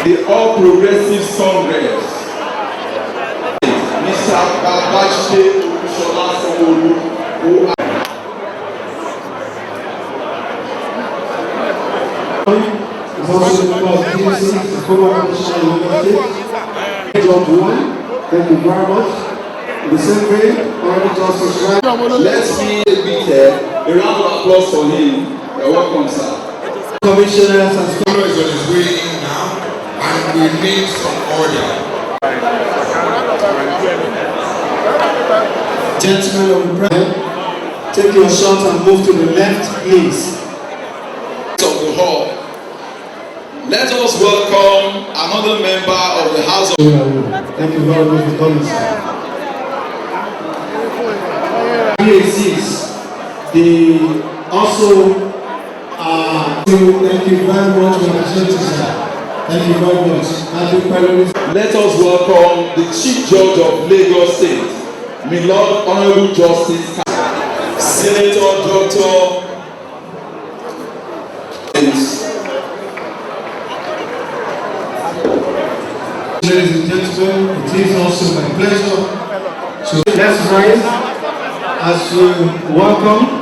the All Progressives Congress, Mr. Babajide Sanwoolu, who is also the member of DCC, the former commissioner of the State. Job 1, thank you very much. In the same way, Honorable Justice Right. let's be a round of applause for him. You're welcome, sir. Commissioners and Follow is on his way in now, and we need some order. gentlemen of the president, take your shot and move to the left, please. Of the hall, let us welcome another member of the House of Thank you very much for coming, sir. The also thank you very much for the opportunity, sir. Thank you very much. Let us welcome the Chief Judge of Lagos State, my Lord Honorable Justice Senator Dr. Ladies and gentlemen, it is also my pleasure to let's rise as we welcome.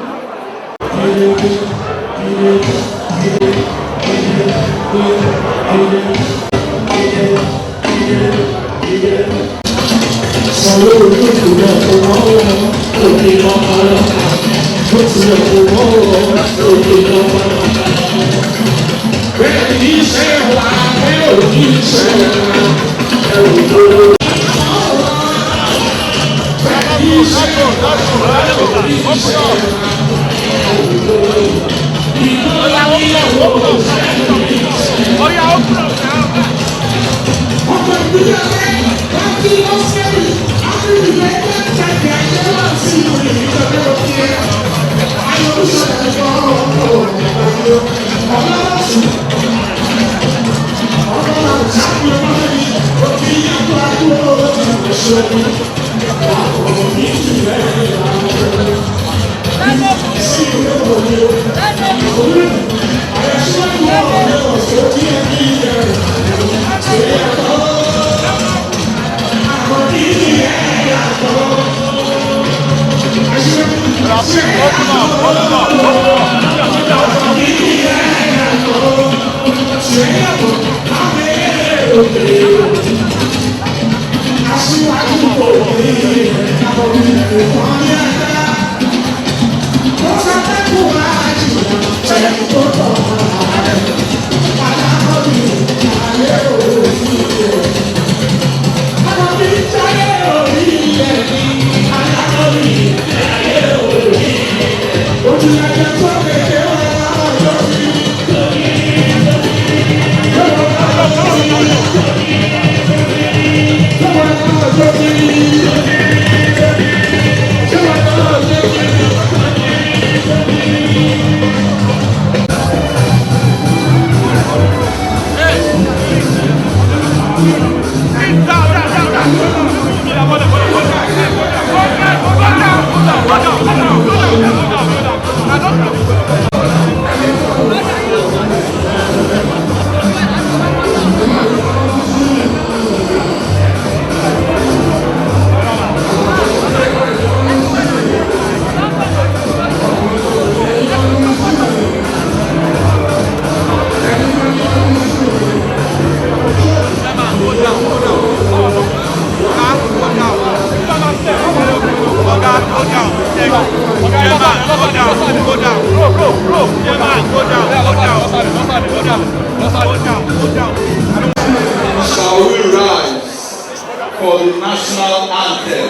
Shall we rise for the national anthem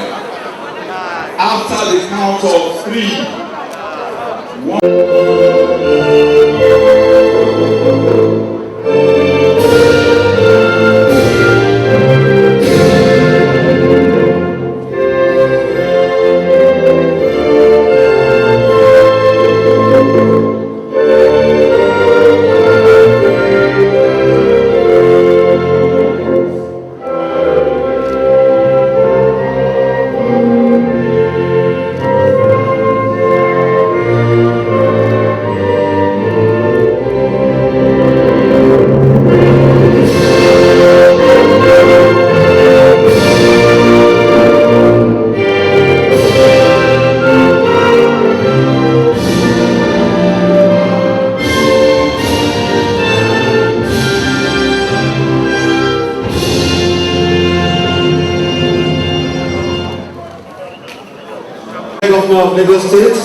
after the count of 3? 1. Governor of Lagos State,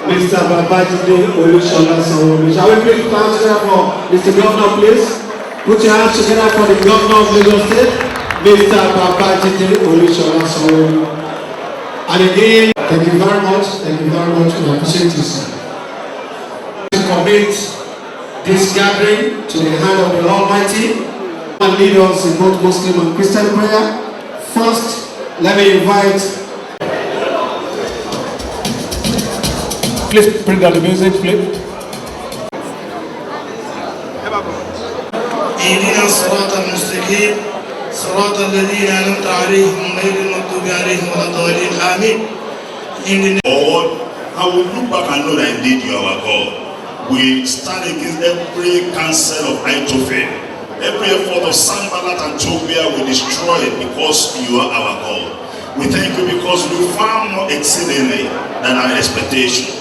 Mr. Babajide Sanwoolu. Shall we please put our hands together for Mr. Governor, please? Put your hands together for the Governor of Lagos State, Mr. Babajide Sanwoolu. And again, thank you very much. Thank you very much. We appreciate this. To commit this gathering to the hand of the Almighty and lead us in both Muslim and Christian prayer. First, let me invite. Please bring down the music, please. اهدنا الصراط المستقيم صراط الذين أنعمت عليهم غير المغضوب عليهم ولا الضالين آمين. Lord, I will look back and know that indeed you are our God. We stand against every counsel of Ahithophel. Every effort of Sanballat and Tobiah will destroy it because you are our God. We thank you because you found more exceedingly than our expectation.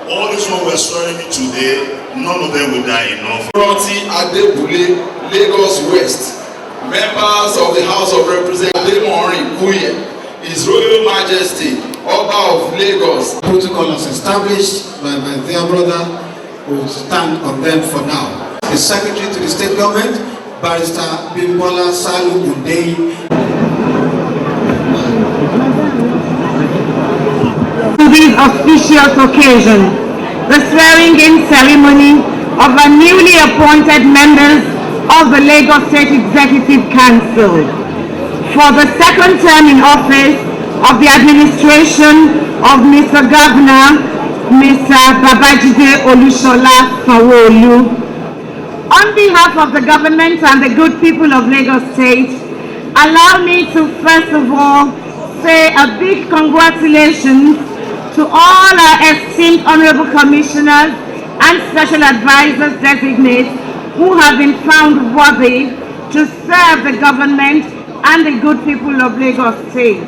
All this one we're swearing in today, none of them will die enough. Roti Adebule, Lagos West, members of the House of Representatives, Ademorin Kuye, His Royal Majesty, Oba of Lagos. Protocol is established by my dear brother, who will stand on them for now. The Secretary to the State Government, Barrister Bimbola Salu Udei. To this auspicious occasion, the swearing-in ceremony of the newly appointed members of the Lagos State Executive Council for the second term in office of the administration of Mr. Governor, Mr. Babajide Sanwoolu. On behalf of the government and the good people of Lagos State, allow me to first of all say a big congratulations to all our esteemed honorable commissioners and special advisors designates who have been found worthy to serve the government and the good people of Lagos State.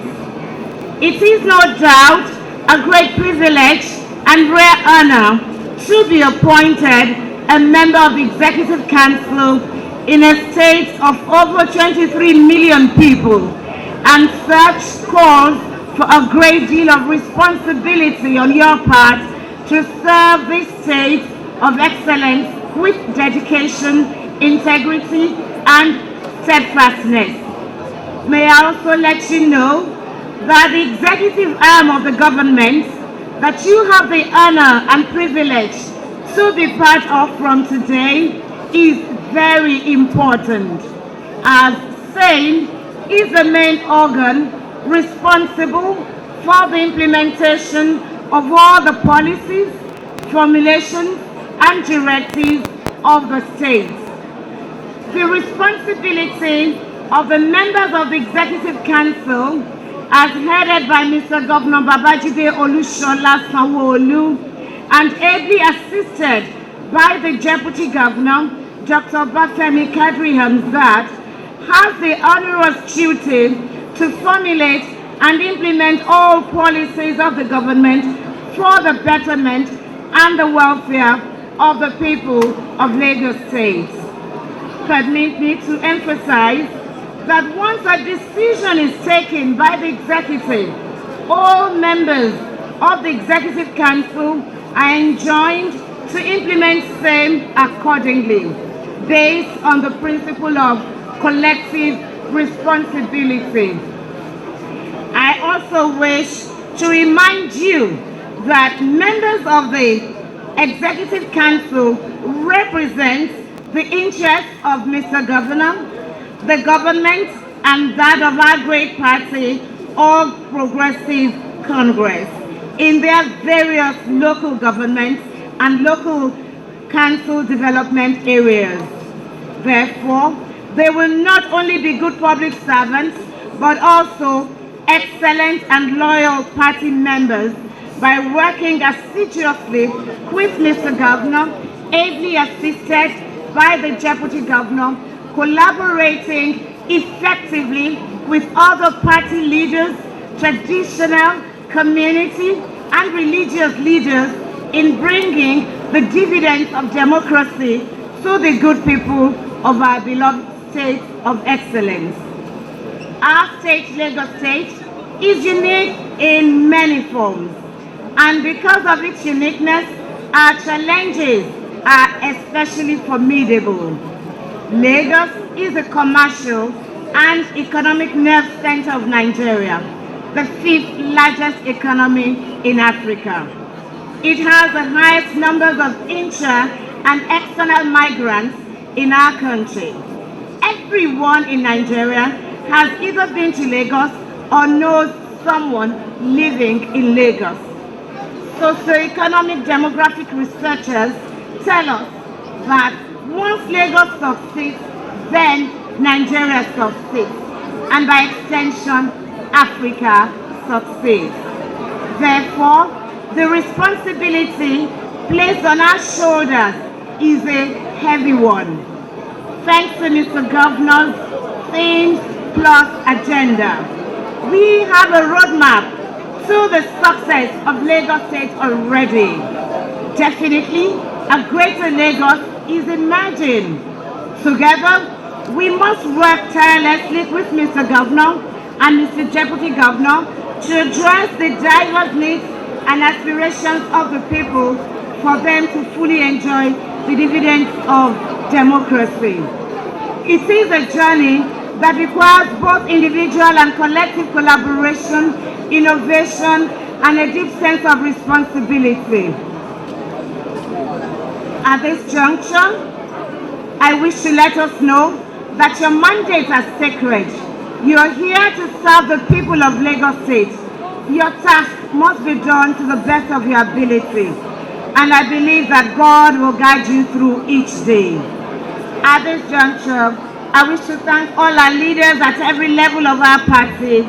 It is no doubt a great privilege and rare honor to be appointed a member of the Executive Council in a state of over 23 million people, and such calls for a great deal of responsibility on your part to serve this state of excellence with dedication, integrity, and steadfastness. May I also let you know that the executive arm of the government that you have the honor and privilege to be part of from today is very important, as same is the main organ responsible for the implementation of all the policies, formulations, and directives of the state. The responsibility of the members of the Executive Council, as headed by Mr. Governor Babajide Sanwoolu and ably assisted by the Deputy Governor, Dr. Bafemi Kadri Hamzat, has the onerous duty to formulate and implement all policies of the government for the betterment and the welfare of the people of Lagos State. Permit me to emphasize that once a decision is taken by the executive, all members of the Executive Council are enjoined to implement same accordingly, based on the principle of collective responsibility. I also wish to remind you that members of the Executive Council represent the interests of Mr. Governor, the government, and that of our great party, All Progressive Congress, in their various local governments and local council development areas. Therefore, they will not only be good public servants, but also excellent and loyal party members by working assiduously with Mr. Governor, ably assisted by the Deputy Governor, collaborating effectively with other party leaders, traditional, community, and religious leaders in bringing the dividends of democracy to the good people of our beloved state of excellence. Our state, Lagos State, is unique in many forms. And because of its uniqueness, our challenges are especially formidable. Lagos is a commercial and economic nerve center of Nigeria, the 5th largest economy in Africa. It has the highest numbers of intra and external migrants in our country. Everyone in Nigeria has either been to Lagos or knows someone living in Lagos. Socioeconomic demographic researchers tell us that once Lagos succeeds, then Nigeria succeeds, and by extension, Africa succeeds. Therefore, the responsibility placed on our shoulders is a heavy one. Thanks to Mr. Governor's Themes Plus agenda, we have a roadmap to the success of Lagos State already. Definitely, a greater Lagos is emerging. Together, we must work tirelessly with Mr. Governor and Mr. Deputy Governor to address the diverse needs and aspirations of the people for them to fully enjoy the dividends of democracy. It is a journey that requires both individual and collective collaboration, innovation, and a deep sense of responsibility. At this juncture, I wish to let us know that your mandates are sacred. You are here to serve the people of Lagos State. Your task must be done to the best of your ability, and I believe that God will guide you through each day. At this juncture, I wish to thank all our leaders at every level of our party,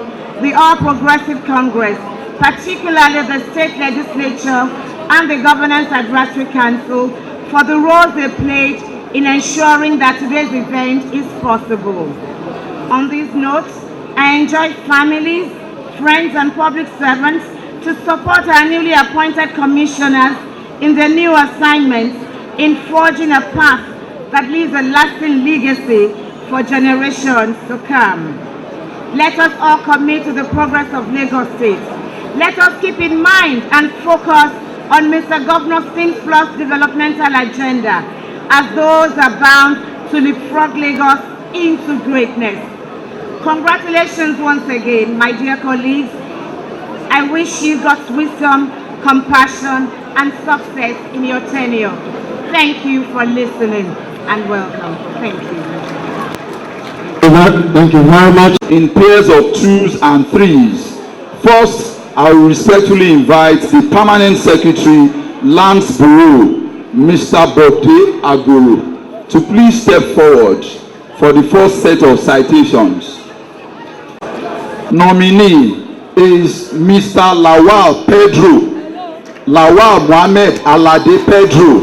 the All Progressive Congress, particularly the state legislature and the Governance Advisory Council, for the roles they played in ensuring that today's event is possible. On these notes, I enjoy families, friends, and public servants to support our newly appointed commissioners in their new assignments in forging a path that leaves a lasting legacy for generations to come. Let us all commit to the progress of Lagos State. Let us keep in mind and focus on Mr. Governor's Think Plus developmental agenda, as those are bound to leapfrog Lagos into greatness. Congratulations once again, my dear colleagues. I wish you God's wisdom, compassion, and success in your tenure. Thank you for listening and welcome. Thank you. Thank you very much. In pairs of 2s and 3s. First, I will respectfully invite the Permanent Secretary, Lands Bureau, Mr. Bote Aguru, to please step forward for the first set of citations. Nominee is Mr. Lawal Pedro, Lawal Mohammed Alade Pedro,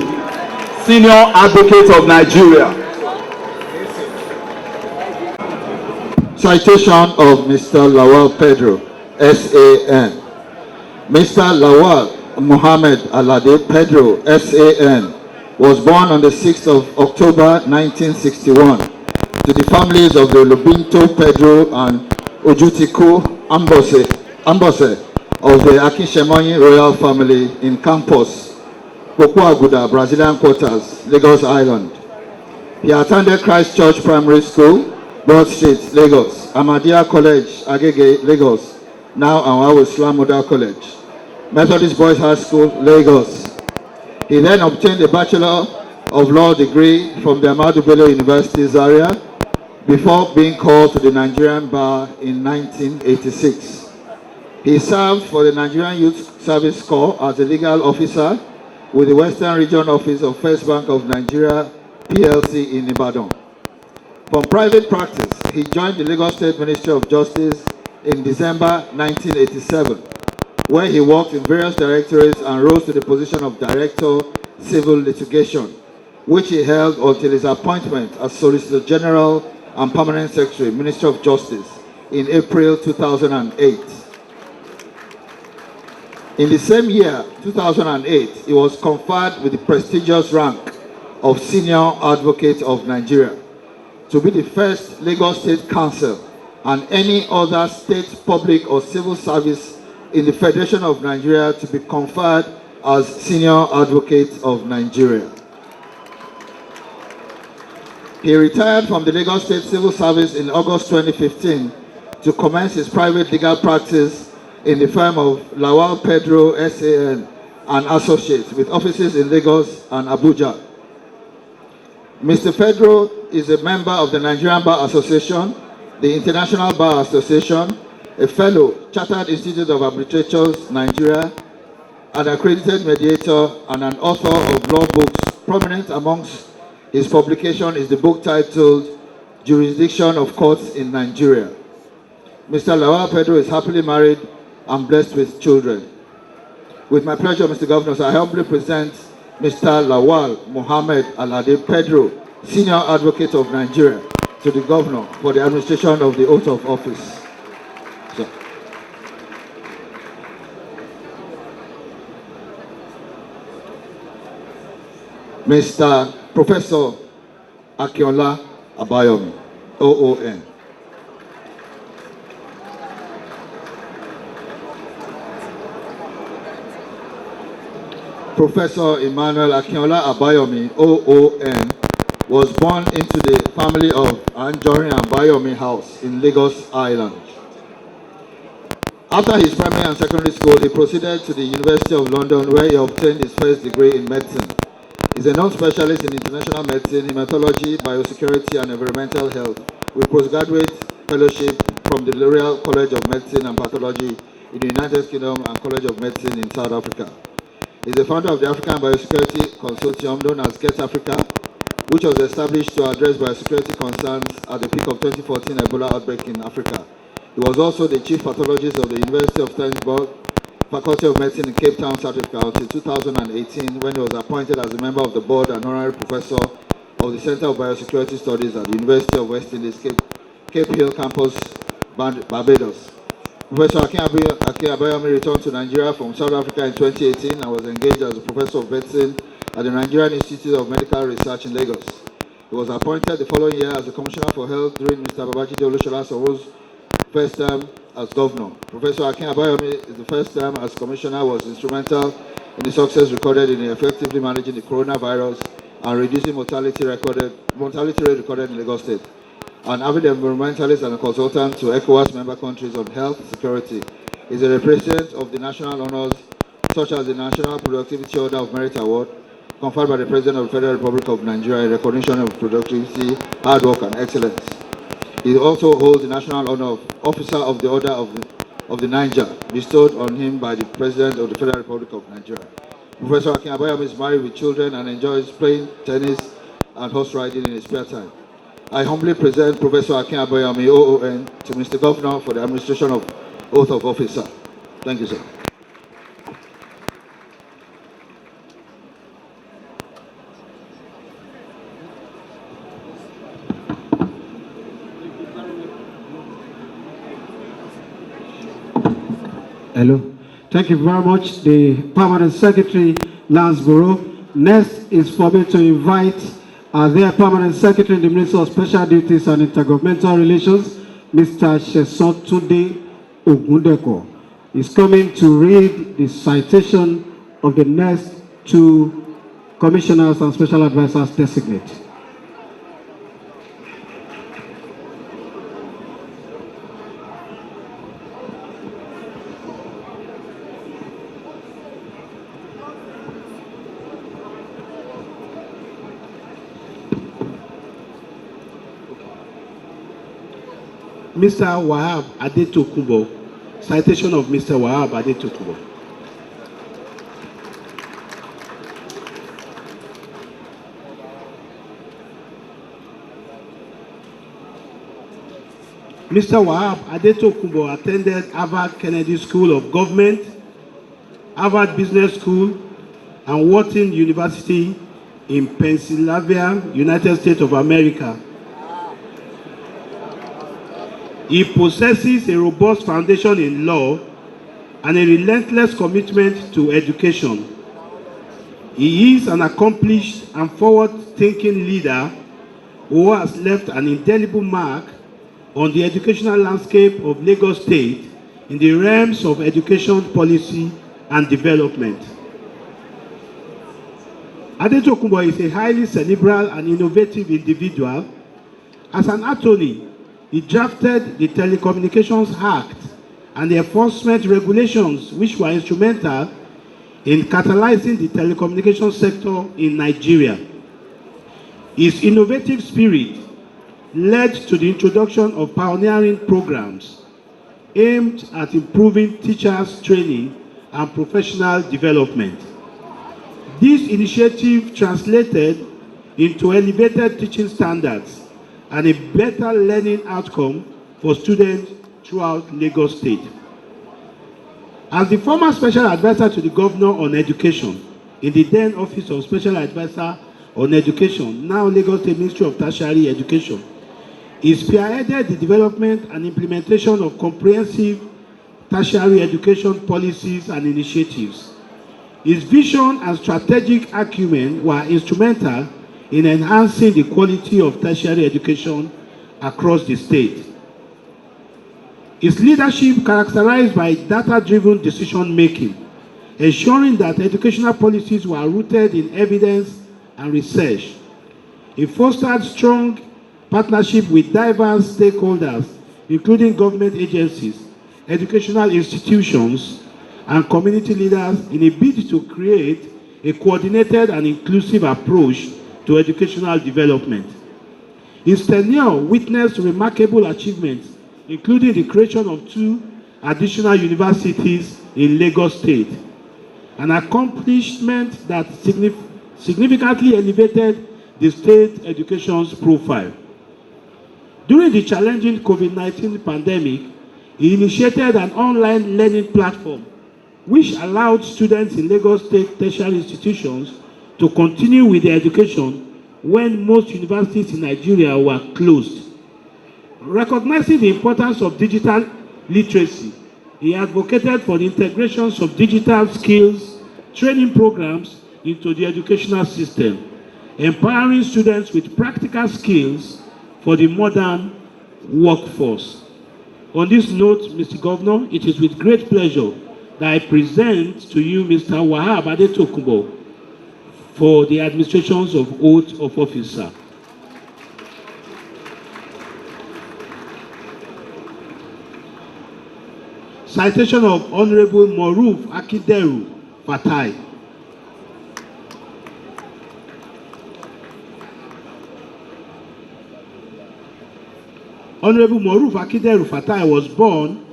Senior Advocate of Nigeria. Citation of Mr. Lawal Pedro, SAN. Mr. Lawal Mohammed Alade Pedro, SAN, was born on the 6th of October 1961 to the families of the Lubinto Pedro and Ojutiko Ambose of the Akinshemoyin royal family in Campus, Pokuaguda, Brazilian Quarters, Lagos Island. He attended Christ Church Primary School, Broad Street, Lagos, Ahmadiyya College, Agege, Lagos, now Anwaru Islam Model College, Methodist Boys High School, Lagos. He then obtained a Bachelor of Law degree from the Ahmadu Bello University, Zaria, before being called to the Nigerian Bar in 1986. He served for the Nigerian Youth Service Corps as a legal officer with the Western Region Office of First Bank of Nigeria, PLC in Ibadan. From private practice, he joined the Lagos State Ministry of Justice in December 1987, where he worked in various directorates and rose to the position of Director, Civil Litigation, which he held until his appointment as Solicitor General and Permanent Secretary, Ministry of Justice, in April 2008. In the same year, 2008, he was conferred with the prestigious rank of Senior Advocate of Nigeria to be the first Lagos State Council and any other state, public, or civil service in the Federation of Nigeria to be conferred as Senior Advocate of Nigeria. He retired from the Lagos State Civil Service in August 2015 to commence his private legal practice in the firm of Lawal Pedro S.A.N. and Associates with offices in Lagos and Abuja. Mr. Pedro is a member of the Nigerian Bar Association, the International Bar Association, a fellow, Chartered Institute of Arbitrators, Nigeria, an accredited mediator, and an author of law books. Prominent amongst his publication is the book titled Jurisdiction of Courts in Nigeria. Mr. Lawal Pedro is happily married and blessed with children. With my pleasure, Mr. Governor, I humbly present Mr. Lawal Mohammed Alade Pedro, Senior Advocate of Nigeria, to the Governor for the administration of the oath of office. So. Mr. Professor Akinola Abayomi, OON. Professor Emmanuel Akinola Abayomi, OON, was born into the family of Anjorin Abayomi House in Lagos Island. After his primary and secondary school, he proceeded to the University of London, where he obtained his first degree in medicine. He is a non-specialist in international medicine, hematology, biosecurity, and environmental health, with postgraduate fellowship from the L'Oreal College of Medicine and Pathology in the United Kingdom and College of Medicine in South Africa. He is the founder of the African Biosecurity Consortium known as Get Africa, which was established to address biosecurity concerns at the peak of 2014 Ebola outbreak in Africa. He was also the chief pathologist of the University of Stellenbosch Faculty of Medicine in Cape Town, South Africa until 2018, when he was appointed as a member of the board and honorary professor of the Center of Biosecurity Studies at the University of West Indies, Cape Hill campus, Barbados. Professor Akin Abayomi returned to Nigeria from South Africa in 2018 and was engaged as a professor of medicine at the Nigerian Institute of Medical Research in Lagos. He was appointed the following year as the Commissioner for Health during Mr. Babajide Sanwoolu's first term as governor. Professor Akin Abayomi, the first term as commissioner, was instrumental in the success recorded in effectively managing the coronavirus and reducing mortality rate recorded in Lagos State. An avid environmentalist and a consultant to ECOWAS member countries on health security. He is a recipient of the national honors such as the National Productivity Order of Merit Award, conferred by the President of the Federal Republic of Nigeria in recognition of productivity, hard work, and excellence. He also holds the national honor of Officer of the Order of the Niger, bestowed on him by the President of the Federal Republic of Nigeria. Professor Akin Abayomi is married with children and enjoys playing tennis and horse riding in his spare time. I humbly present Professor Akin Abayomi, OON, to Mr. Governor for the administration of oath of office, sir. Thank you, sir. Hello. Thank you very much, the Permanent Secretary, Lands Bureau. Next is for me to invite their Permanent Secretary in the Ministry of Special Duties and Intergovernmental Relations, Mr. Sheson Tunde Ogundeko. He's coming to read the citation of the next two commissioners and special advisors designate. Mr. Wahab Adetokunbo, citation of Mr. Wahab Adetokunbo. Mr. Wahab Adetokunbo attended Harvard Kennedy School of Government, Harvard Business School, and Wharton University in Pennsylvania, United States of America. He possesses a robust foundation in law and a relentless commitment to education. He is an accomplished and forward-thinking leader who has left an indelible mark on the educational landscape of Lagos State in the realms of education policy and development. Adetokunbo is a highly cerebral and innovative individual. As an attorney, he drafted the Telecommunications Act and the enforcement regulations which were instrumental in catalyzing the telecommunications sector in Nigeria. His innovative spirit led to the introduction of pioneering programs aimed at improving teachers' training and professional development. This initiative translated into elevated teaching standards and a better learning outcome for students throughout Lagos State. As the former Special Advisor to the Governor on Education in the then Office of Special Advisor on Education, now Lagos State Ministry of Tertiary Education, he spearheaded the development and implementation of comprehensive tertiary education policies and initiatives. His vision and strategic acumen were instrumental in enhancing the quality of tertiary education across the state. His leadership characterized by data-driven decision-making, ensuring that educational policies were rooted in evidence and research. He fostered strong partnership with diverse stakeholders, including government agencies, educational institutions, and community leaders in a bid to create a coordinated and inclusive approach to educational development. His tenure witnessed remarkable achievements, including the creation of 2 additional universities in Lagos State, an accomplishment that significantly elevated the state education's profile. During the challenging COVID-19 pandemic, he initiated an online learning platform which allowed students in Lagos State tertiary institutions to continue with their education when most universities in Nigeria were closed. Recognizing the importance of digital literacy, he advocated for the integrations of digital skills training programs into the educational system, empowering students with practical skills for the modern workforce. On this note, Mr. Governor, it is with great pleasure that I present to you Mr. Wahab Adetokunbo for the administrations of oath of office, sir. Citation of Honorable Moruf Akideru Fatai. Honorable Moruf Akideru Fatai was born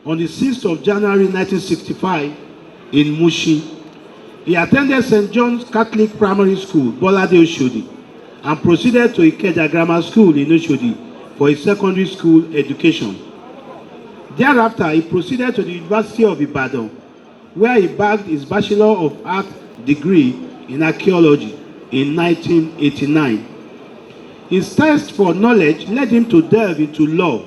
on the 6th of January 1965 in Mushin. He attended St. John's Catholic Primary School, Bolade Oshodi, and proceeded to Ikeja Grammar School in Oshodi for his secondary school education. Thereafter, he proceeded to the University of Ibadan, where he bagged his Bachelor of Arts degree in archaeology in 1989. His thirst for knowledge led him to delve into law,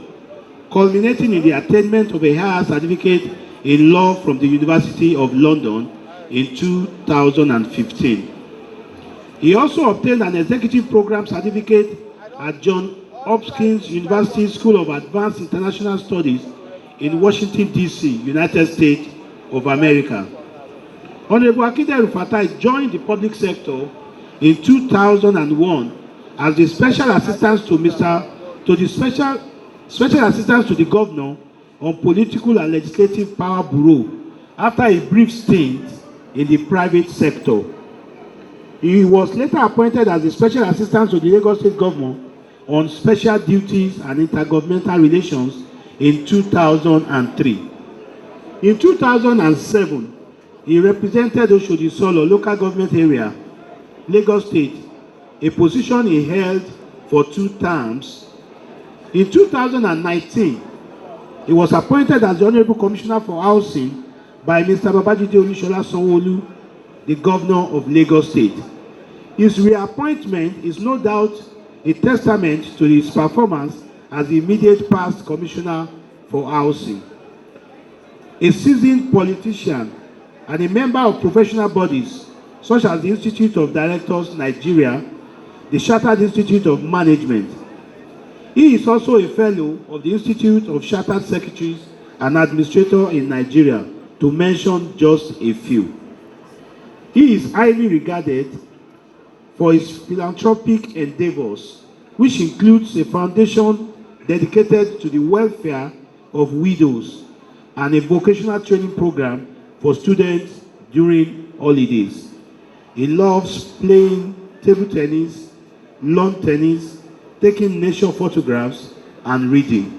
culminating in the attainment of a higher certificate in law from the University of London in 2015. He also obtained an executive program certificate at Johns Hopkins University School of Advanced International Studies in Washington, D.C., United States of America. Honorable Akideru Fatai joined the public sector in 2001 as the special assistant to the special assistant to the governor on political and legislative power bureau after a brief stint in the private sector. He was later appointed as the special assistant to the Lagos State governor on special duties and intergovernmental relations in 2003. In 2007, he represented Oshodi Solo local government area, Lagos State, a position he held for 2 terms. In 2019, he was appointed as the Honorable Commissioner for Housing by Mr. Babajide Sanwoolu, the Governor of Lagos State. His reappointment is no doubt a testament to his performance as the immediate past Commissioner for Housing. A seasoned politician and a member of professional bodies such as the Institute of Directors Nigeria, the Chartered Institute of Management. He is also a fellow of the Institute of Chartered Secretaries an administrator in Nigeria, to mention just a few. He is highly regarded for his philanthropic endeavors, which includes a foundation dedicated to the welfare of widows and a vocational training program for students during holidays. He loves playing table tennis, lawn tennis, taking nature photographs, and reading.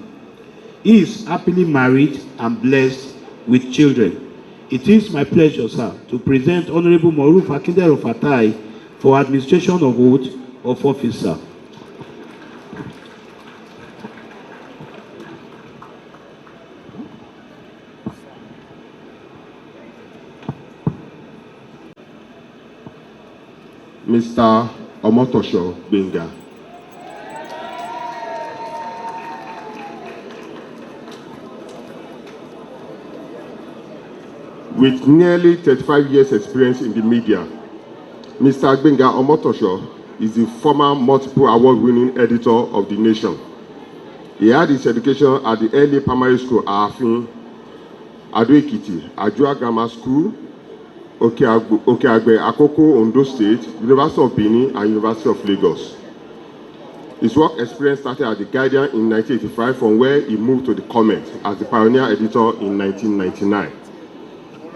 He is happily married and blessed with children. It is my pleasure, sir, to present Honorable Moruf Akindele Fatai for administration of oath of office, sir. Mr. OMOTAYO Gbenga. With nearly 35 years experience in the media, Mr. Gbenga OMOTAYO is the former multiple award-winning editor of The Nation. He had his education at the early primary school Afin, Ado-Ekiti, Ajua Grammar School, Okeagbe, Akoko, Ondo State, University of Benin, and University of Lagos. His work experience started at The Guardian in 1985, from where he moved to The Comment as the pioneer editor in 1999.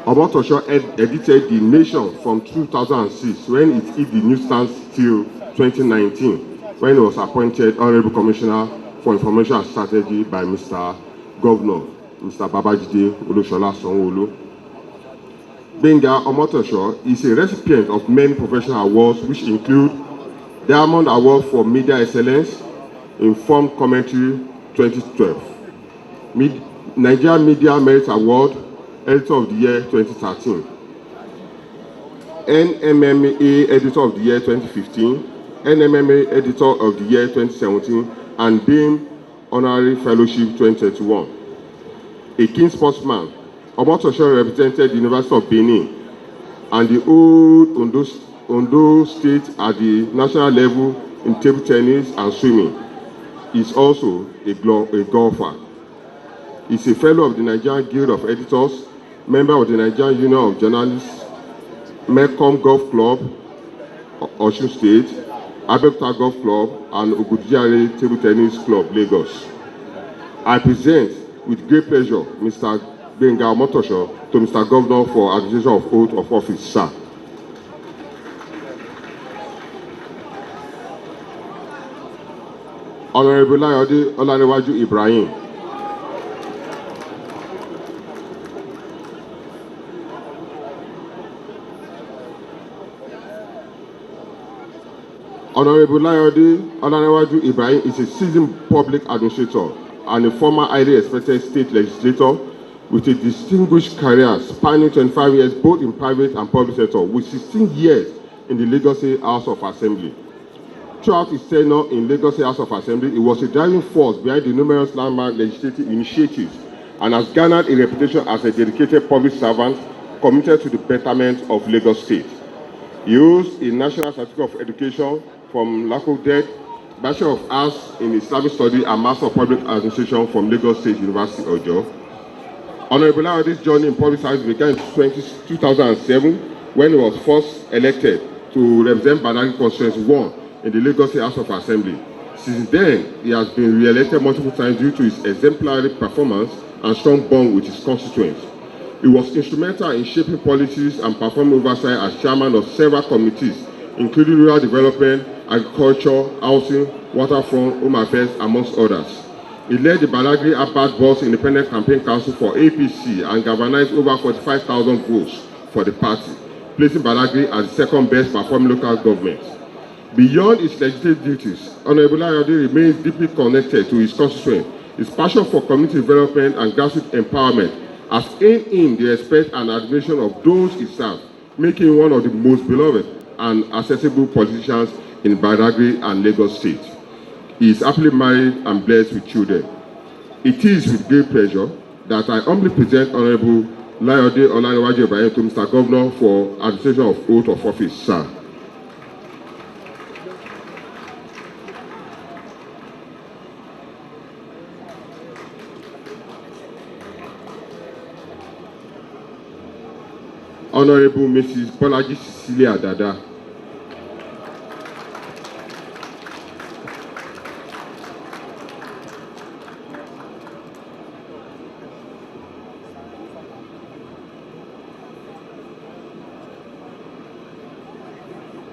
OMOTAYO edited The Nation from 2006, when it hit the newsstands, till 2019, when he was appointed Honorable Commissioner for Information and Strategy by Mr. Governor, Mr. Babajide Sanwoolu. Gbenga OMOTAYO is a recipient of many professional awards, which include Diamond Award for Media Excellence, Informed Commentary 2012, Nigeria Media Merit Award, Editor of the Year 2013, NMMA Editor of the Year 2015, NMMA Editor of the Year 2017, and Dame Honorary Fellowship 2021. A keen sportsman, OMOTAYO represented the University of Benin and the old Ondo State at the national level in table tennis and swimming. He is also a golfer. He is a fellow of the Nigerian Guild of Editors, member of the Nigerian Union of Journalists, Mekong Golf Club, Osun State, Abeokuta Golf Club, and Ogudijare Table Tennis Club, Lagos. I present with great pleasure Mr. Gbenga OMOTAYO to Mr. Governor for administration of oath of office, sir. Honorable Layode Olanrewaju Ibrahim. Honorable Layode Olanrewaju Ibrahim is a seasoned public administrator and a former highly respected state legislator with a distinguished career spanning 25 years both in private and public sector, with 16 years in the Lagos State House of Assembly. Throughout his tenure in Lagos State House of Assembly, he was a driving force behind the numerous landmark legislative initiatives and has garnered a reputation as a dedicated public servant committed to the betterment of Lagos State. He holds a National Certificate of Education from Lakoded, Bachelor of Arts in Islamic Studies, and Master of Public Administration from Lagos State University, Ojo. Honorable Layode's journey in public service began in 2007 when he was first elected to represent Badagry Constituency 1 in the Lagos State House of Assembly. Since then, he has been re-elected multiple times due to his exemplary performance and strong bond with his constituents. He was instrumental in shaping policies and performing oversight as chairman of several committees, including rural development, agriculture, housing, waterfront, home affairs, amongst others. He led the Badagry Abbas Boss Independent Campaign Council for APC and galvanized over 45,000 votes for the party, placing Badagry as the second best performing local government. Beyond his legislative duties, Honorable Layode remains deeply connected to his constituents. His passion for community development and grassroots empowerment has earned him the respect and admiration of those he serves, making him one of the most beloved and accessible politicians in Badagry and Lagos State. He is happily married and blessed with children. It is with great pleasure that I humbly present Honorable Layode Olanrewaju Ibrahim to Mr. Governor for administration of oath of office, sir. Honorable Mrs. Babajide Cecilia Dada.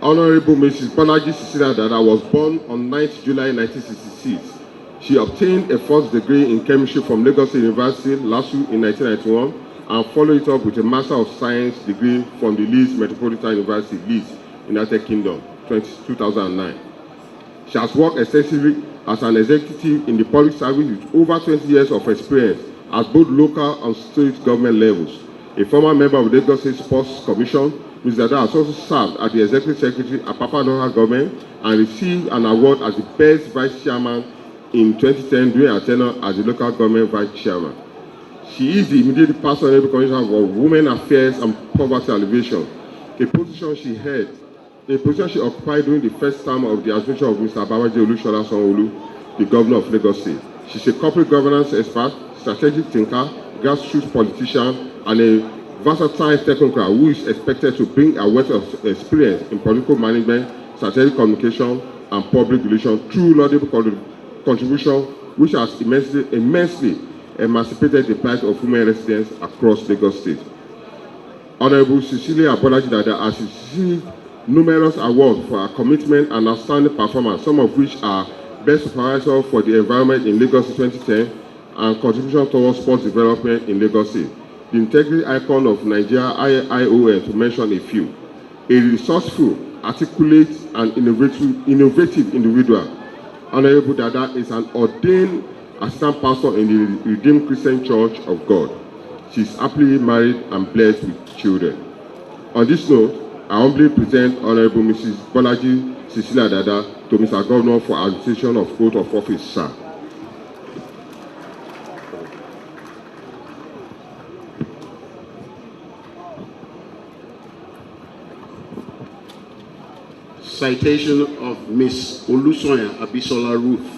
Honorable Mrs. Babajide Cecilia Dada was born on 9th July 1966. She obtained a first degree in chemistry from Lagos University, LASU, in 1991, and followed it up with a Master of Science degree from the Leeds Metropolitan University, Leeds, United Kingdom, 2009. She has worked extensively as an executive in the public service with over 20 years of experience at both local and state government levels. A former member of the Lagos State Sports Commission, Ms. Dada has also served as the Executive Secretary at Papa Local Government and received an award as the Best Vice Chairman in 2010 during her tenure as the Local Government Vice Chairman. She is the immediate personal commissioner for Women Affairs and Poverty Alleviation, a position she occupied during the first term of the administration of Mr. Babajide Sanwoolu, the Governor of Lagos State. She's a corporate governance expert, strategic thinker, grassroots politician, and a versatile technocrat who is expected to bring a wealth of experience in political management, strategic communication, and public relations through laudable contribution, which has immensely emancipated the plight of women residents across Lagos State. Honorable Cecilia Babajide Dada has received numerous awards for her commitment and outstanding performance, some of which are Best Supervisor for the Environment in Lagos State 2010 and Contribution Towards Sports Development in Lagos State, the Integrity Icon of Nigeria ION, to mention a few. A resourceful, articulate, and innovative individual, Honorable Dada is an ordained assistant pastor in the Redeemed Christian Church of God. She is happily married and blessed with children. On this note, I humbly present Honorable Mrs. Babajide Cecilia Dada to Mr. Governor for administration of oath of office, sir. Citation of Miss Olusoya Abisola Ruth.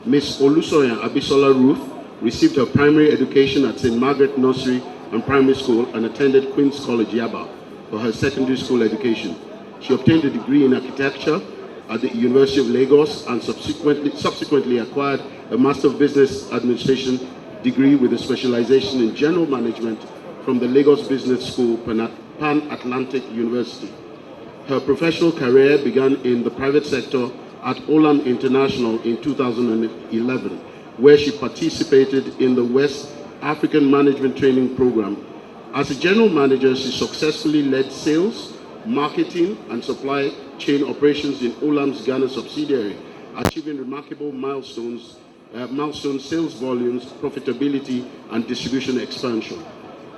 Miss Olusoya Abisola Ruth received her primary education at St. Margaret Nursery and Primary School and attended Queen's College, Yaba, for her secondary school education. She obtained a degree in architecture at the University of Lagos and subsequently acquired a Master of Business Administration degree with a specialization in general management from the Lagos Business School, Pan-Atlantic University. Her professional career began in the private sector at Olam International in 2011, where she participated in the West African Management Training Program. As a general manager, she successfully led sales, marketing, and supply chain operations in Olam's Ghana subsidiary, achieving remarkable milestone sales volumes, profitability, and distribution expansion.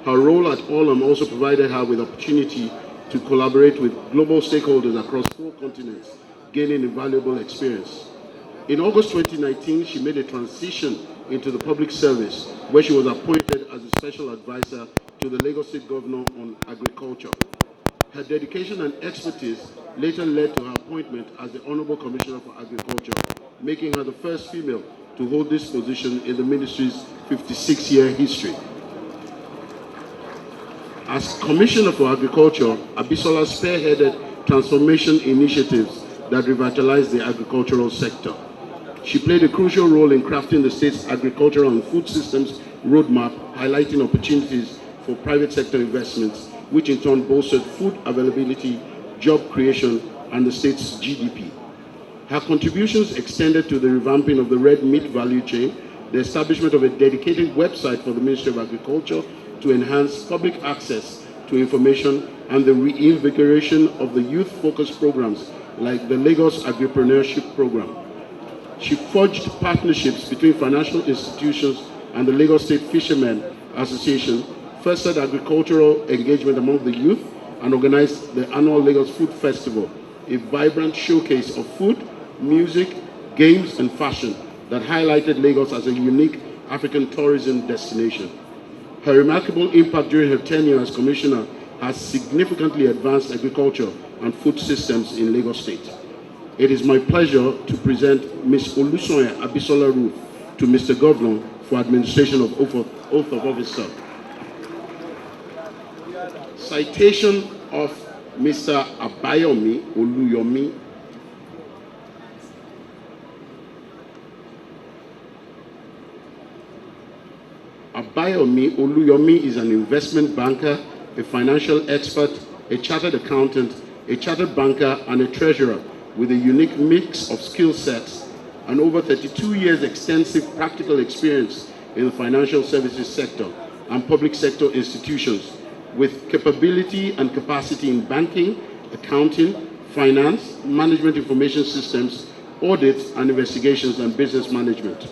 Her role at Olam also provided her with opportunity to collaborate with global stakeholders across 4 continents, gaining invaluable experience. In August 2019, she made a transition into the public service, where she was appointed as a special advisor to the Lagos State Governor on Agriculture. Her dedication and expertise later led to her appointment as the Honorable Commissioner for Agriculture, making her the first female to hold this position in the ministry's 56-year history. As Commissioner for Agriculture, Abisola spearheaded transformation initiatives that revitalized the agricultural sector. She played a crucial role in crafting the state's agricultural and food systems roadmap, highlighting opportunities for private sector investments, which in turn bolstered food availability, job creation, and the state's GDP. Her contributions extended to the revamping of the red meat value chain, the establishment of a dedicated website for the Ministry of Agriculture to enhance public access to information, and the reinvigoration of the youth-focused programs like the Lagos Agripreneurship Program. She forged partnerships between financial institutions and the Lagos State Fishermen Association, fostered agricultural engagement among the youth, and organized the annual Lagos Food Festival, a vibrant showcase of food, music, games, and fashion that highlighted Lagos as a unique African tourism destination. Her remarkable impact during her tenure as Commissioner has significantly advanced agriculture and food systems in Lagos State. It is my pleasure to present Ms. Olusoya Abisola Ruth to Mr. Governor for administration of oath of office, sir. Citation of Mr. Abayomi Oluyomi. Abayomi Oluyomi is an investment banker, a financial expert, a chartered accountant, a chartered banker, and a treasurer with a unique mix of skill sets and over 32 years extensive practical experience in the financial services sector and public sector institutions, with capability and capacity in banking, accounting, finance, management information systems, audits and investigations, and business management.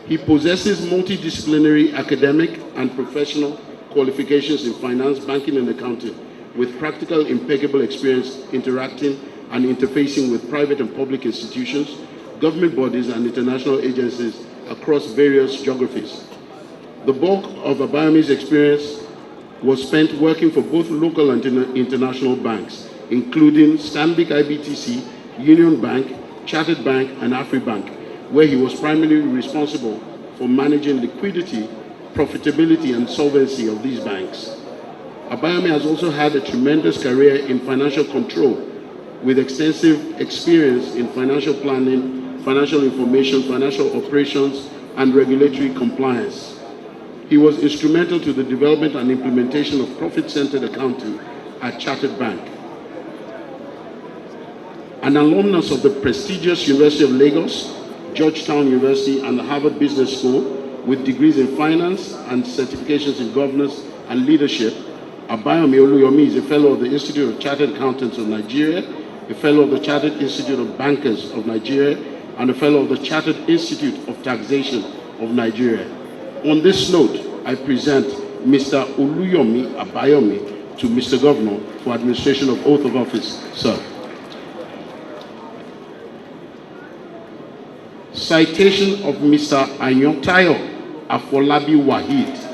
He possesses multidisciplinary academic and professional qualifications in finance, banking, and accounting, with practical, impeccable experience interacting and interfacing with private and public institutions, government bodies, and international agencies across various geographies. The bulk of Abayomi's experience was spent working for both local and international banks, including Stanbic IBTC, Union Bank, Chartered Bank, and AfriBank, where he was primarily responsible for managing liquidity, profitability, and solvency of these banks. Abayomi has also had a tremendous career in financial control, with extensive experience in financial planning, financial information, financial operations, and regulatory compliance. He was instrumental to the development and implementation of profit-centered accounting at Chartered Bank. An alumnus of the prestigious University of Lagos, Georgetown University, and the Harvard Business School, with degrees in finance and certifications in governance and leadership, Abayomi Oluyomi is a fellow of the Institute of Chartered Accountants of Nigeria, a fellow of the Chartered Institute of Bankers of Nigeria, and a fellow of the Chartered Institute of Taxation of Nigeria. On this note, I present Mr. Oluyomi Abayomi to Mr. Governor for administration of oath of office, sir. Citation of Mr. Omotayo Afolabi Wahid.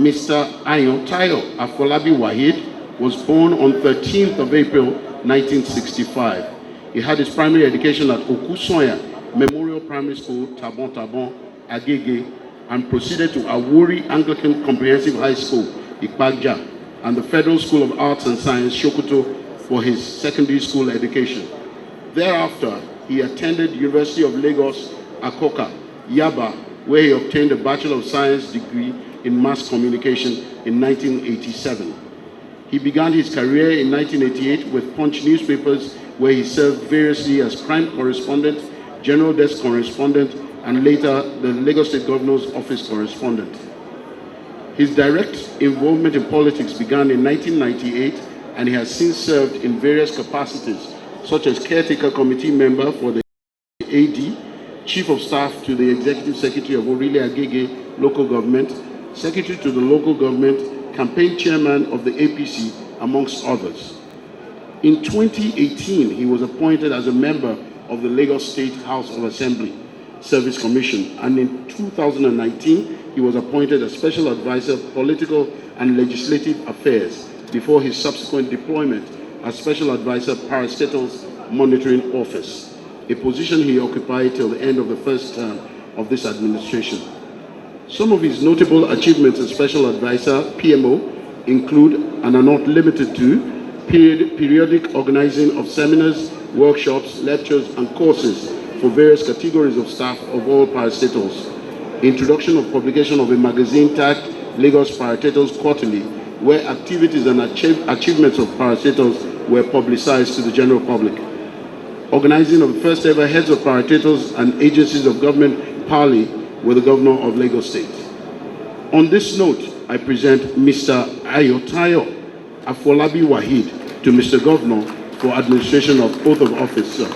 Mr. Omotayo Afolabi Wahid was born on 13th of April 1965. He had his primary education at Okusoya Memorial Primary School, Tabon Tabon, Agege, and proceeded to Awori Anglican Comprehensive High School, Ikpagja, and the Federal School of Arts and Science, Sokoto, for his secondary school education. Thereafter, he attended University of Lagos, Akoka, Yaba, where he obtained a Bachelor of Science degree in Mass Communication in 1987. He began his career in 1988 with Punch newspapers, where he served variously as crime correspondent, general desk correspondent, and later the Lagos State Governor's Office correspondent. His direct involvement in politics began in 1998, and he has since served in various capacities, such as caretaker committee member for the AD, chief of staff to the executive secretary of Orile Agege local government, secretary to the local government, campaign chairman of the APC, amongst others. In 2018, he was appointed as a member of the Lagos State House of Assembly Service Commission, and in 2019, he was appointed as Special Advisor, Political and Legislative Affairs, before his subsequent deployment as Special Advisor, Parastatals Monitoring Office, a position he occupied till the end of the first term of this administration. Some of his notable achievements as Special Advisor, PMO, include, and are not limited to, periodic organizing of seminars, workshops, lectures, and courses for various categories of staff of all parastatals, introduction of publication of a magazine tagged Lagos Parastatals Quarterly, where activities and achievements of parastatals were publicized to the general public, organizing of the first ever heads of parastatals and agencies of government parley with the Governor of Lagos State. On this note, I present Mr. Omotayo Afolabi Wahid to Mr. Governor for administration of oath of office, sir.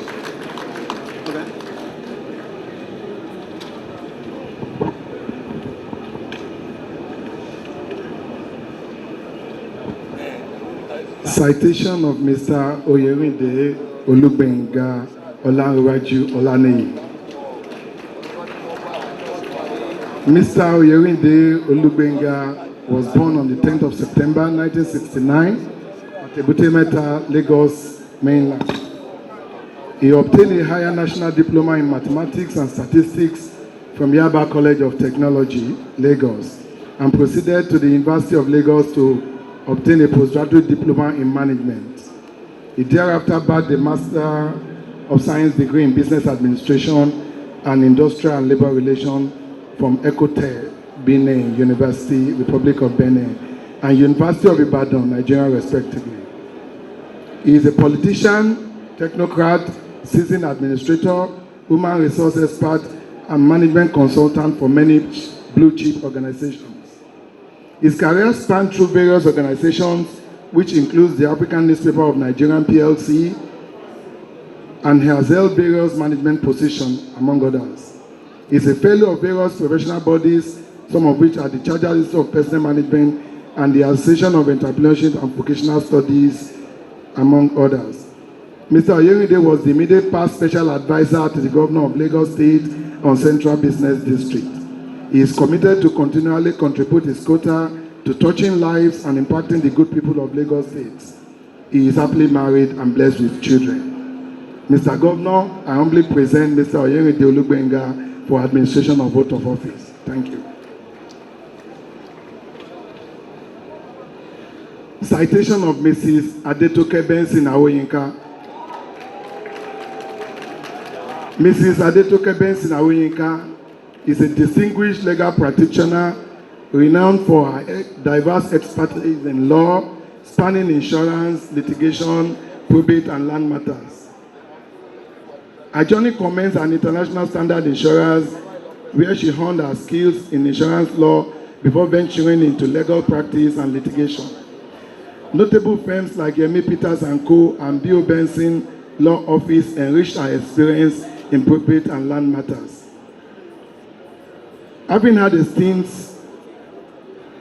Citation of Mr. Oyerinde Olugbenga Olanrewaju Olaniyi. Mr. Oyewinde Olugbenga was born on the 10th of September 1969 at Ebutemeta, Lagos, mainland. He obtained a higher national diploma in mathematics and statistics from Yaba College of Technology, Lagos, and proceeded to the University of Lagos to obtain a postgraduate diploma in management. He thereafter bagged a Master of Science degree in Business Administration and Industrial and Labor Relations from Ekote, Benin University, Republic of Benin, and University of Ibadan, Nigeria, respectively. He is a politician, technocrat, seasoned administrator, human resource expert, and management consultant for many blue-chip organizations. His career spanned through various organizations, which includes the African Newspaper of Nigerian PLC, and has held various management positions, among others. He is a fellow of various professional bodies, some of which are the Chartered Institute of Personal Management and the Association of Entrepreneurship and Vocational Studies, among others. Mr. Oyewinde was the immediate past special advisor to the Governor of Lagos State on Central Business District. He is committed to continually contribute his quota to touching lives and impacting the good people of Lagos State. He is happily married and blessed with children. Mr. Governor, I humbly present Mr. Oyewinde Olugbenga for administration of oath of office. Thank you. Citation of Mrs. Adetoke Benson Awoyinka. Mrs. Adetoke Benson Awoyinka is a distinguished legal practitioner renowned for her diverse expertise in law, spanning insurance, litigation, probate, and land matters. Her journey commenced at International Standard Insurance, where she honed her skills in insurance law before venturing into legal practice and litigation. Notable firms like Yemi Peters & Co. and B.O. Benson Law Office enriched her experience in probate and land matters. Having had a stint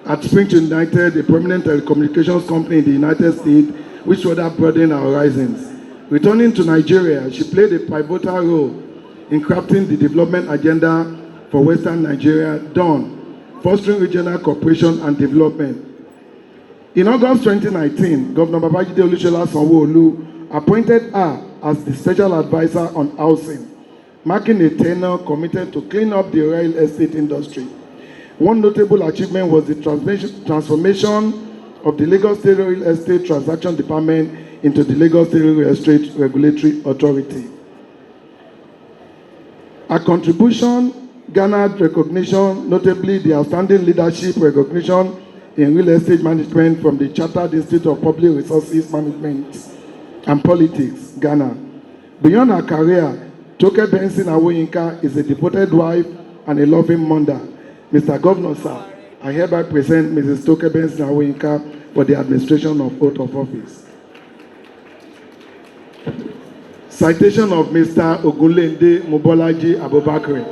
at Sprint United, a prominent telecommunications company in the United States, which further broadened her horizons. Returning to Nigeria, she played a pivotal role in crafting the development agenda for Western Nigeria, DAWN, fostering regional cooperation and development. In August 2019, Governor Babajide Sanwoolu appointed her as the special advisor on housing, marking a tenure committed to clean up the real estate industry. One notable achievement was the transformation of the Lagos State Real Estate Transaction Department into the Lagos State Real Estate Regulatory Authority. Her contribution garnered recognition, notably the outstanding leadership recognition in real estate management from the Chartered Institute of Public Resources Management and Politics, Ghana. Beyond her career, Toke Benson Awoyinka is a devoted wife and a loving mother. Mr. Governor, sir, I hereby present Mrs. Toke Benson Awoyinka for the administration of oath of office. Citation of Mr. Ogunlende Mobolaji Abubakar.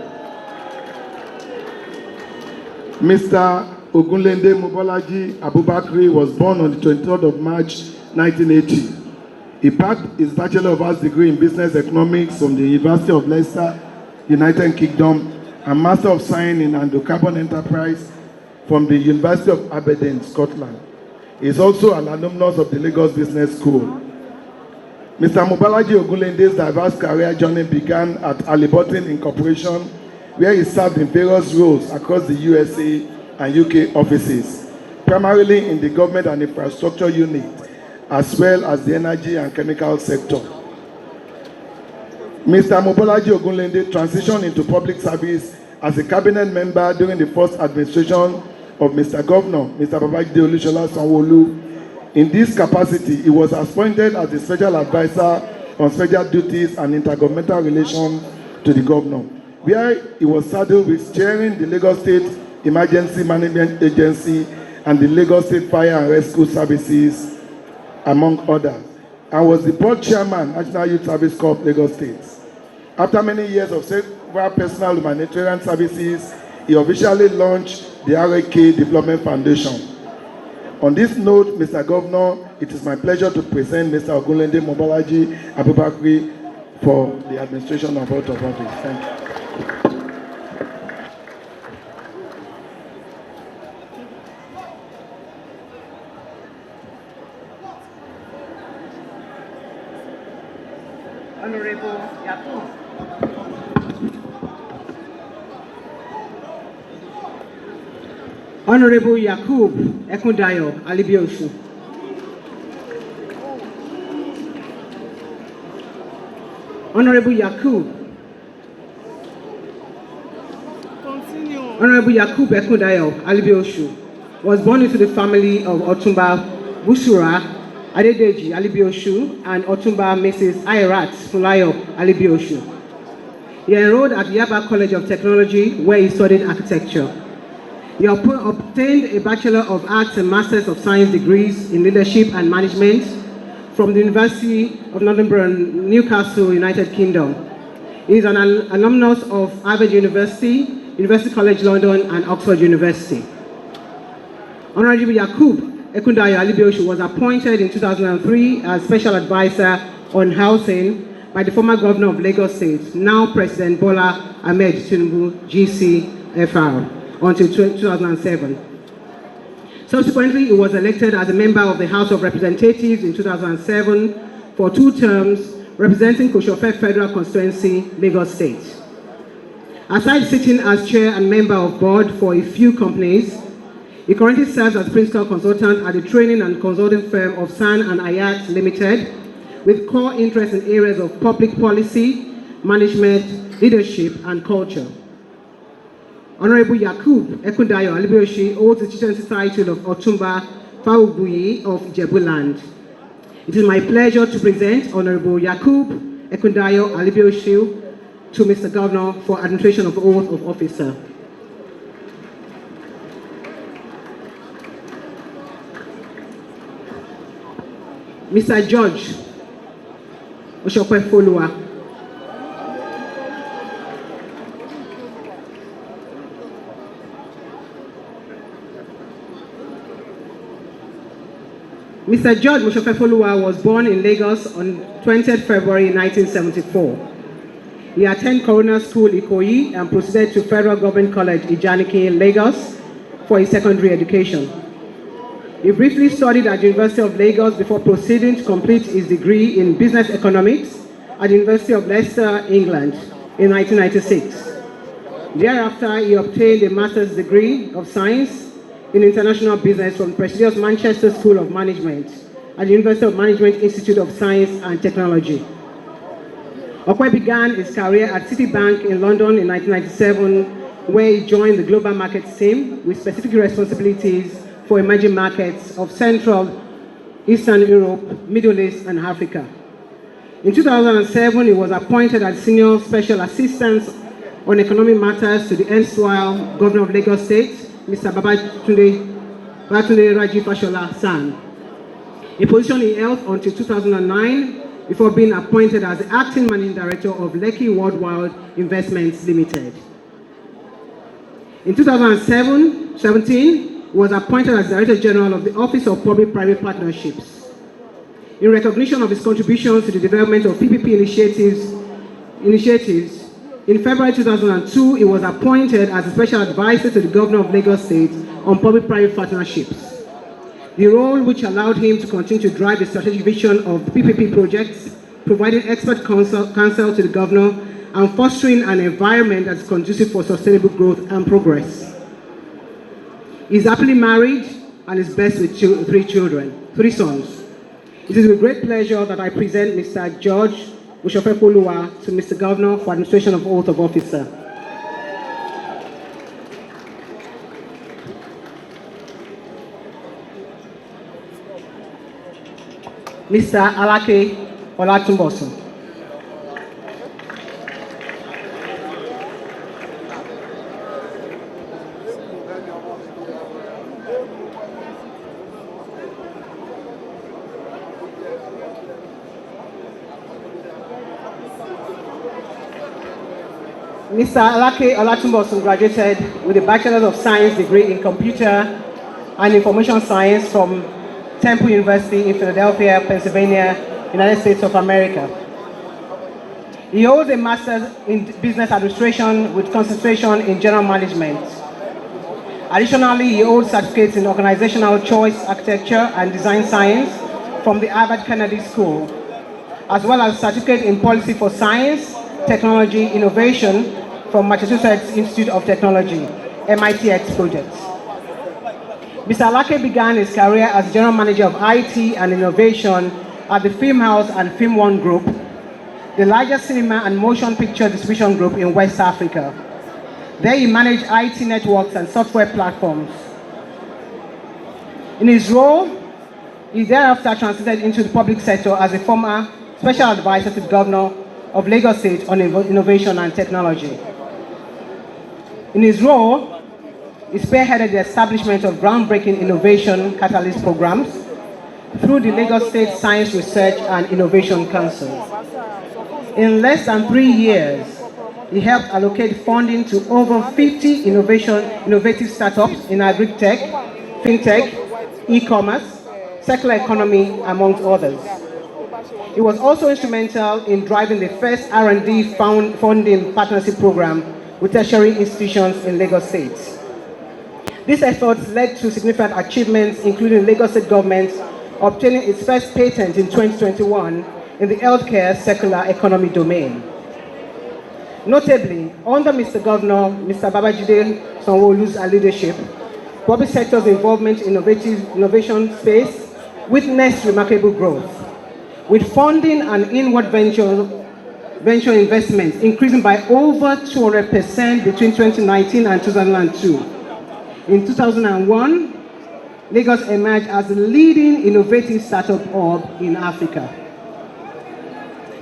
Mr. Ogunlende Mobolaji Abubakar was born on the 23rd of March 1980. He bagged his Bachelor of Arts degree in Business Economics from the University of Leicester, United Kingdom, and Master of Science in Hydrocarbon Enterprise from the University of Aberdeen, Scotland. He is also an alumnus of the Lagos Business School. Mr. Mobolaji Ogunlende's diverse career journey began at Aliburton Incorporation, where he served in various roles across the USA and UK offices, primarily in the government and infrastructure unit, as well as the energy and chemical sector. Mr. Mobolaji Ogunlende transitioned into public service as a cabinet member during the first administration of Mr. Governor, Mr. Babajide Sanwoolu. In this capacity, he was appointed as the special advisor on special duties and intergovernmental relations to the governor, where he was saddled with chairing the Lagos State Emergency Management Agency and the Lagos State Fire and Rescue Services, among others, and was the board chairman, National Youth Service Corps, Lagos State. After many years of several personal humanitarian services, he officially launched the RAK Development Foundation. On this note, Mr. Governor, it is my pleasure to present Mr. Ogunlende Mobolaji Abubakar for the administration of oath of office. Thank you. Honorable Yakub. Honorable Yakub Ekundayo Alibioshu. Honorable Yakub. Honorable Yakub Ekundayo Alibioshu was born into the family of Otumba Bushura Adedeji Alibioshu and Otumba Mrs. Ayrat Fulayo Alibioshu. He enrolled at Yaba College of Technology, where he studied architecture. He obtained a Bachelor of Arts and Masters of Science degrees in Leadership and Management from the University of Northumberland, Newcastle, United Kingdom. He is an alumnus of Harvard University, University College London, and Oxford University. Honorable Yakub Ekundayo Alibioshu was appointed in 2003 as Special Advisor on Housing by the former Governor of Lagos State, now President Bola Ahmed Tinubu, GCFR, until 2007. Subsequently, he was elected as a member of the House of Representatives in 2007 for 2 terms, representing Koshofe Federal Constituency, Lagos State. Aside sitting as chair and member of board for a few companies, he currently serves as principal consultant at the training and consulting firm of San and Ayat Limited, with core interests in areas of public policy, management, leadership, and culture. Honorable Yakub Ekundayo Alibioshu holds the chieftaincy title of Otumba Faubuyi of Ijebuland. It is my pleasure to present Honorable Yakub Ekundayo Alibioshu to Mr. Governor for administration of the oath of officer. Mr. George Oshokwe Folua. Mr. George Oshokwe Folua was born in Lagos on 20th February 1974. He attended Corona School, Ikoyi, and proceeded to Federal Government College, Ijaniki, Lagos, for his secondary education. He briefly studied at the University of Lagos before proceeding to complete his degree in Business Economics at the University of Leicester, England, in 1996. Thereafter, he obtained a Master's degree of Science in International Business from the prestigious Manchester School of Management at the University of Management Institute of Science and Technology. Okwe began his career at Citibank in London in 1997, where he joined the global markets team with specific responsibilities for emerging markets of Central, Eastern Europe, Middle East, and Africa. In 2007, he was appointed as Senior Special Assistant on Economic Matters to the erstwhile Governor of Lagos State, Mr. Babajide Raji Fashola San, a position he held until 2009 before being appointed as the Acting Managing Director of Lekki Worldwide Investments Limited. In 2017, he was appointed as Director General of the Office of Public-Private Partnerships. In recognition of his contributions to the development of PPP initiatives, in February 2002, he was appointed as a Special Advisor to the Governor of Lagos State on Public-Private Partnerships, the role which allowed him to continue to drive the strategic vision of PPP projects, providing expert counsel to the Governor, and fostering an environment that is conducive for sustainable growth and progress. He is happily married and is blessed with 3 sons. It is with great pleasure that I present Mr. George Oshokwe Folua to Mr. Governor for administration of oath of officer. Mr. Alake Olatunbosun. Mr. Alake Olatunbosun graduated with a Bachelor of Science degree in Computer and Information Science from Temple University in Philadelphia, Pennsylvania, United States of America. He holds a Master's in Business Administration with concentration in General Management. Additionally, he holds certificates in Organizational Choice Architecture and Design Science from the Harvard Kennedy School, as well as certificate in policy for science, technology, innovation from Massachusetts Institute of Technology, MITx project. Mr. Alake began his career as General Manager of IT and Innovation at the Film House and Film One Group, the largest cinema and motion picture distribution group in West Africa. There he managed IT networks and software platforms. In his role, he thereafter transited into the public sector as a former special advisor to the Governor of Lagos State on innovation and technology. In his role, he spearheaded the establishment of groundbreaking innovation catalyst programs through the Lagos State Science Research and Innovation Council. In less than 3 years, he helped allocate funding to over 50 innovative startups in agri-tech, fintech, e-commerce, circular economy, amongst others. He was also instrumental in driving the first R&D funding partnership program with tertiary institutions in Lagos State. These efforts led to significant achievements, including Lagos State government obtaining its first patent in 2021 in the healthcare circular economy domain. Notably, under Mr. Governor, Mr. Babajide Sanwoolu's leadership, public sector's involvement in innovation space witnessed remarkable growth, with funding and inward venture investments increasing by over 200% between 2019 and 2002. In 2001, Lagos emerged as the leading innovative startup hub in Africa.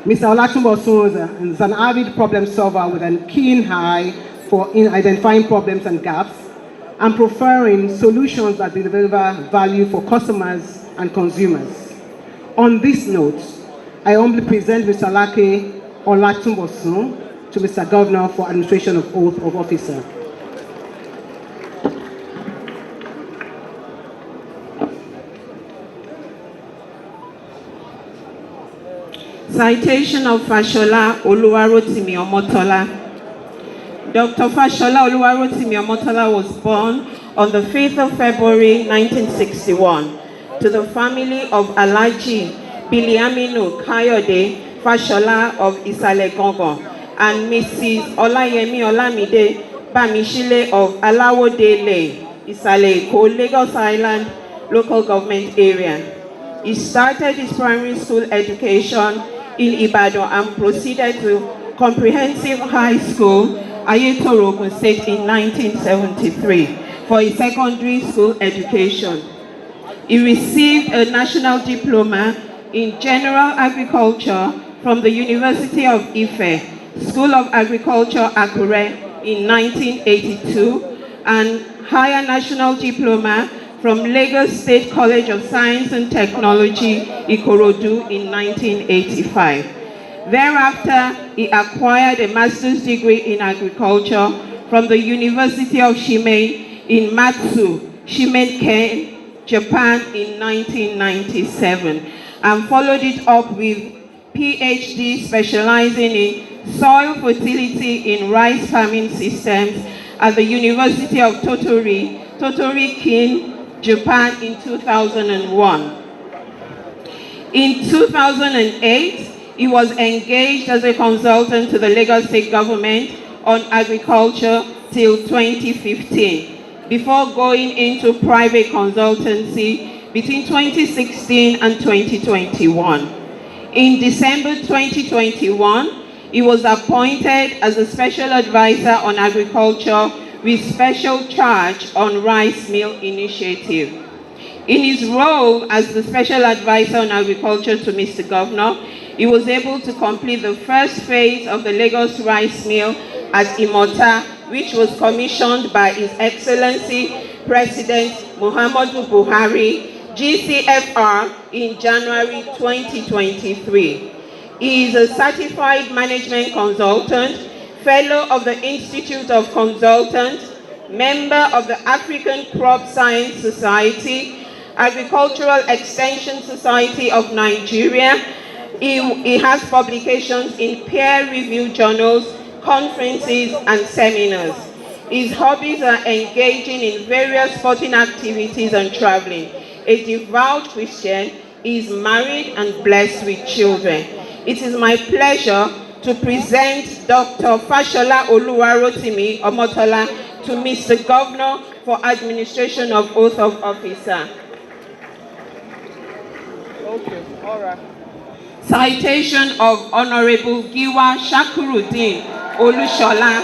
Mr. Olatunbo Osunwoza is an avid problem solver with a keen eye for identifying problems and gaps and preferring solutions that deliver value for customers and consumers. On this note, I humbly present Mr. Alake Olatunbo Osun to Mr. Governor for administration of oath of office. Citation of Fashola Oluwarotimi Omotola. Dr. Fashola Oluwarotimi Omotola was born on the 5th of February 1961 to the family of Alhaji Biliaminu Kayode Fashola of Isale Gongon and Mrs. Olayemi Olamide Bamishile of Alawodele, Isale Eko, Lagos Island local government area. He started his primary school education in Ibadan and proceeded to Comprehensive High School, Ayetoro, Ogun State in 1973 for his secondary school education. He received a national diploma in General Agriculture from the University of Ife, School of Agriculture, Akure in 1982 and Higher National Diploma from Lagos State College of Science and Technology, Ikorodu in 1985. Thereafter, he acquired a master's degree in agriculture from the University of Shimei in Matsu, Shimen-ken, Japan in 1997, and followed it up with PhD specializing in soil fertility in rice farming systems at the University of Totori-kin, Japan in 2001. In 2008, he was engaged as a consultant to the Lagos State government on agriculture till 2015, before going into private consultancy between 2016 and 2021. In December 2021, he was appointed as a special advisor on agriculture with special charge on rice mill initiative. In his role as the special advisor on agriculture to Mr. Governor, he was able to complete the first phase of the Lagos rice mill at Imota, which was commissioned by His Excellency President Muhammadu Buhari, GCFR, in January 2023. He is a certified management consultant, Fellow of the Institute of Consultants, member of the African Crop Science Society, Agricultural Extension Society of Nigeria. He has publications in peer-reviewed journals, conferences, and seminars. His hobbies are engaging in various sporting activities and traveling. A devout Christian, he is married and blessed with children. it is my pleasure to present Dr. Fashola Oluwarotimi Omotola to Mr. Governor for administration of oath of office. Okay, all right. Citation of Honorable Giwa Shakurudin Olushola.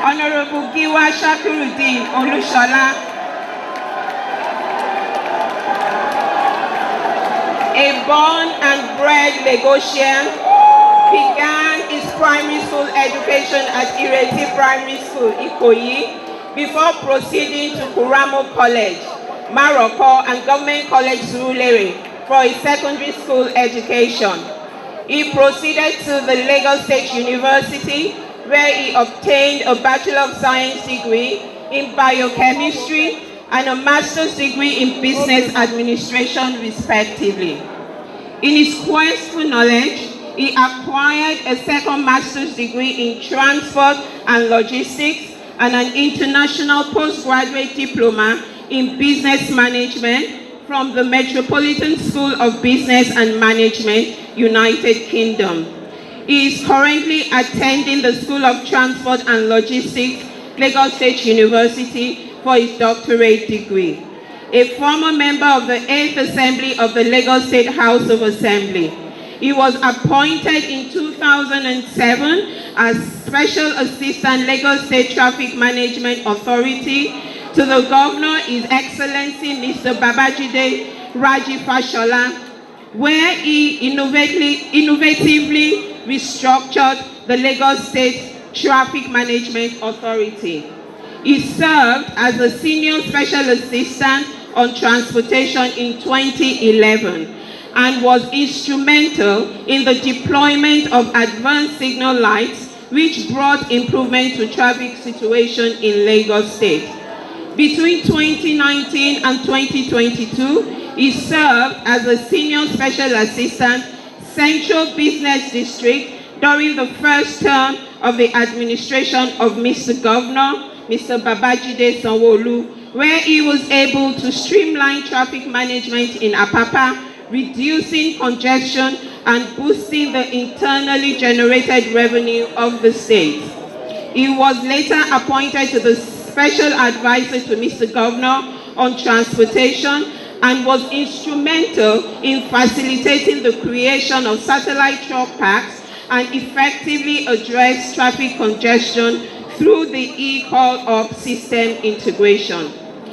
Honorable Giwa Shakurudin Olushola, a born and bred Lagosian, began his primary school education at Ireti Primary School, Ikoyi, before proceeding to Kuramo College, Maroko, and Government College Surulere for his secondary school education. He proceeded to the Lagos State University, where he obtained a Bachelor of Science degree in biochemistry and a master's degree in business administration, respectively. In his quest for knowledge, he acquired a second master's degree in transport and logistics and an international postgraduate diploma in business management from the Metropolitan School of Business and Management, United Kingdom. He is currently attending the School of Transport and Logistics, Lagos State University, for his doctorate degree. A former member of the 8th Assembly of the Lagos State House of Assembly. He was appointed in 2007 as Special Assistant Lagos State Traffic Management Authority to the Governor, His Excellency Mr. Babajide Raji Fashola, where he innovatively restructured the Lagos State Traffic Management Authority. He served as a Senior Special Assistant on Transportation in 2011 and was instrumental in the deployment of advanced signal lights, which brought improvement to traffic situation in Lagos State. Between 2019 and 2022, he served as a Senior Special Assistant, Central Business District, during the first term of the administration of Mr. Governor, Mr. Babajide Sanwoolu, where he was able to streamline traffic management in Apapa, reducing congestion and boosting the internally generated revenue of the state. He was later appointed to the Special Advisor to Mr. Governor on Transportation and was instrumental in facilitating the creation of satellite truck parks and effectively address traffic congestion through the e-call-up system integration.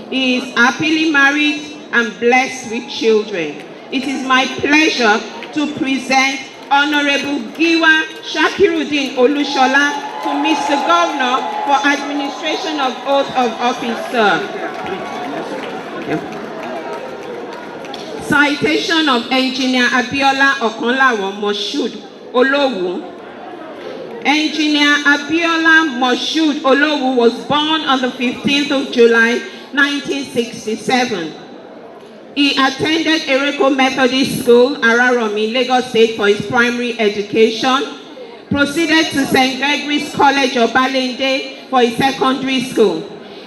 He is happily married and blessed with children. It is my pleasure to present Honorable Giwa Shakurudin Olushola to Mr. Governor for administration of oath of office, sir. Citation of Engineer Abiola Okanlawo Moshood Olowu. Engineer Abiola Moshood Olowu was born on the 15th of July, 1967. He attended Ereko Methodist School, Araromi, Lagos State for his primary education, proceeded to St. Gregory's College of Balende for his secondary school.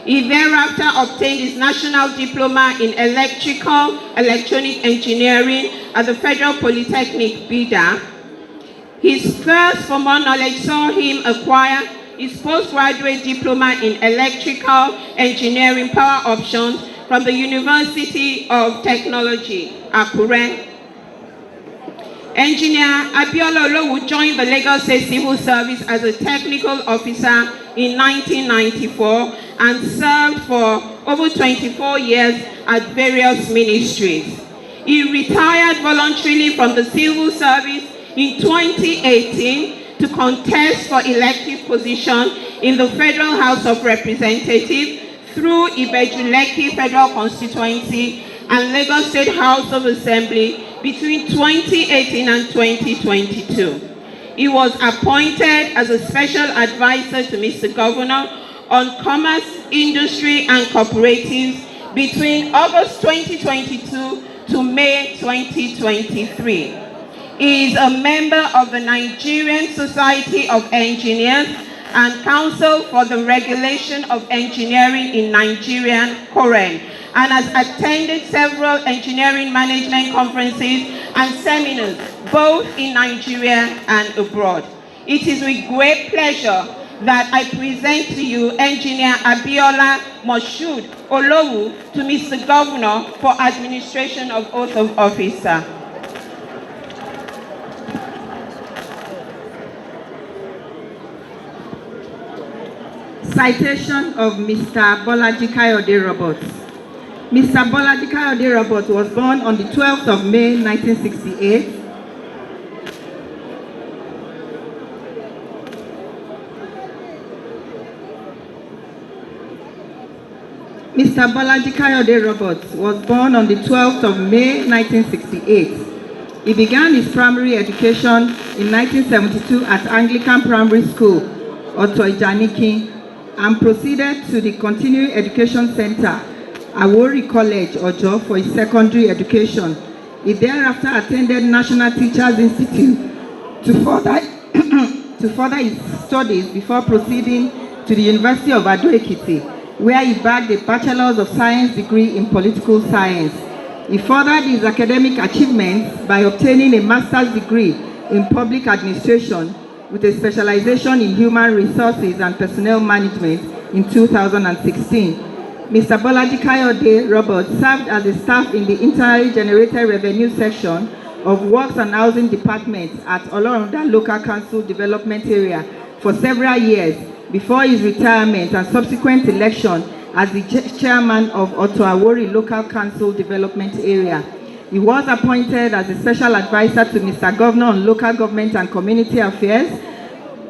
He thereafter obtained his National Diploma in Electronic Engineering at the Federal Polytechnic, Bida. His thirst for more knowledge saw him acquire his postgraduate diploma in Electrical Engineering Power Options from the University of Technology, Akure. Engineer Abiola Olowu joined the Lagos State Civil Service as a technical officer in 1994 and served for over 24 years at various ministries. He retired voluntarily from the civil service in 2018 to contest for elective position in the Federal House of Representatives through Ibejuleki Federal Constituency and Lagos State House of Assembly between 2018 and 2022. He was appointed as a special advisor to Mr. Governor on Commerce, Industry and Cooperatives between August 2022 to May 2023. He is a member of the Nigerian Society of Engineers and Council for the Regulation of Engineering in Nigeria, COREN, and has attended several engineering management conferences and seminars, both in Nigeria and abroad. It is with great pleasure that I present to you Engineer Abiola Moshood Olowu to Mr. Governor for administration of oath of office, sir. Citation of Mr. Bolaji Kayode Roberts. Mr. Bolaji Kayode Roberts was born on the 12th of May, 1968. Mr. Bolaji Kayode Roberts was born on the 12th of May, 1968. He began his primary education in 1972 at Anglican Primary School, Otoijaniki, and proceeded to the Continuing Education Center, Awori College, Ojo, for his secondary education. He thereafter attended National Teachers Institute to further his studies before proceeding to the University of Ado-Ekiti, where he bagged a Bachelor of Science degree in Political Science. He furthered his academic achievements by obtaining a master's degree in Public Administration with a specialization in Human Resources and Personnel Management in 2016. Mr. Bolaji Kayode Roberts served as a staff in the Internally Generated Revenue Section of Works and Housing Department at Olorunda Local Council Development Area for several years before his retirement and subsequent election as the chairman of Oto-Awori Local Council Development Area. He was appointed as a special advisor to Mr. Governor on Local Government and Community Affairs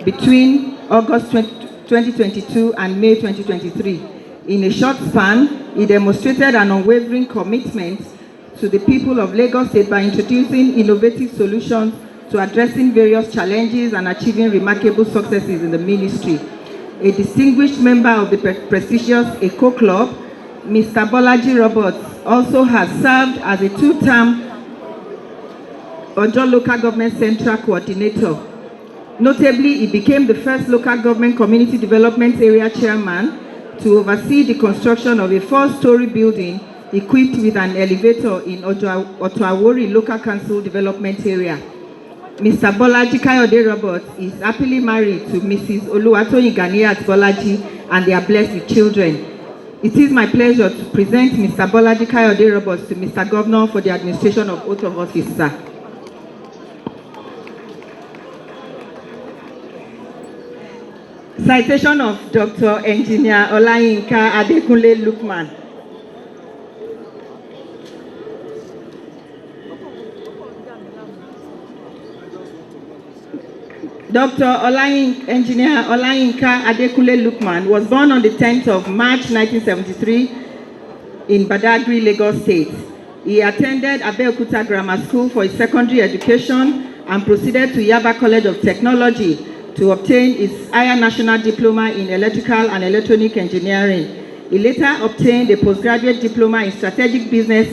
between August 2022 and May 2023. In a short span, he demonstrated an unwavering commitment to the people of Lagos State by introducing innovative solutions to addressing various challenges and achieving remarkable successes in the ministry. A distinguished member of the prestigious ECO Club, Mr. Bolaji Roberts also has served as a two-term Ojo Local Government Central Coordinator. Notably, he became the first local government community development area chairman to oversee the construction of a 4-story building equipped with an elevator in Oto-Awori Local Council Development Area. Mr. Bolaji Kayode Roberts is happily married to Mrs. Oluwatoyin Ganiat Bolaji, and they are blessed with children. It is my pleasure to present Mr. Bolaji Kayode Roberts to Mr. Governor for the administration of oath of office, sir. Citation of Dr. Engineer Olayinka Adekunle Lukman. Engineer Olayinka Adekunle Lukman was born on the 10th of March 1973 in Badagry, Lagos State. He attended Abeokuta Grammar School for his secondary education and proceeded to Yaba College of Technology to obtain his higher national diploma in electrical and electronic engineering. He later obtained a postgraduate diploma in strategic business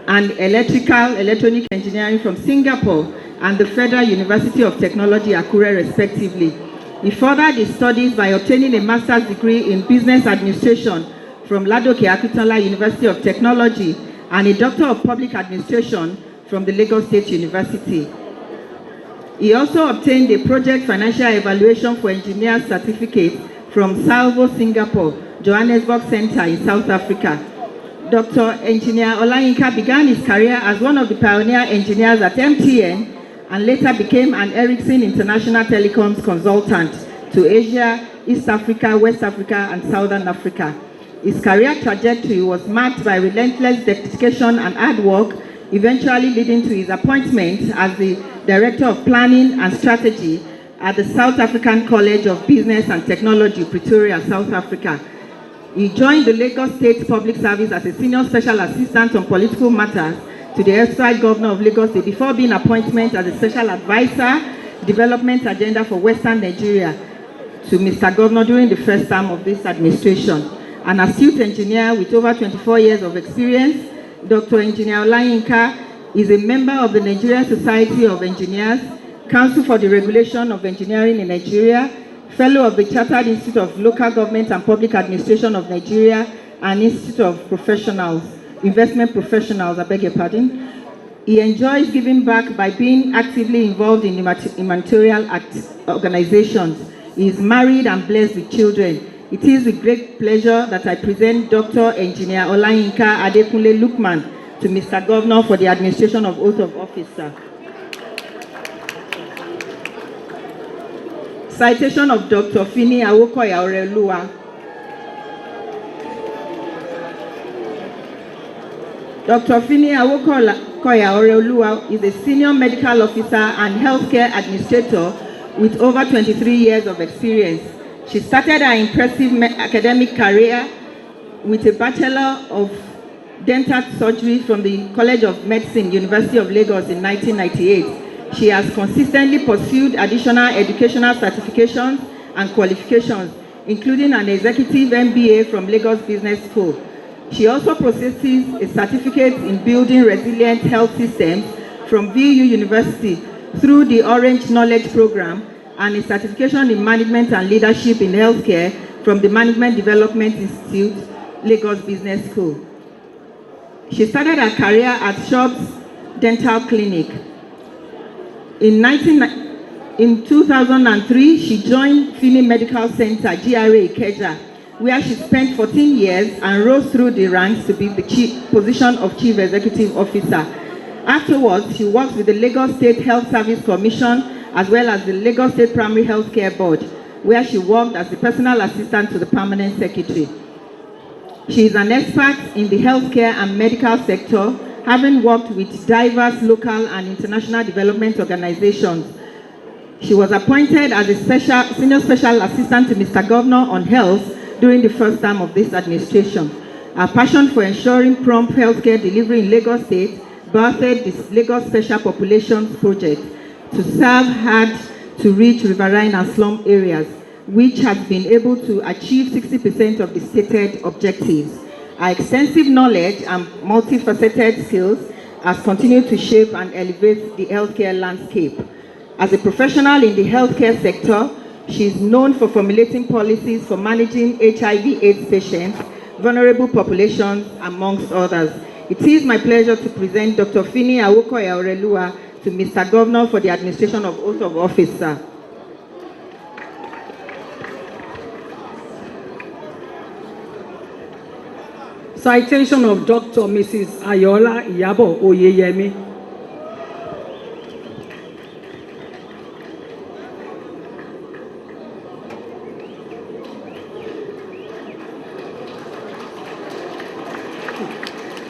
and electronic engineering from Singapore and the Federal University of Technology, Akure, respectively. He furthered his studies by obtaining a master's degree in business administration from Ladoke Akintola University of Technology and a Doctor of Public Administration from the Lagos State University. He also obtained a Project Financial Evaluation for Engineers certificate from Salvo Singapore, Johannesburg Center in South Africa. Dr. Engineer Olayinka began his career as one of the pioneer engineers at MTN and later became an Ericsson International Telecoms consultant to Asia, East Africa, West Africa, and Southern Africa. His career trajectory was marked by relentless dedication and hard work, eventually leading to his appointment as the Director of Planning and Strategy at the South African College of Business and Technology, Pretoria, South Africa. He joined the Lagos State Public Service as a Senior Special Assistant on Political Matters to the erstwhile Governor of Lagos State before being appointed as a Special Advisor, Development Agenda for Western Nigeria to Mr. Governor during the first term of this administration. An astute engineer with over 24 years of experience, Dr. Engineer Olayinka is a member of the Nigerian Society of Engineers, Council for the Regulation of Engineering in Nigeria, Fellow of the Chartered Institute of Local Government and Public Administration of Nigeria, and Institute of Investment Professionals, I beg your pardon. He enjoys giving back by being actively involved in humanitarian organizations. He is married and blessed with children. It is with great pleasure that I present Dr. Engineer Olayinka Adekunle Lukman to Mr. Governor for the administration of oath of office, sir. Citation of Dr. Fini Awokoya Oreoluwa. Dr. Fini Awokoya Oreoluwa is a senior medical officer and healthcare administrator with over 23 years of experience. She started her impressive academic career with a Bachelor of Dental Surgery from the College of Medicine, University of Lagos in 1998. She has consistently pursued additional educational certifications and qualifications, including an executive MBA from Lagos Business School. She also possesses a certificate in building resilient health systems from VU University through the Orange Knowledge Program and a certification in management and leadership in healthcare from the Management Development Institute, Lagos Business School. She started her career at Shops Dental Clinic. In 2003, she joined Fini Medical Center, GRA Ikeja, where she spent 14 years and rose through the ranks to be the position of Chief Executive Officer. Afterwards, she worked with the Lagos State Health Service Commission as well as the Lagos State Primary Health Care Board, where she worked as the personal assistant to the Permanent Secretary. She is an expert in the healthcare and medical sector, having worked with diverse local and international development organizations. She was appointed as a senior special assistant to Mr. Governor on Health during the first term of this administration. Her passion for ensuring prompt healthcare delivery in Lagos State birthed this Lagos Special Populations Project to serve hard-to-reach riverine and slum areas, which has been able to achieve 60% of the stated objectives. Her extensive knowledge and multifaceted skills has continued to shape and elevate the healthcare landscape. As a professional in the healthcare sector, she is known for formulating policies for managing HIV/AIDS patients, vulnerable populations, amongst others. It is my pleasure to present Dr. Fini Awokoya Oreoluwa to Mr. Governor for the administration of oath of office, sir. Citation of Dr. Mrs. Ayola Iyabo Oyeyemi.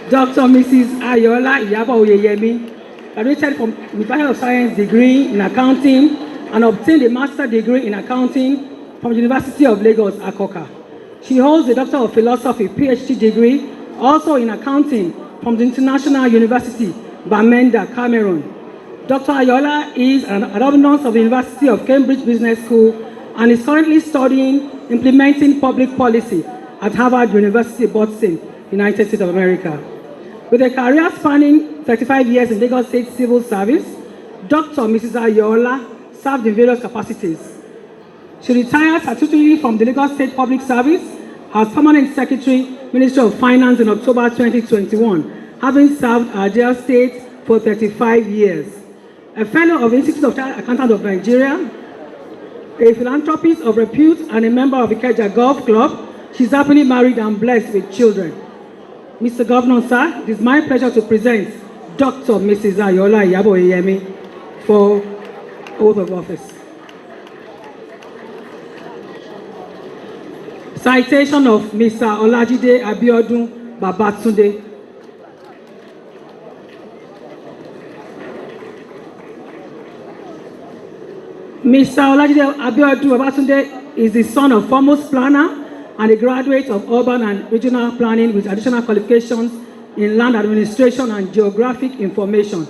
Dr. Mrs. Ayola Iyabo Oyeyemi graduated with Bachelor of Science degree in accounting and obtained a master's degree in accounting from the University of Lagos, Akoka. She holds a Doctor of Philosophy PhD degree also in accounting from the International University, Bamenda, Cameroon. Dr. Ayola is an alumnus of the University of Cambridge Business School and is currently studying implementing public policy at Harvard University, Boston, United States of America. With a career spanning 35 years in Lagos State Civil Service, Dr. Mrs. Ayola served in various capacities. She retired statutorily from the Lagos State Public Service as Permanent Secretary, Ministry of Finance in October 2021, having served Ajah State for 35 years. A fellow of the Institute of Chartered Accountants of Nigeria, a philanthropist of repute and a member of the Ikeja Golf Club, she's happily married and blessed with children. Mr. Governor, sir, it is my pleasure to present Dr. Mrs. Ayola Iyabo Oyeyemi for oath of office. Citation of Mr. Olajide Abiodun Babatunde. Mr. Olajide Abiodun Babatunde is the son of foremost planner and a graduate of urban and regional planning with additional qualifications in land administration and geographic information.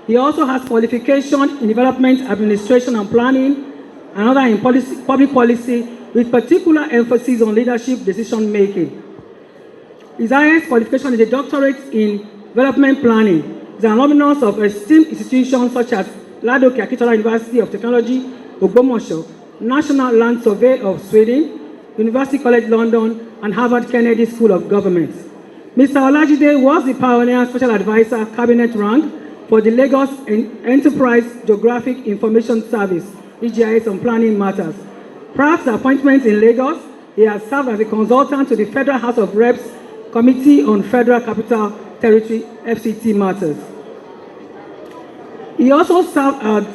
He also has qualification in development administration and planning, and other in public policy with particular emphasis on leadership decision making. His highest qualification is a doctorate in development planning. He is an alumnus of esteemed institutions such as Ladoke Akintola University of Technology, Ogbomoso, National Land Survey of Sweden, University College London, and Harvard Kennedy School of Government. Mr. Olajide was the pioneer special advisor cabinet rank for the Lagos Enterprise Geographic Information Service, EGIS, on planning matters. Prior to the appointment in Lagos, he has served as a consultant to the Federal House of Reps Committee on Federal Capital Territory, FCT matters. He has also served as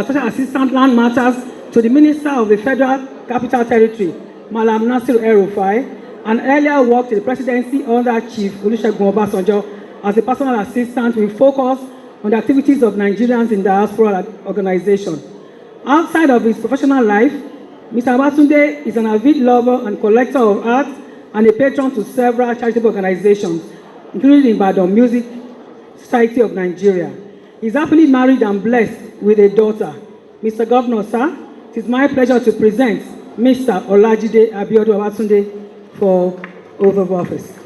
Special Assistant Land Matters to the Minister of the Federal Capital Territory, Malam Nasir El-Rufai, and earlier worked in the presidency under Chief Olusegun Obasanjo as a personal assistant with focus on the activities of Nigerians in diaspora organization. Outside of his professional life, Mr. Babatunde is an avid lover and collector of art and a patron to several charitable organizations, including the Ibadan Music Society of Nigeria. He is happily married and blessed with a daughter. Mr. Governor, sir, it is my pleasure to present Mr. Olajide Abiodun Babatunde for oath of office.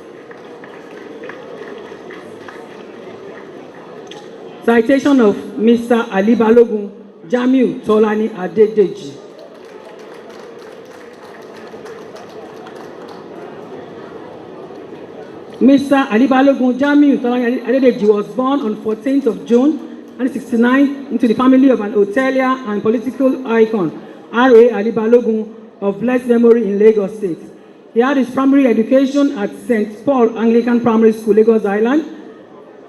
Citation of Mr. Ali Balogun Jamiu Tolani Adedeji. Mr. Ali Balogun Jamiu Tolani Adedeji was born on 14th of June 1969 into the family of an hotelier and political icon, R.A. Ali Balogun of blessed memory in Lagos State. He had his primary education at St. Paul Anglican Primary School, Lagos Island,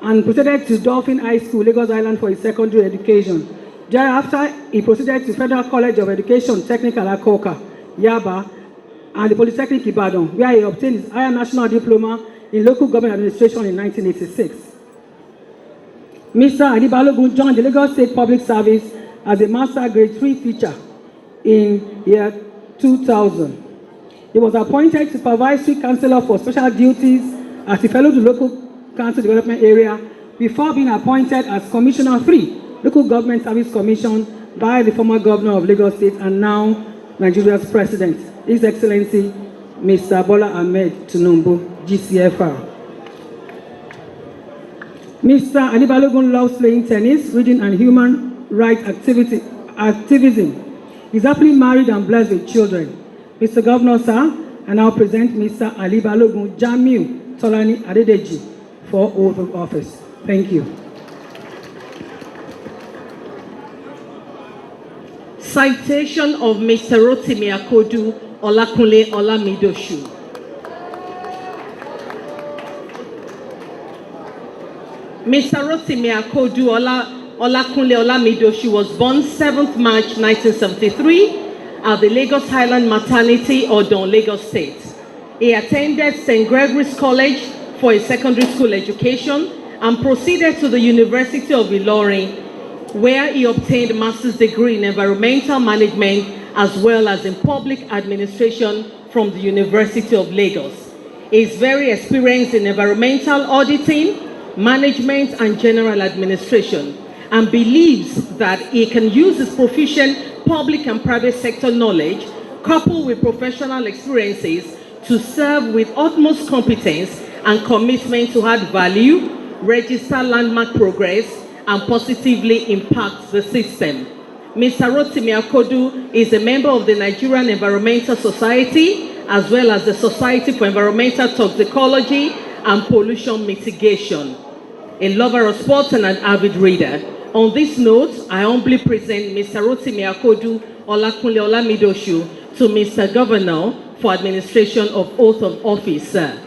and proceeded to Dolphin High School, Lagos Island, for his secondary education. Thereafter, he proceeded to Federal College of Education, Technical Akoka, Yaba, and the Polytechnic Ibadan, where he obtained his higher national diploma in local government administration in 1986. Mr. Ali Balogun joined the Lagos State Public Service as a Master Grade 3 teacher in year 2000. He was appointed Supervisory Councillor for Special Duties as a fellow to Local Council Development Area before being appointed as Commissioner 3, Local Government Service Commission, by the former Governor of Lagos State and now Nigeria's President, His Excellency Mr. Bola Ahmed Tinubu, GCFR. Mr. Ali Balogun loves playing tennis, reading, and human rights activism. He's happily married and blessed with children. Mr. Governor, sir, I now present Mr. Ali Balogun Jamiu Tolani Adedeji for oath of office. Thank you. Citation of Mr. Rotimi Akodu Olakunle Olamidoshu. Mr. Rotimi Akodu Olakunle Olamidoshu was born 7th March 1973 at the Lagos Highland Maternity, Odon, Lagos State. He attended St. Gregory's College for his secondary school education and proceeded to the University of Ilorin, where he obtained a master's degree in environmental management as well as in public administration from the University of Lagos. He is very experienced in environmental auditing, management, and general administration, and believes that he can use his proficient public and private sector knowledge, coupled with professional experiences, to serve with utmost competence and commitment to add value, register landmark progress, and positively impact the system. Mr. Rotimi Akodu is a member of the Nigerian Environmental Society, as well as the Society for Environmental Toxicology and Pollution Mitigation. A lover of sports and an avid reader. On this note, I humbly present Mr. Rotimi Akodu Olakunle Olamidoshu to Mr. Governor for administration of oath of office, sir.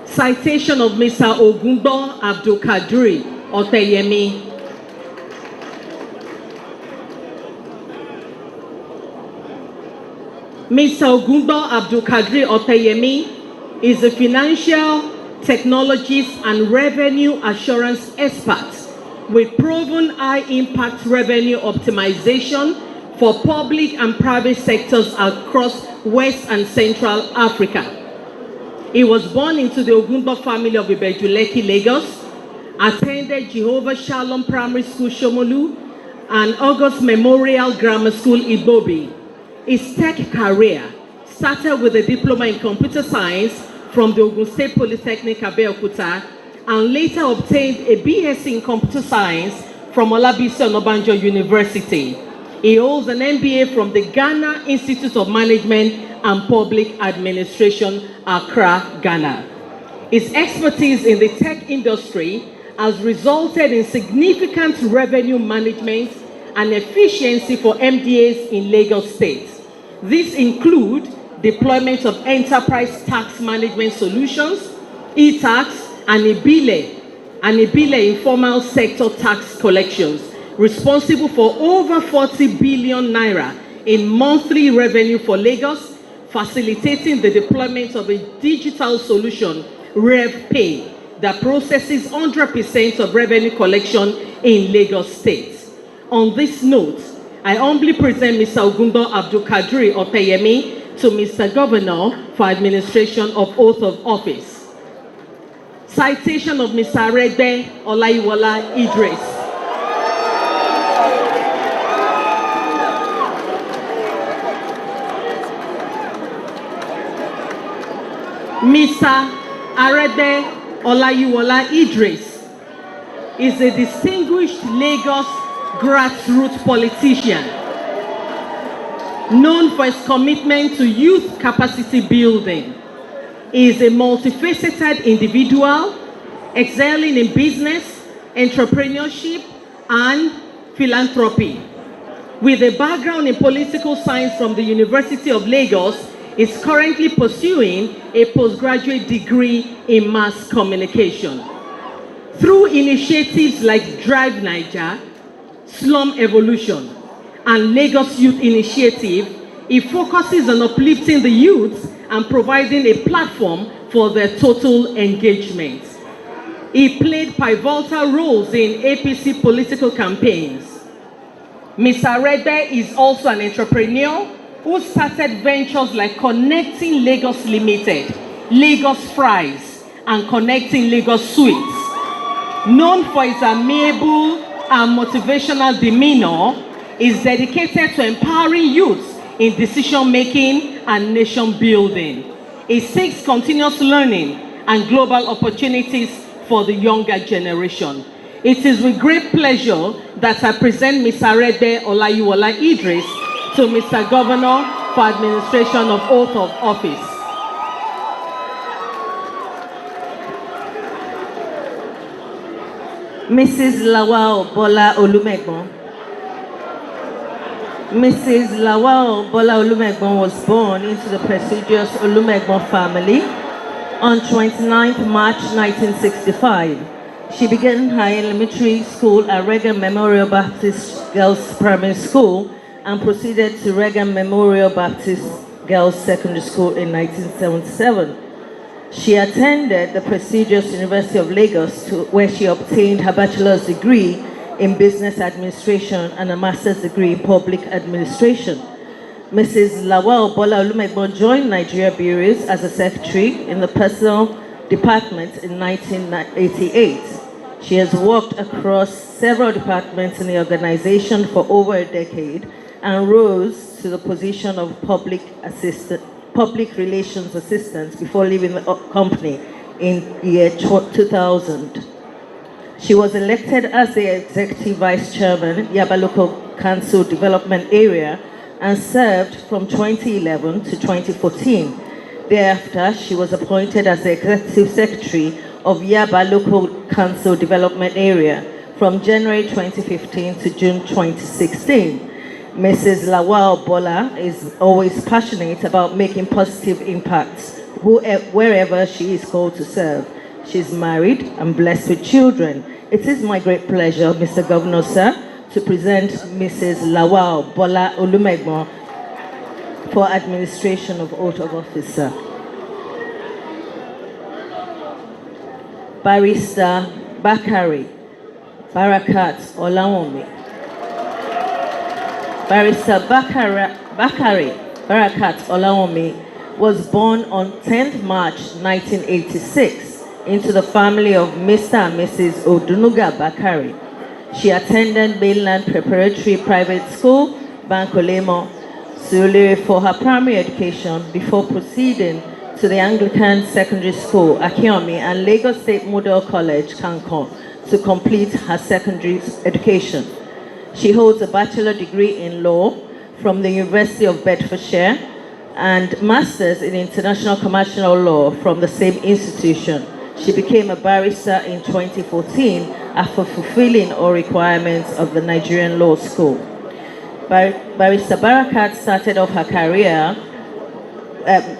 Citation of Mr. Ogungbo Abdulkadri Oteyemi. Mr. Ogungbo Abdulkadri Oteyemi is a financial, technologies, and revenue assurance expert with proven high-impact revenue optimization for public and private sectors across West and Central Africa. He was born into the Ogungbo family of Ibejuleki, Lagos, attended Jehovah Shalom Primary School, Shomolu, and August Memorial Grammar School, Ibobi. His tech career started with a diploma in computer science from the Ogun State Polytechnic, Abeokuta, and later obtained a BSc in computer science from ONABANJO University. He holds an MBA from the Ghana Institute of Management and Public Administration, Accra, Ghana. His expertise in the tech industry has resulted in significant revenue management and efficiency for MDAs in Lagos State. These include deployment of enterprise tax management solutions, e-tax, and Ibile informal sector tax collections, responsible for over 40 billion naira in monthly revenue for Lagos, facilitating the deployment of a digital solution, RevPay, that processes 100% of revenue collection in Lagos State. On this note, I humbly present Mr. Ogundo Abdulkadri Opeyemi to Mr. Governor for administration of oath of office. Citation of Mr. Arebe Olayiwola Idris. Mr. Arebe Olayiwola Idris is a distinguished Lagos grassroots politician, known for his commitment to youth capacity building. He is a multifaceted individual, excelling in business, entrepreneurship, and philanthropy. With a background in political science from the University of Lagos, he is currently pursuing a postgraduate degree in mass communication. Through initiatives like Drive Niger, Slum Evolution, and Lagos Youth Initiative, he focuses on uplifting the youth and providing a platform for their total engagement. He played pivotal roles in APC political campaigns. Mr. Arebe is also an entrepreneur who started ventures like Connecting Lagos Limited, Lagos Fries, and Connecting Lagos Sweets. Known for his amiable and motivational demeanor, is dedicated to empowering youth in decision-making and nation-building. He seeks continuous learning and global opportunities for the younger generation. It is with great pleasure that I present Mr. Arebe Olayiwola Idris to Mr. Governor for administration of oath of office. Mrs. Lawal Bola Olumegbon. Mrs. Lawal Bola Olumegbon was born into the prestigious Olumegbon family on 29th March 1965. She began her elementary school at Reagan Memorial Baptist Girls Primary School and proceeded to Reagan Memorial Baptist Girls Secondary School in 1977. She attended the prestigious University of Lagos, where she obtained her bachelor's degree in business administration and a master's degree in public administration. Mrs. Lawal Bola Olumegbon joined Nigeria Bureaus as a secretary in the personal department in 1988. She has worked across several departments in the organization for over a decade and rose to the position of public relations assistant before leaving the company in year 2000. She was elected as the executive vice chairman, Yaba Local Council Development Area, and served from 2011 to 2014. Thereafter, she was appointed as the executive secretary of Yaba Local Council Development Area from January 2015 to June 2016. Mrs. Lawal Bola is always passionate about making positive impacts wherever she is called to serve. She's married and blessed with children. It is my great pleasure, Mr. Governor, sir, to present Mrs. Lawal Bola Olumegbon for administration of oath of office, sir. Barrister Bakari Barakat Olawomi. Barrister Bakari Barakat Olawomi was born on 10th March 1986 into the family of Mr. and Mrs. Odunuga Bakari. She attended Mainland Preparatory Private School, Bankolemo, Surulere for her primary education before proceeding to the Anglican Secondary School, Akiomi, and Lagos State Model College, Kankon, to complete her secondary education. She holds a bachelor degree in law from the University of Bedfordshire and master's in international commercial law from the same institution. She became a barrister in 2014 after fulfilling all requirements of the Nigerian Law School. Barrister Barakat started off her career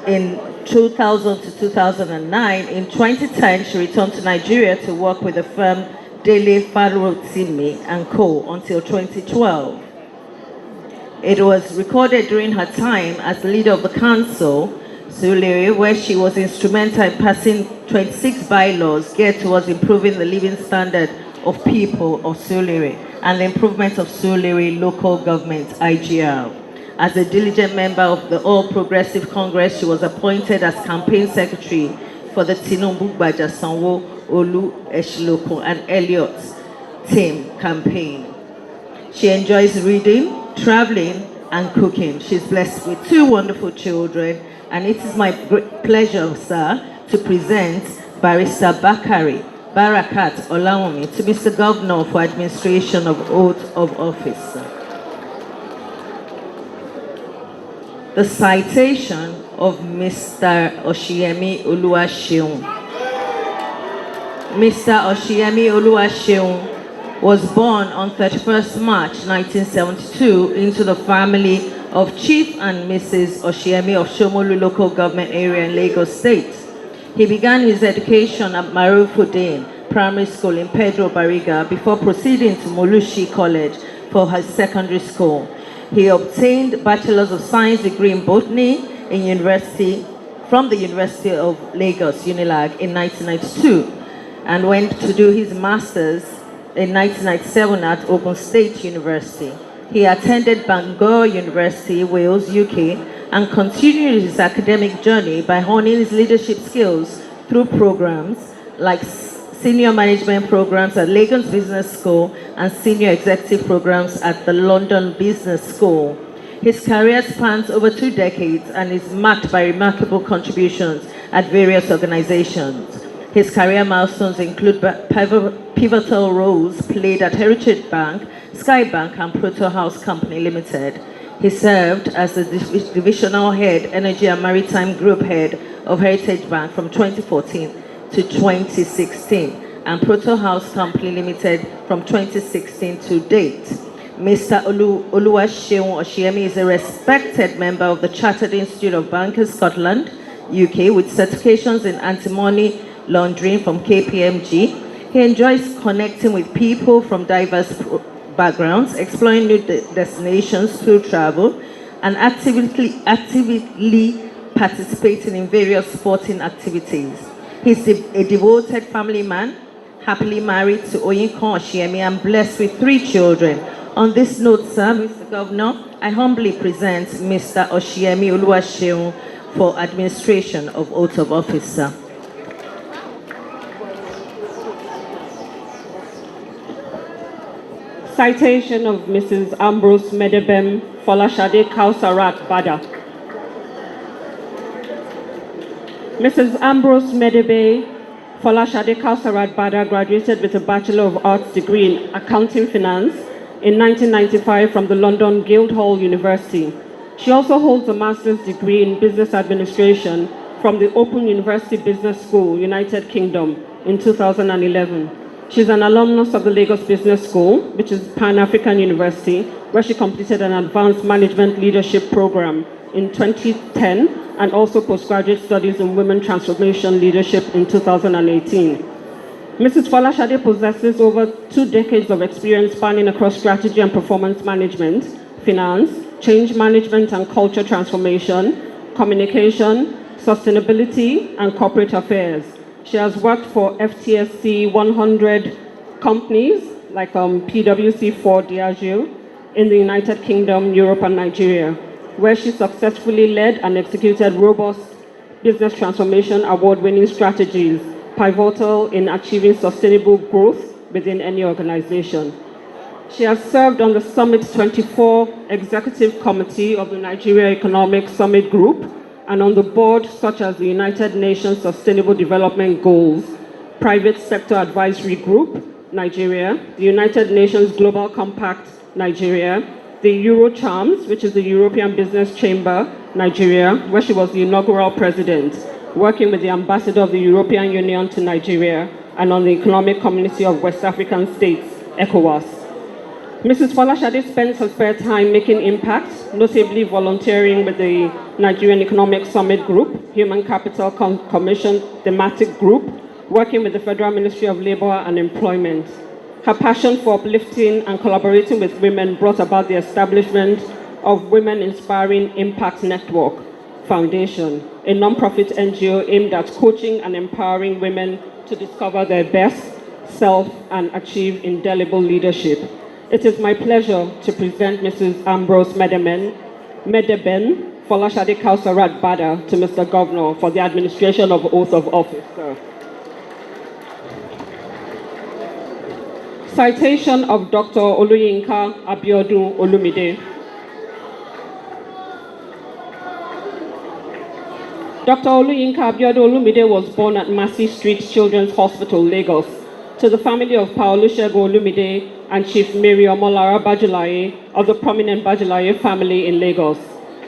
in 2000 to 2009. In 2010, she returned to Nigeria to work with the firm Dele Farotimi and Co. until 2012. It was recorded during her time as leader of the council, Surulere, where she was instrumental in passing 26 bylaws geared towards improving the living standard of people of Surulere and the improvement of Surulere local government, IGR. As a diligent member of the All Progressive Congress, she was appointed as campaign secretary for the Tinubu Gbaja Sanwoolu Eshiloko and Elliott's team campaign. She enjoys reading, traveling, and cooking. She's blessed with 2 wonderful children, and it is my great pleasure, sir, to present Barrister Barakat Olawumi to Mr. Governor for administration of oath of office. The citation of Mr. Oshiyemi Oluwaseun. Mr. Oshiyemi Oluwaseun was born on 31st March 1972 into the family of Chief and Mrs. Oshiyemi of Sanwoolu local government area in Lagos State. He began his education at Marufudin Primary School in Pedro Barriga before proceeding to Molushi College for his secondary school. He obtained Bachelor's of Science degree in Botany from the University of Lagos, UNILAG, in 1992, and went to do his Master's in 1997 at Open State University. He attended Bangor University, Wales, UK, and continued his academic journey by honing his leadership skills through programs like senior management programs at Lagos Business School and senior executive programs at the London Business School. His career spans over 2 decades and is marked by remarkable contributions at various organizations. His career milestones include pivotal roles played at Heritage Bank, Sky Bank, and Proto House Company Limited. He served as the divisional head, Energy and Maritime Group head of Heritage Bank from 2014 to 2016, and Proto House Company Limited from 2016 to date. Mr. Oluwaseun Oshiyemi is a respected member of the Chartered Institute of Bankers Scotland, UK, with certifications in anti-money laundering from KPMG. He enjoys connecting with people from diverse backgrounds, exploring new destinations through travel, and actively participating in various sporting activities. He's a devoted family man, happily married to Oyinkan Oshiyemi and blessed with 3 children. On this note, sir, Mr. Governor, I humbly present Mr. Oshiyemi Oluwaseun for administration of oath of office, sir. Citation of Mrs. Ambrose Medebem Folashade Kausarat Bada. Mrs. Ambrose Medebe Folashade Kausarat Bada graduated with a Bachelor of Arts degree in Accounting Finance in 1995 from the London Guildhall University. She also holds a Master's degree in Business Administration from the Open University Business School, United Kingdom, in 2011. She's an alumnus of the Lagos Business School, which is Pan-African University, where she completed an advanced management leadership program in 2010 and also postgraduate studies in women transformation leadership in 2018. Mrs. Folashade possesses over 2 decades of experience spanning across strategy and performance management, finance, change management and culture transformation, communication, sustainability, and corporate affairs. She has worked for FTSE 100 companies like PwC, Ford, Diageo in the United Kingdom, Europe, and Nigeria, where she successfully led and executed robust business transformation award-winning strategies, pivotal in achieving sustainable growth within any organization. She has served on the Summit 24 Executive Committee of the Nigeria Economic Summit Group and on the board such as the United Nations Sustainable Development Goals, Private Sector Advisory Group, Nigeria, the United Nations Global Compact Nigeria, the Eurocharms, which is the European Business Chamber, Nigeria, where she was the inaugural president, working with the ambassador of the European Union to Nigeria and on the Economic Community of West African States, ECOWAS. Mrs. Folashade spends her spare time making impact, notably volunteering with the Nigerian Economic Summit Group, Human Capital Commission Thematic Group, working with the Federal Ministry of Labor and Employment. Her passion for uplifting and collaborating with women brought about the establishment of Women Inspiring Impact Network Foundation, a non-profit NGO aimed at coaching and empowering women to discover their best self and achieve indelible leadership. It is my pleasure to present Mrs. Ambrose Medeben Folashade Kausarat Bada to Mr. Governor for the administration of oath of office. Sir. Citation of Dr. Oluyinka Abiodun Olumide. Dr. Oluyinka Abiodun Olumide was born at Massey Street Children's Hospital, Lagos, to the family of Pa Olusegun Olumide and Chief Mary Omolara Bajulaye of the prominent Bajulaye family in Lagos.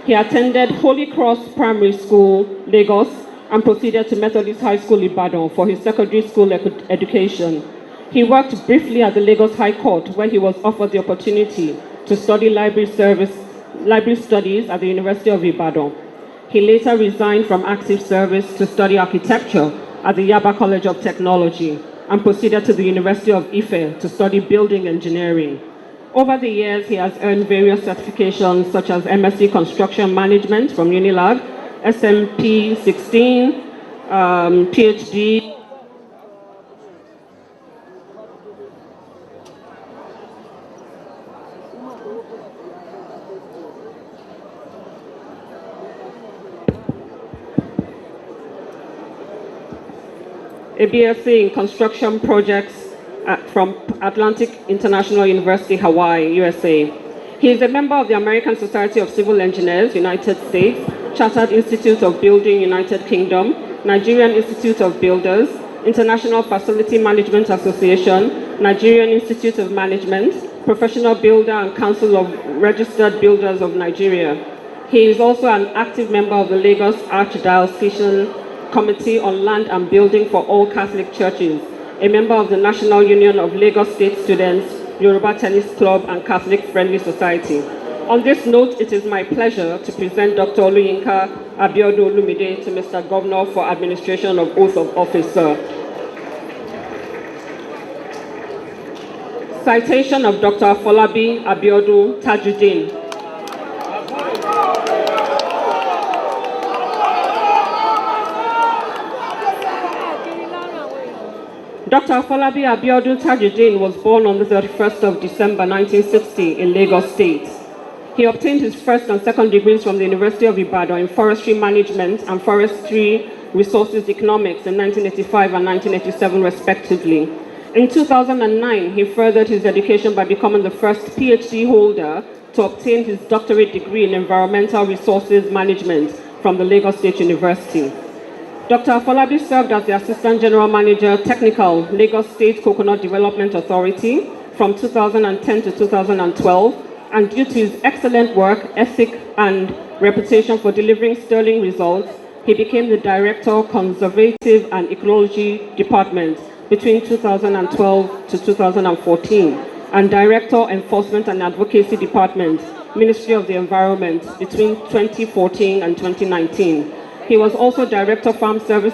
He attended Holy Cross Primary School, Lagos, and proceeded to Methodist High School, Ibadan, for his secondary school education. He worked briefly at the Lagos High Court, where he was offered the opportunity to study library studies at the University of Ibadan. He later resigned from active service to study architecture at the Yaba College of Technology and proceeded to the University of Ife to study building engineering. Over the years, he has earned various certifications such as MSc Construction Management from Unilag, SMP 16, PhD, a BSc in Construction Projects from Atlantic International University, Hawaii, USA. He is a member of the American Society of Civil Engineers, United States, Chartered Institute of Building, United Kingdom, Nigerian Institute of Builders, International Facility Management Association, Nigerian Institute of Management, Professional Builder and Council of Registered Builders of Nigeria. He is also an active member of the Lagos Archdiocesan Committee on Land and Building for All Catholic Churches, a member of the National Union of Lagos State Students, Yoruba Tennis Club, and Catholic Friendly Society. On this note, it is my pleasure to present Dr. Oluyinka Abiodun Olumide to Mr. Governor for administration of oath of office, sir. Citation of Dr. Afolabi Abiodun Tajuddin. Dr. Afolabi Abiodun Tajuddin was born on the 31st of December 1960 in Lagos State. He obtained his first and second degrees from the University of Ibadan in Forestry Management and Forestry Resources Economics in 1985 and 1987 respectively. In 2009, he furthered his education by becoming the first PhD holder to obtain his doctorate degree in Environmental Resources Management from the Lagos State University. Dr. Afolabi served as the Assistant General Manager, Technical, Lagos State Coconut Development Authority from 2010 to 2012, and due to his excellent work, ethic, and reputation for delivering sterling results, he became the Director, Conservative and Ecology Department between 2012 to 2014, and Director, Enforcement and Advocacy Department, Ministry of the Environment between 2014 and 2019. He was also Director, Farm Service,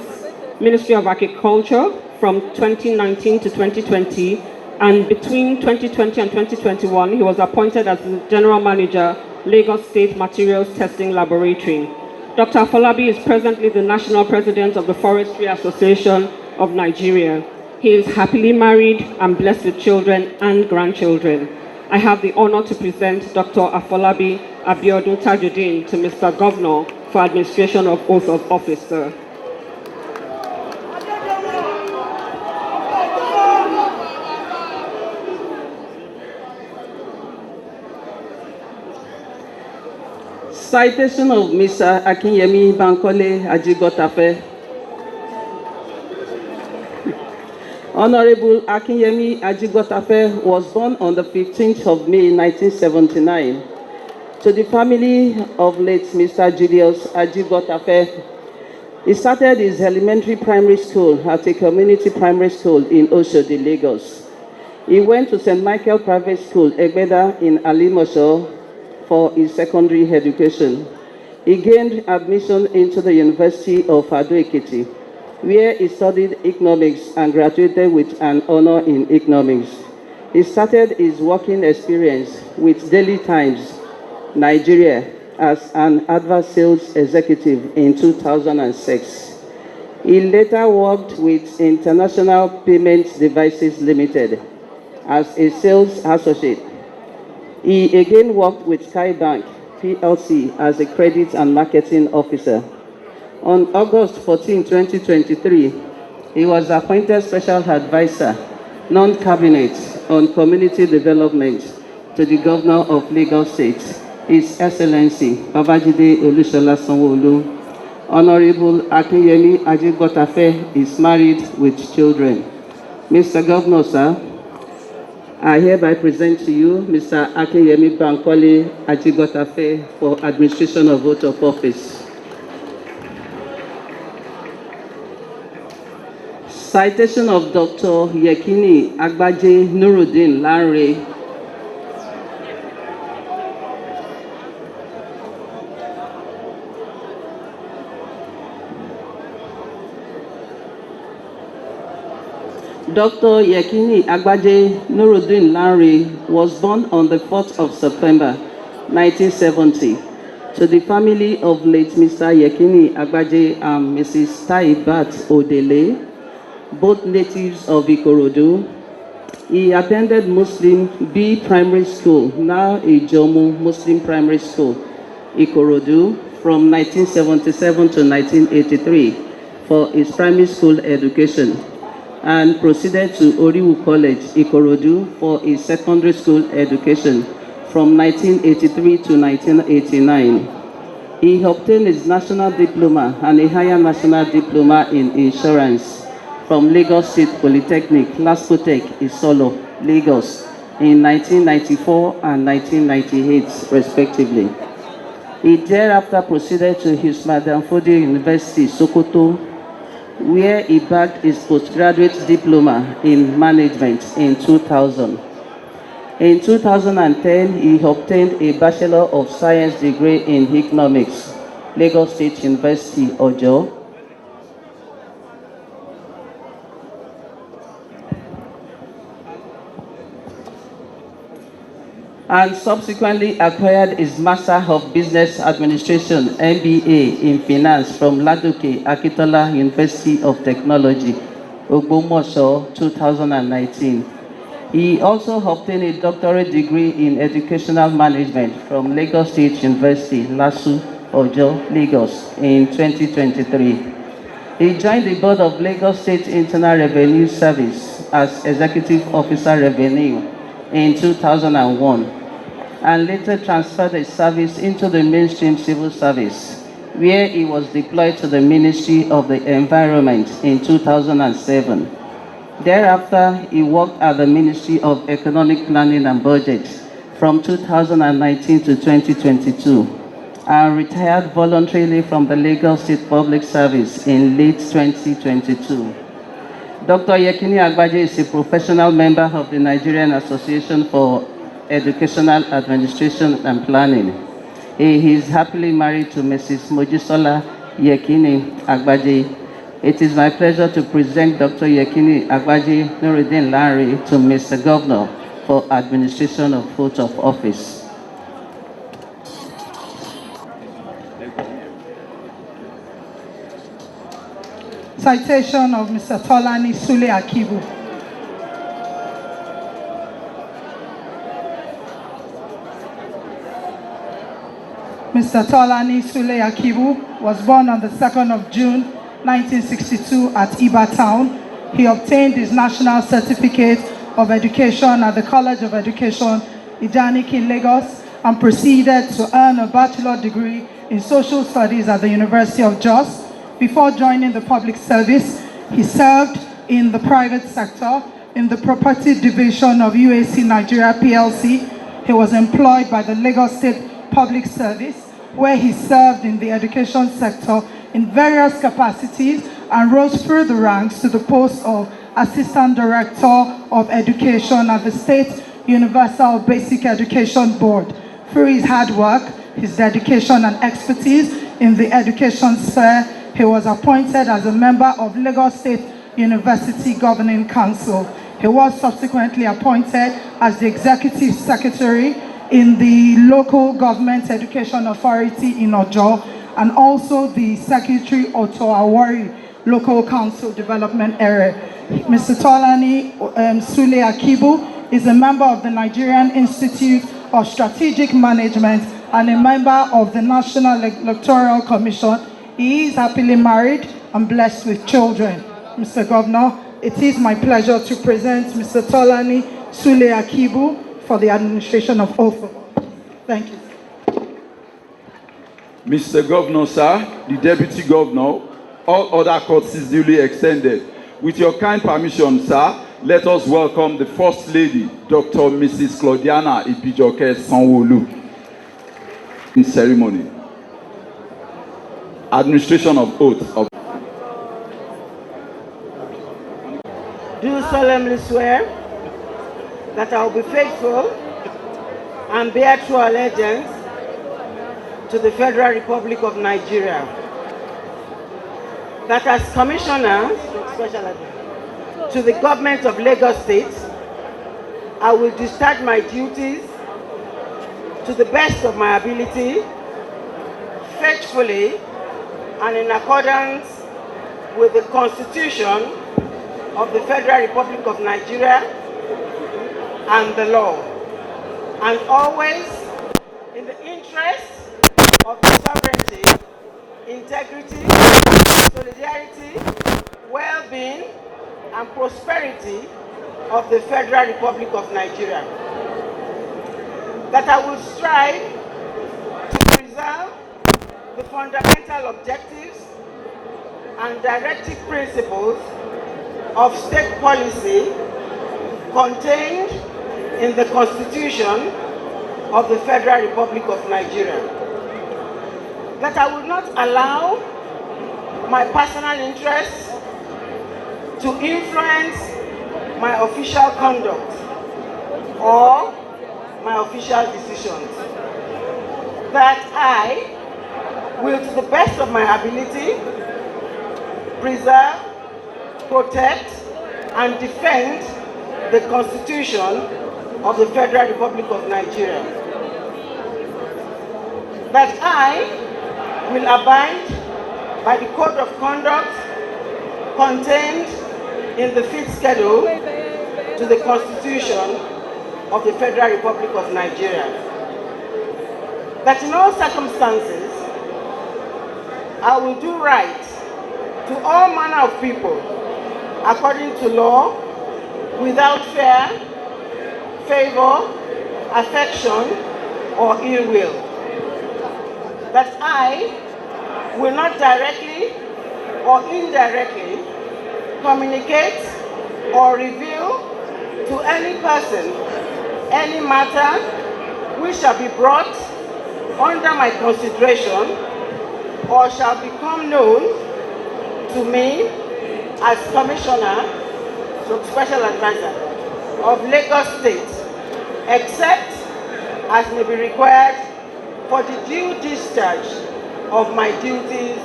Ministry of Agriculture from 2019 to 2020, and between 2020 and 2021, he was appointed as the General Manager, Lagos State Materials Testing Laboratory. Dr. Afolabi is presently the National President of the Forestry Association of Nigeria. He is happily married and blessed with children and grandchildren. I have the honor to present Dr. Afolabi Abiodun Tajuddin to Mr. Governor for administration of oath of office, sir. Citation of Mr. Akinyemi Bankole Ajigotafe. Honorable Akinyemi Ajigotafe was born on the 15th of May 1979 to the family of late Mr. Julius Ajigotafe. He started his elementary primary school at a community primary school in Oshodi, Lagos. He went to St. Michael Private School, Egbeda in Alimosho for his secondary education. He gained admission into the University of Ado-Ekiti, where he studied economics and graduated with an honor in economics. He started his working experience with Daily Times, Nigeria, as an advert sales executive in 2006. He later worked with International Payment Devices Limited as a sales associate. He again worked with Sky Bank PLC as a credit and marketing officer. On August 14, 2023, he was appointed Special Advisor, non-cabinet, on community development to the Governor of Lagos State, His Excellency Babajide Sanwoolu. Honorable Akinyemi Ajigotafe is married with children. Mr. Governor, sir, I hereby present to you Mr. Akinyemi Bankole Ajigotafe for administration of oath of office. Citation of Dr. Yekini Agbaje Nuruddin Lanre. Dr. Yekini Agbaje Nuruddin Lanre was born on the 4th of September 1970 to the family of late Mr. Yekini Agbaje and Mrs. Taibat Odele, both natives of Ikorodu. He attended Muslim B Primary School, now Ijomu Muslim Primary School, Ikorodu, from 1977 to 1983 for his primary school education, and proceeded to Oriwu College, Ikorodu, for his secondary school education from 1983 to 1989. He obtained his national diploma and a higher national diploma in insurance from Lagos State Polytechnic, Laspotech, Isolo, Lagos, in 1994 and 1998, respectively. He thereafter proceeded to his Madam Fode University, Sokoto, where he bagged his postgraduate diploma in management in 2000. In 2010, he obtained a Bachelor of Science degree in economics, Lagos State University, Ojo, and subsequently acquired his Master of Business Administration, MBA, in Finance from Ladoke Akintola University of Technology, Ogbomoso, 2019. He also obtained a doctorate degree in Educational Management from Lagos State University, LASU, Ojo, Lagos, in 2023. He joined the board of Lagos State Internal Revenue Service as Executive Officer Revenue in 2001. And later transferred his service into the mainstream civil service, where he was deployed to the Ministry of the Environment in 2007. Thereafter, he worked at the Ministry of Economic Planning and Budget from 2019 to 2022, and retired voluntarily from the Lagos State Public Service in late 2022. Dr. Yekini Agbaje is a professional member of the Nigerian Association for Educational Administration and Planning. He is happily married to Mrs. Mojisola Yekini Agbaje. It is my pleasure to present Dr. Yekini Agbaje Nuruddin Lanre to Mr. Governor for administration of oath of office. Citation of Mr. Tolani Sule Akibu. Mr. Tolani Sule Akibu was born on the 2nd of June 1962 at Iba Town. He obtained his National Certificate of Education at the College of Education, Ijanik in Lagos, and proceeded to earn a bachelor degree in Social Studies at the University of Jos. Before joining the public service, he served in the private sector, in the property division of UAC Nigeria PLC. He was employed by the Lagos State Public Service, where he served in the education sector in various capacities and rose through the ranks to the post of Assistant Director of Education at the State Universal Basic Education Board. Through his hard work, his dedication and expertise in the education sphere, he was appointed as a member of Lagos State University Governing Council. He was subsequently appointed as the Executive Secretary in the Local Government Education Authority in Ojo, and also the Secretary of Awari Local Council Development Area. Mr. Tolani Sule Akibu is a member of the Nigerian Institute of Strategic Management and a member of the National Electoral Commission. He is happily married and blessed with children. Mr. Governor, it is my pleasure to present Mr. Tolani Sule Akibu for the administration of oath. Thank you. Mr. Governor, sir, the Deputy Governor, all other courtesies duly extended. With your kind permission, sir, let us welcome the First Lady, Dr. Mrs. Claudiana Ipijoke Sanwoolu, in ceremony. Administration of oath. Do solemnly swear that I will be faithful and bear true allegiance to the Federal Republic of Nigeria. That as Commissioner to the Government of Lagos State, I will discharge my duties to the best of my ability, faithfully and in accordance with the Constitution of the Federal Republic of Nigeria and the law, and always in the interest of the sovereignty, integrity, solidarity, well-being, and prosperity of the Federal Republic of Nigeria. That I will strive to preserve the fundamental objectives and directive principles of state policy contained in the Constitution of the Federal Republic of Nigeria. That I will not allow my personal interests to influence my official conduct or my official decisions. That I will, to the best of my ability, preserve, protect, and defend the Constitution of the Federal Republic of Nigeria. That I will abide by the Code of Conduct contained in the 5th schedule to the Constitution of the Federal Republic of Nigeria. That in all circumstances, I will do right to all manner of people according to law, without fear, favor, affection, or ill will. That I will not directly or indirectly communicate or reveal to any person any matter which shall be brought under my consideration or shall become known to me as Commissioner, Special Advisor of Lagos State, except as may be required for the due discharge of my duties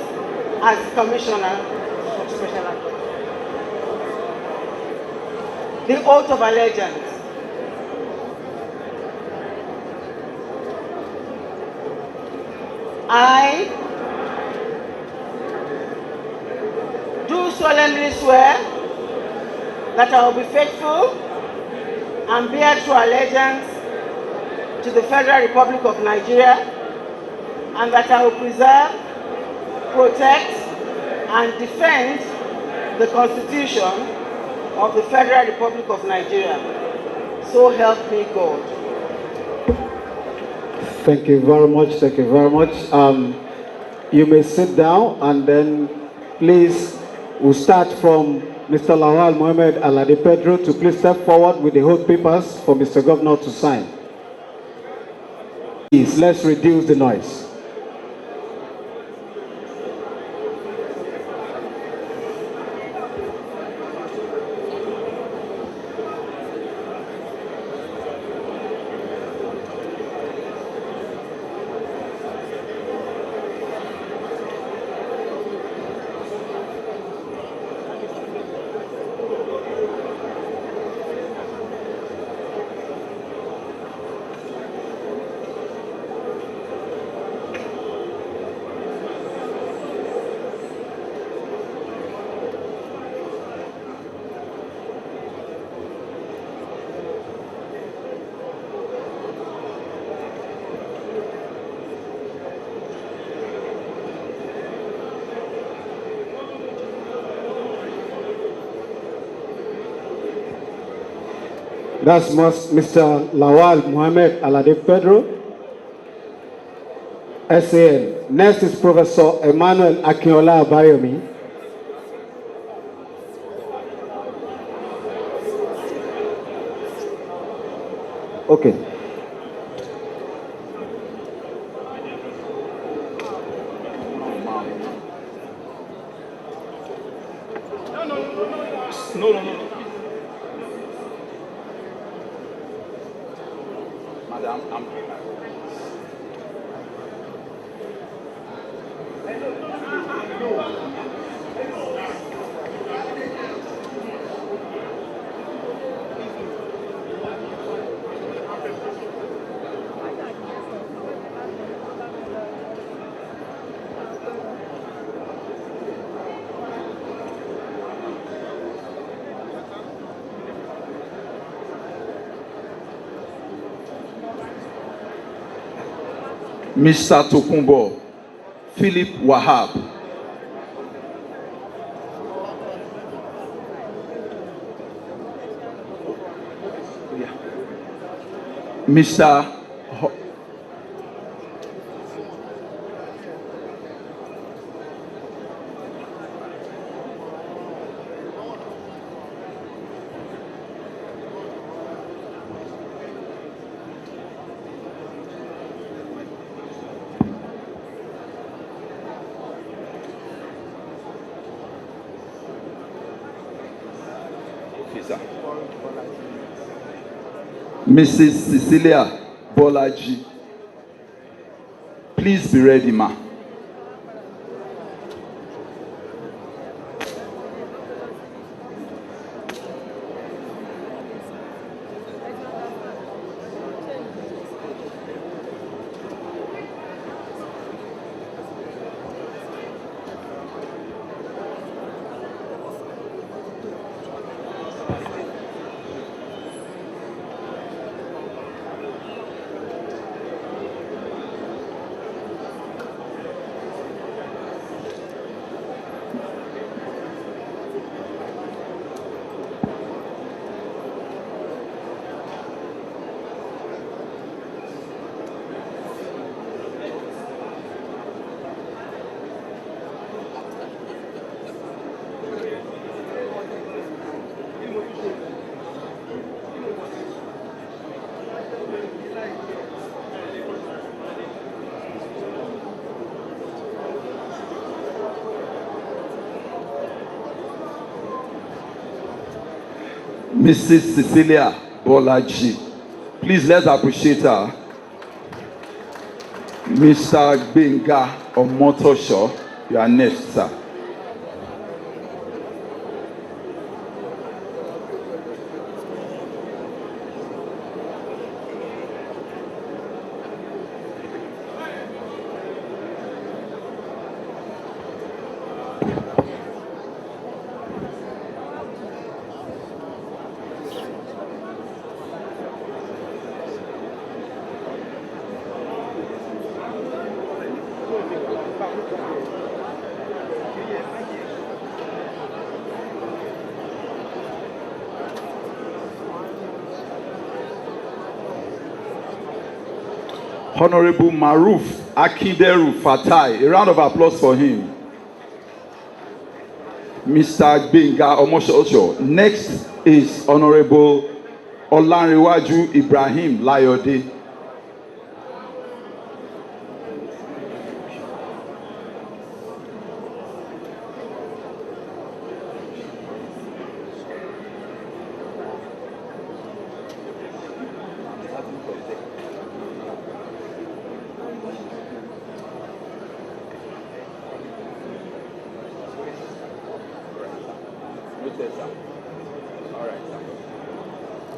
as Commissioner, Special Advisor. The oath of allegiance. I do solemnly swear that I will be faithful and bear true allegiance to the Federal Republic of Nigeria, and that I will preserve, protect, and defend the Constitution of the Federal Republic of Nigeria. So help me God. Thank you very much. Thank you very much. You may sit down, and then please we'll start from Mr. Lawal Mohammed Alade Pedro to please step forward with the oath papers for Mr. Governor to sign. Please, let's reduce the noise. That's Mr. Lawal Mohammed Alade Pedro, SAN. Next is Professor Emmanuel Akinola Abayomi. Okay. No. Madam, Mr. Tokunbo Philip Wahab. Mr. Mrs. Cecilia Bolaji, please be ready, ma. Mrs. Cecilia Bolaji, please let's appreciate her. Mr. Benga Omotosho, you are next, sir. Honorable Maruf Akinderu Fatai, a round of applause for him. Mr. Gbenga Omososho. Next is Honorable Olanrewaju Ibrahim Layode.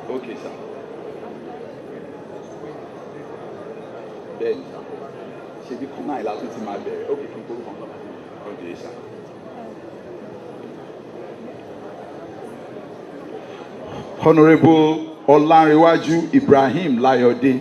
Okay, sir. Then, ṣe bí kan náà ìlàtún ti máa bẹ̀rẹ̀. Okay, kí n kórúkọ náà. Okay, sir. Honorable Olanrewaju Ibrahim Layode.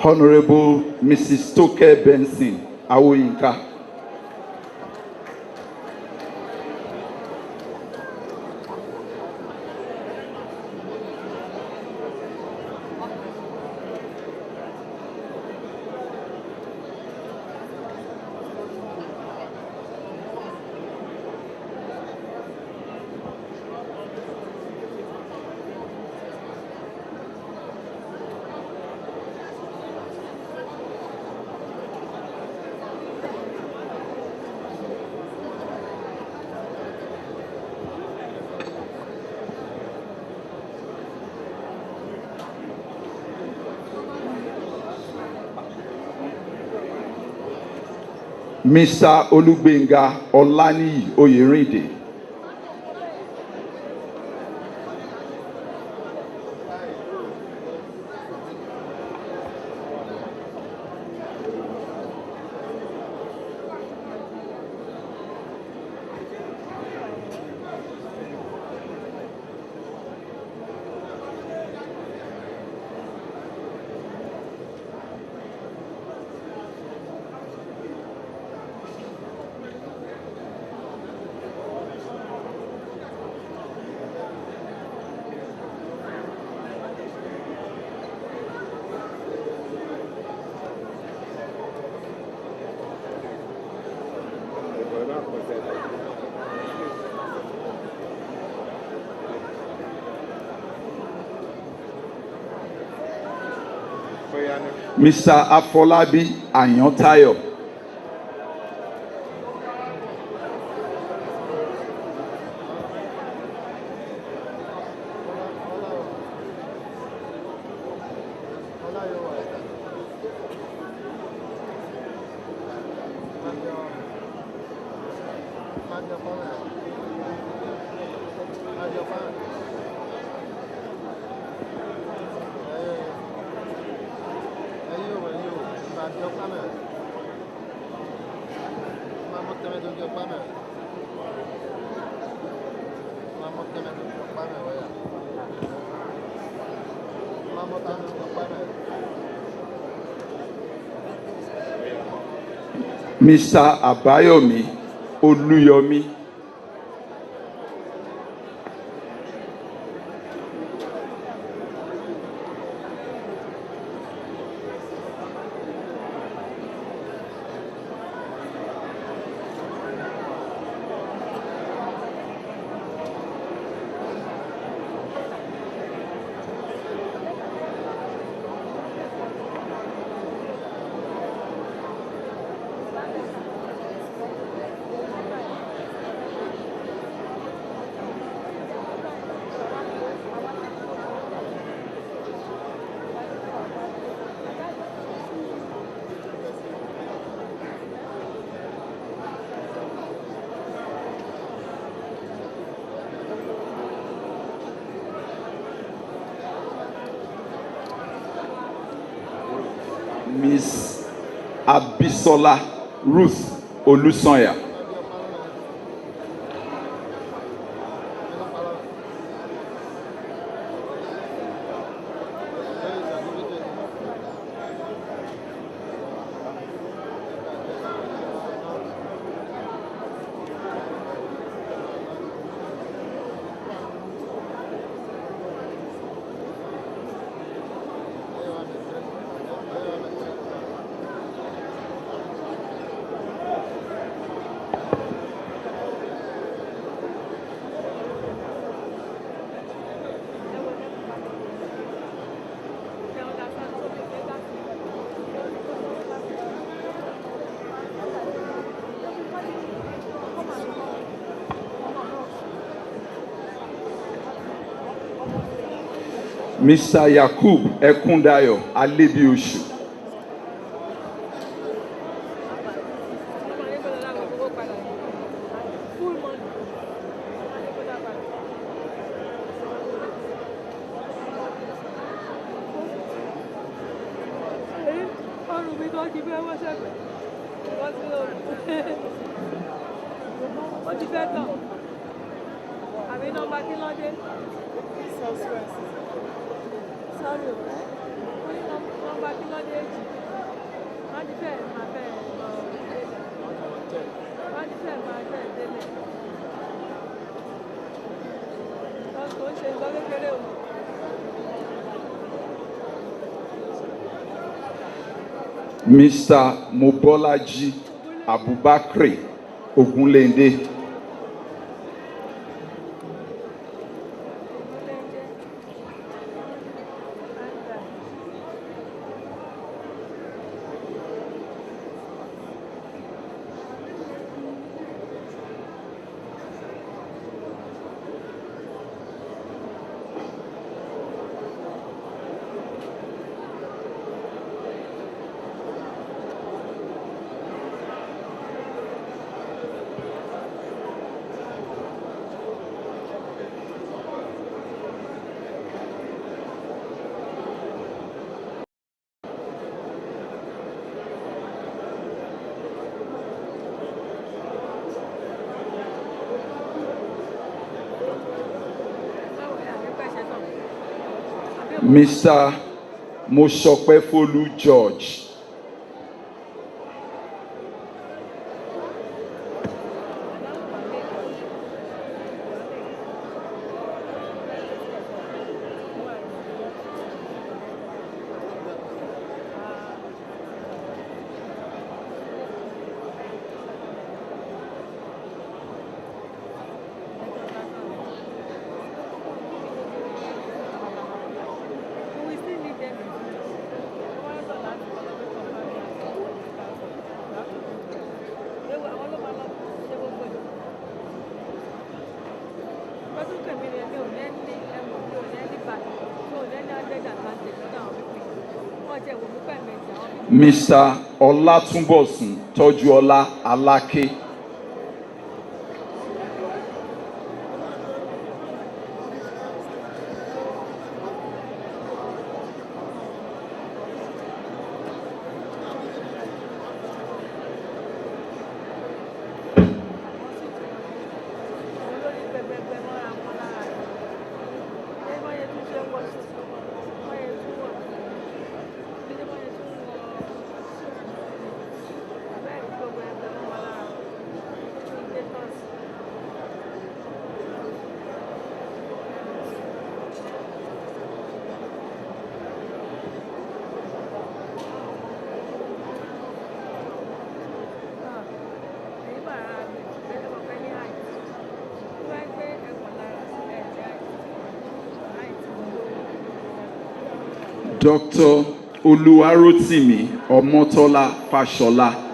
Honorable Mrs. Toke Benson Awoyinka. Mr. Olugbenga Olaniyi Oyerinde. Mr. Afolabi Ayantayo. Mr. Abayomi Oluyomi. Miss Abisola Ruth Olusanya. Mr. Yakub Ekundayo Alebioshu. Mr. Mobolaji Abubakar Ogunlende. Mr. Mosopefolu George. Mr. Olatunbosun Tojuola Alake. Dr. Oluwarotimi Omotola Fashola.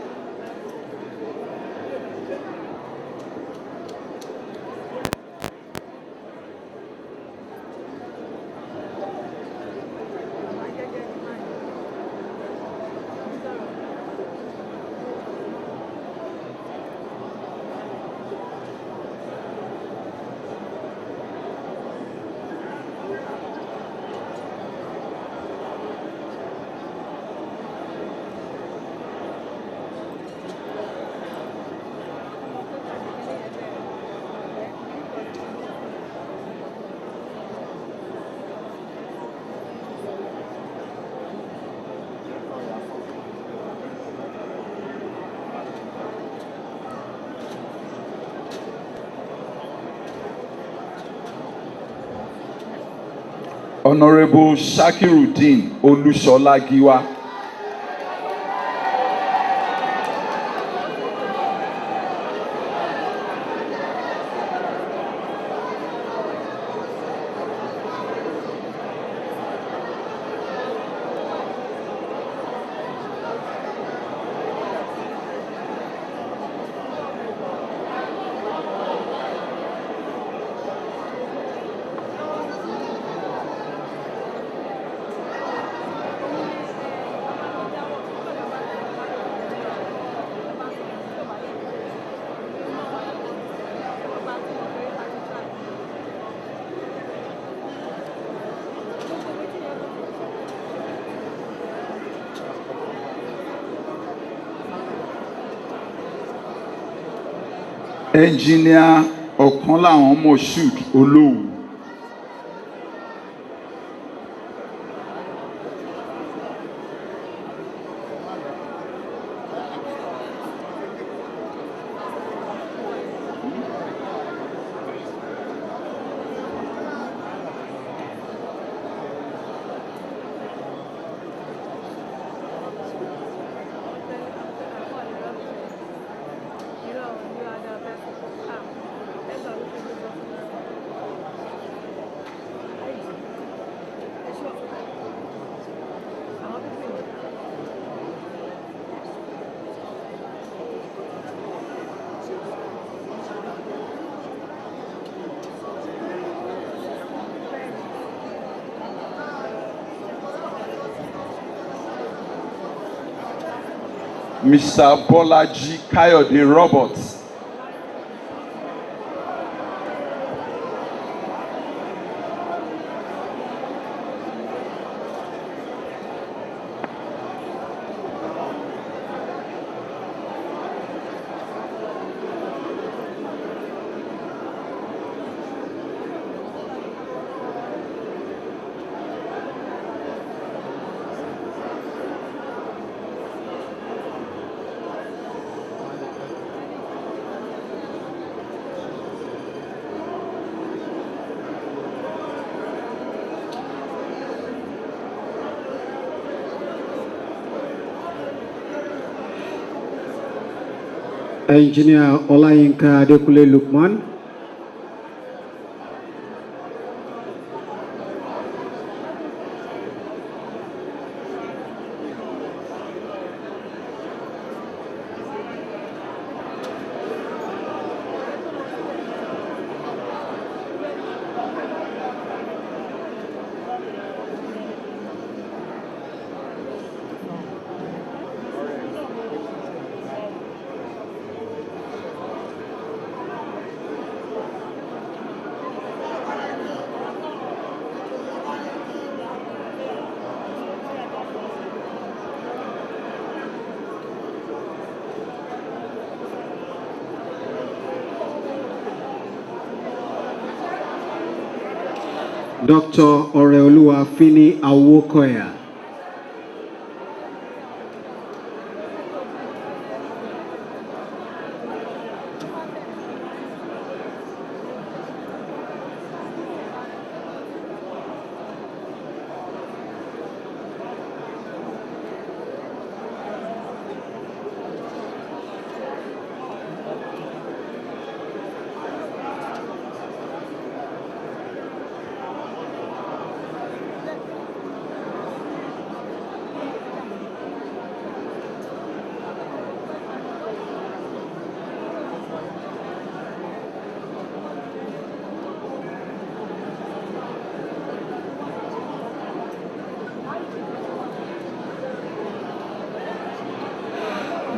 Honorable Shakiruddin Olushola-Giwa. Engineer Okanlawon Moshood Olowu. Mr. Bolaji Kayode Roberts. Engineer Olayinka Adekunle Lukman. Dr. Oreoluwa Fini Awokoya.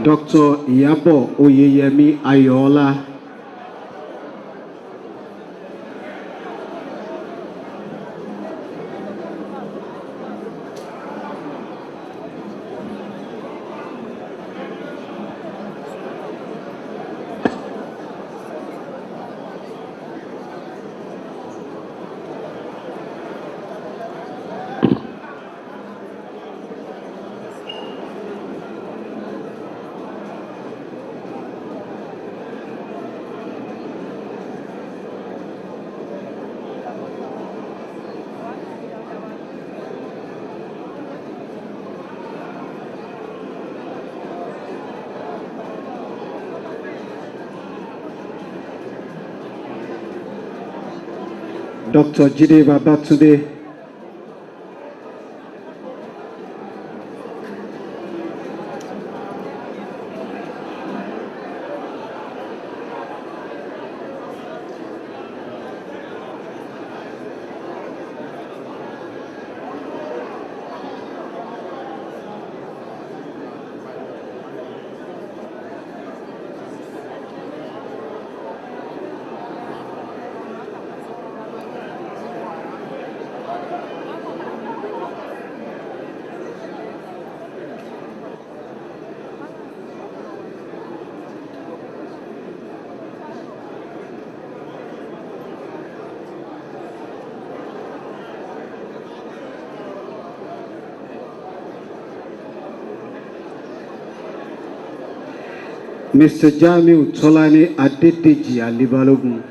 Dr. Iyabo Oyeyemi Ayola. Dr. Jide Babatunde. Mr. Jamiu Tolani Adedeji Alibalogun.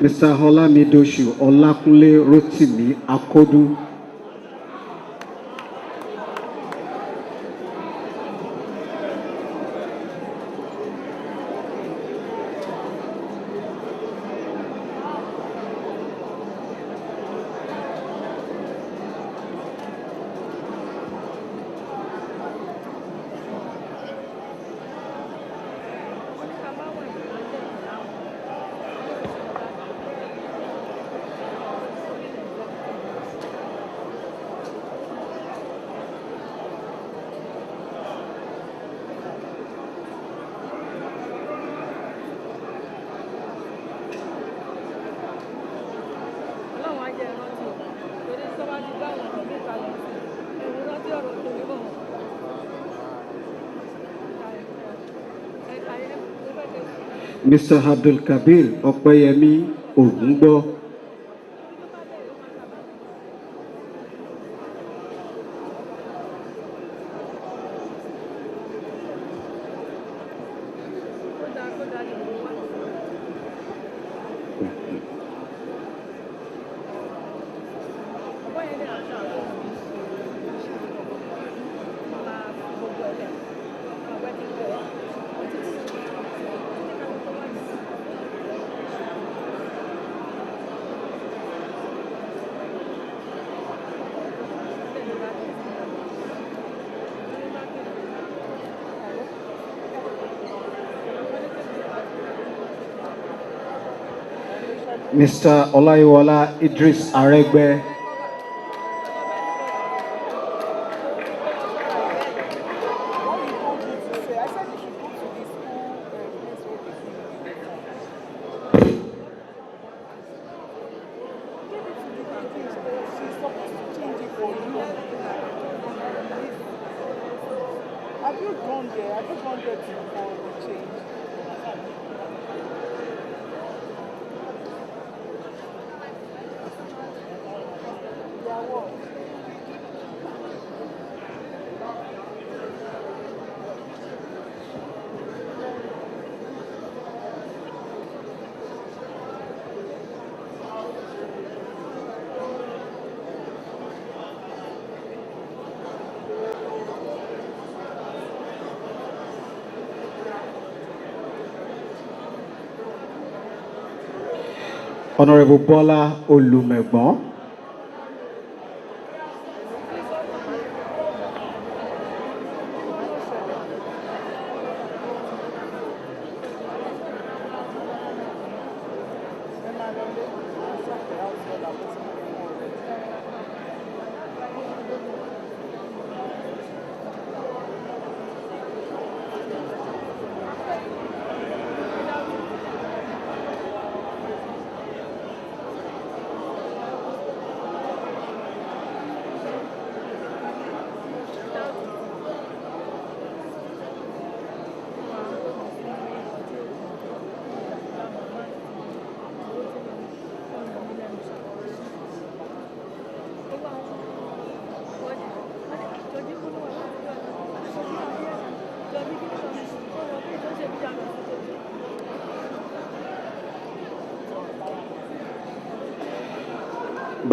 Mr. Holamidoshu Olakunle Rotimi Akodu. Mr. Abdul Kabir Opeyemi Ogungbo. Mr. Olaiwola Idris Aregbe. Have you gone there? Have you gone there to change? Honorable Bola Olumegbon.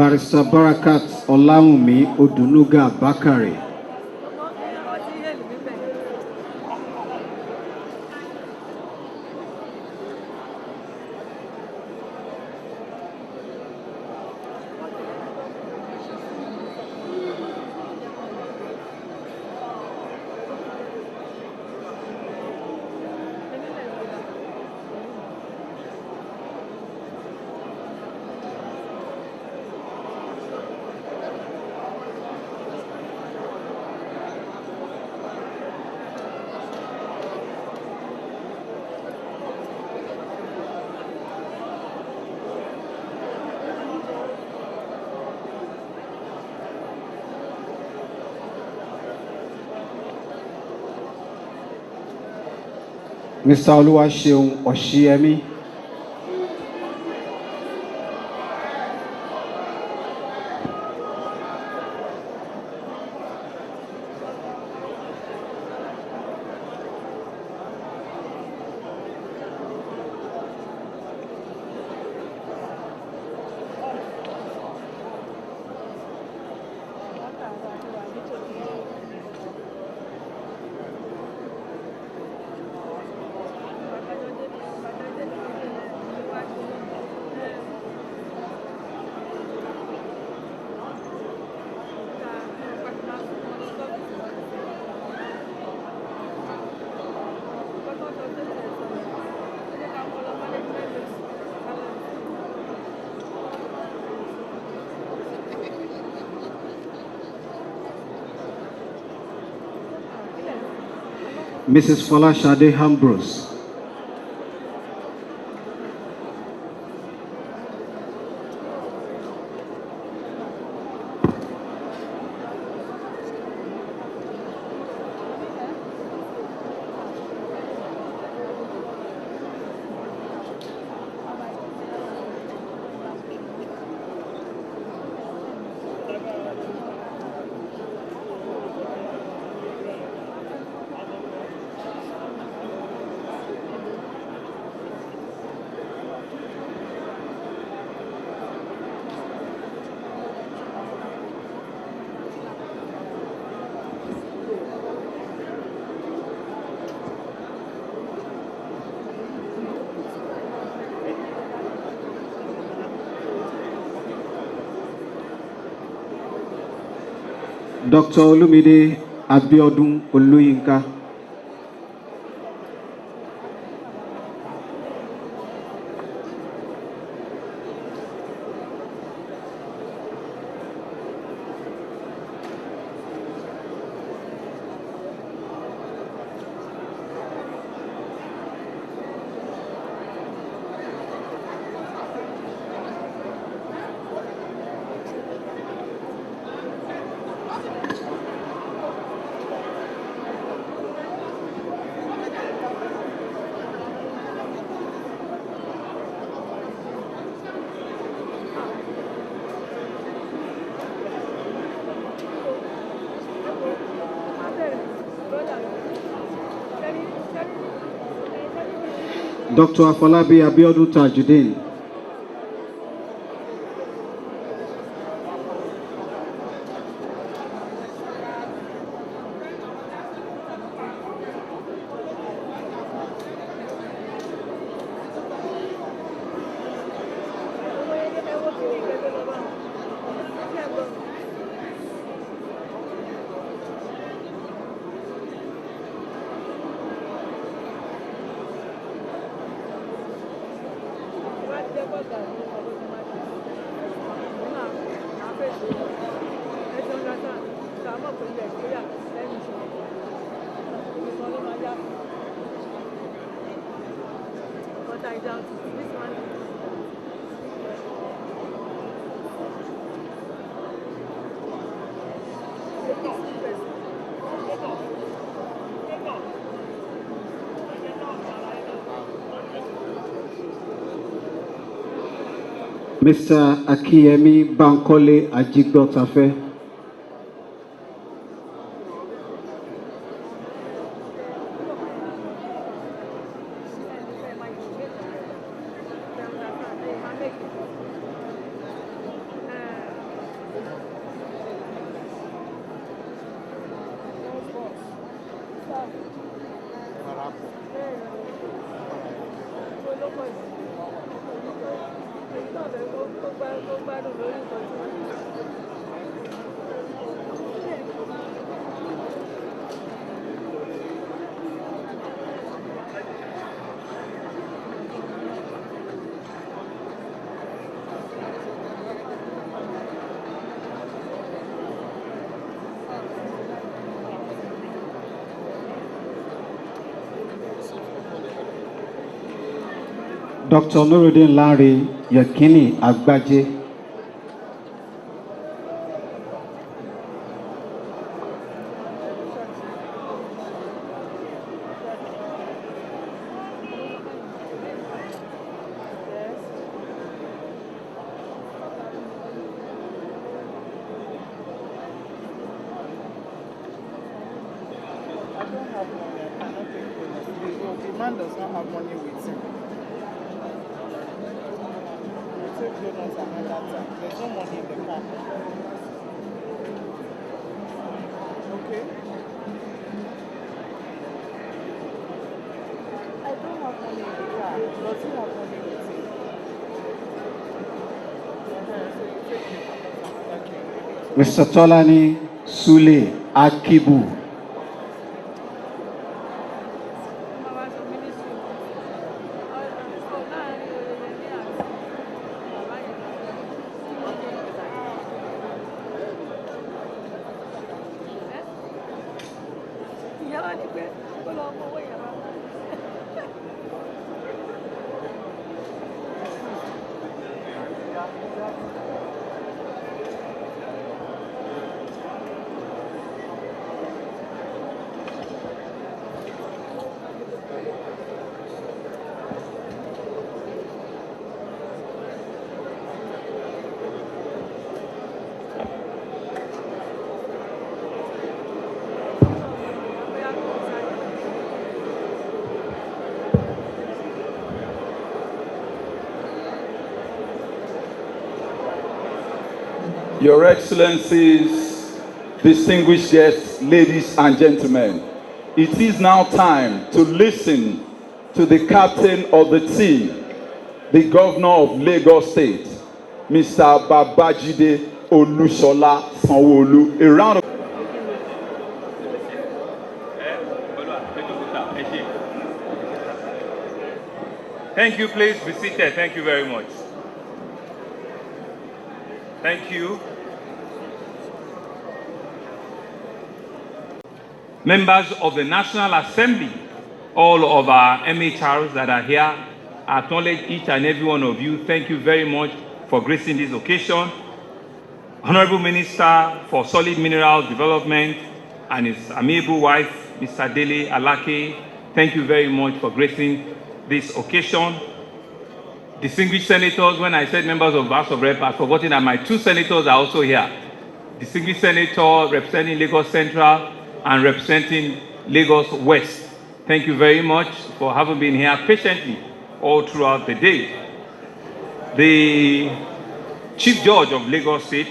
Barrister Barakat Olawumi Odunuga Bakare. Mr. Oluwaseun Oshiyemi. Mrs. Folashade Ambrose. Dr. Olumide Abiodun Oluyinka. Dr. Afolabi Abiodun Tajudeen. Mr. Akiyemi Bankole Ajigbotafe. Dr. Nuruddin Larry Yakini Agbaje. The man does not have money with him. There's no money in the car. Okay. I don't have money in the car. Does he have money with him? Mr. Tolani Sule Akibu. Your Excellencies, distinguished guests, ladies and gentlemen, it is now time to listen to the captain of the team, the Governor of Lagos State, Mr. Babajide Olusola Sanwoolu. A round of Thank you. Please be seated. Thank you very much. Thank you. Members of the National Assembly, all of our MHRs that are here, I acknowledge each and every one of you. Thank you very much for gracing this occasion. Honorable Minister for Solid Mineral Development and his amiable wife, Mr. Dele Alake, thank you very much for gracing this occasion. Distinguished senators, when I said members of the House of Rep, I've forgotten that my two senators are also here. Distinguished Senator representing Lagos Central and representing Lagos West. Thank you very much for having been here patiently all throughout the day. The Chief Judge of Lagos State,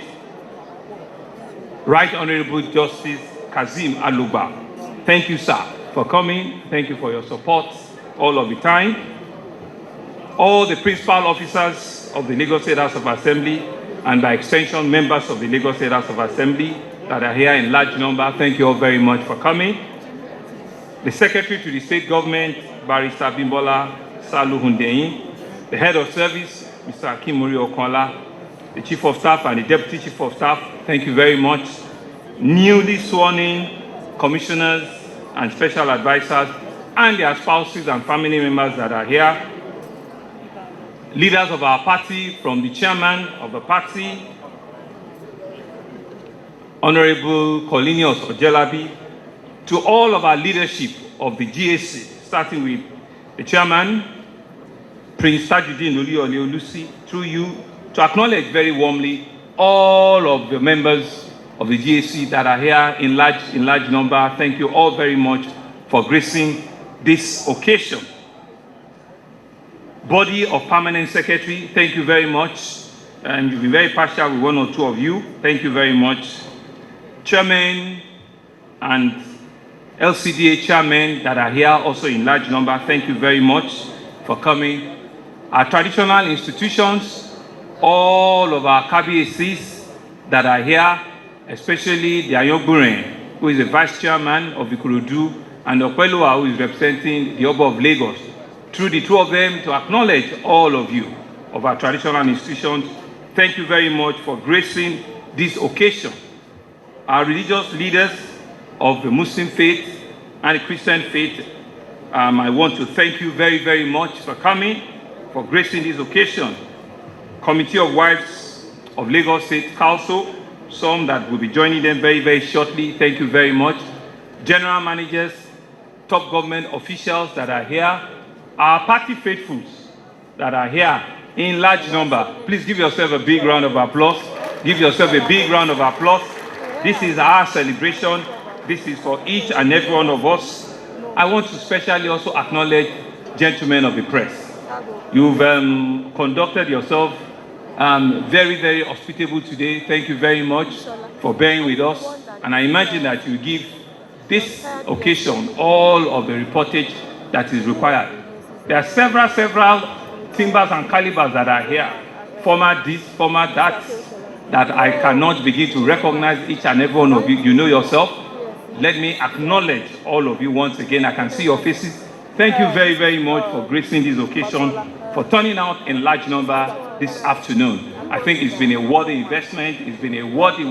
Right Honorable Justice Kazeem Alugba. Thank you, sir, for coming. Thank you for your support all of the time. All the principal officers of the Lagos State House of Assembly and by extension members of the Lagos State House of Assembly that are here in large number, thank you all very much for coming. The Secretary to the State Government, Barrister Bimbola Saluhundeyin, the Head of Service, Mr. Akimuri Okola, the Chief of Staff and the Deputy Chief of Staff, thank you very much. Newly sworn in commissioners and special advisors and their spouses and family members that are here, leaders of our party, from the chairman of the party, Honorable Colinius Ojelabi, to all of our leadership of the GAC, starting with the chairman, Prince Tajudeen Oliole Olusi, through you, to acknowledge very warmly all of the members of the GAC that are here in large number. Thank you all very much for gracing this occasion. Body of Permanent Secretary, thank you very much. And you've been very partial with one or two of you. Thank you very much. Chairman and LCDA chairmen that are here also in large number, thank you very much for coming. Our traditional institutions, all of our KBACs that are here, especially the Ayogburen, who is the vice chairman of Ikorodu, and Opeluwa, who is representing the Oba of Lagos. Through the two of them, to acknowledge all of you of our traditional institutions, thank you very much for gracing this occasion. Our religious leaders of the Muslim faith and the Christian faith, I want to thank you very, very much for coming, for gracing this occasion. Committee of Wives of Lagos State Council, some that will be joining them very, very shortly, thank you very much. General managers, top government officials that are here, our party faithfuls that are here in large number. Please give yourself a big round of applause. Give yourself a big round of applause. This is our celebration. This is for each and every one of us. I want to especially also acknowledge gentlemen of the press. You've conducted yourself very, very hospitable today. Thank you very much for bearing with us. And I imagine that you give this occasion all of the reportage that is required. There are several timbers and calibers that are here. Former this, former that I cannot begin to recognize each and every one of you. You know yourself. Let me acknowledge all of you once again. I can see your faces. Thank you very, very much for gracing this occasion, for turning out in large number this afternoon. I think it's been a worthy investment. It's been a worthy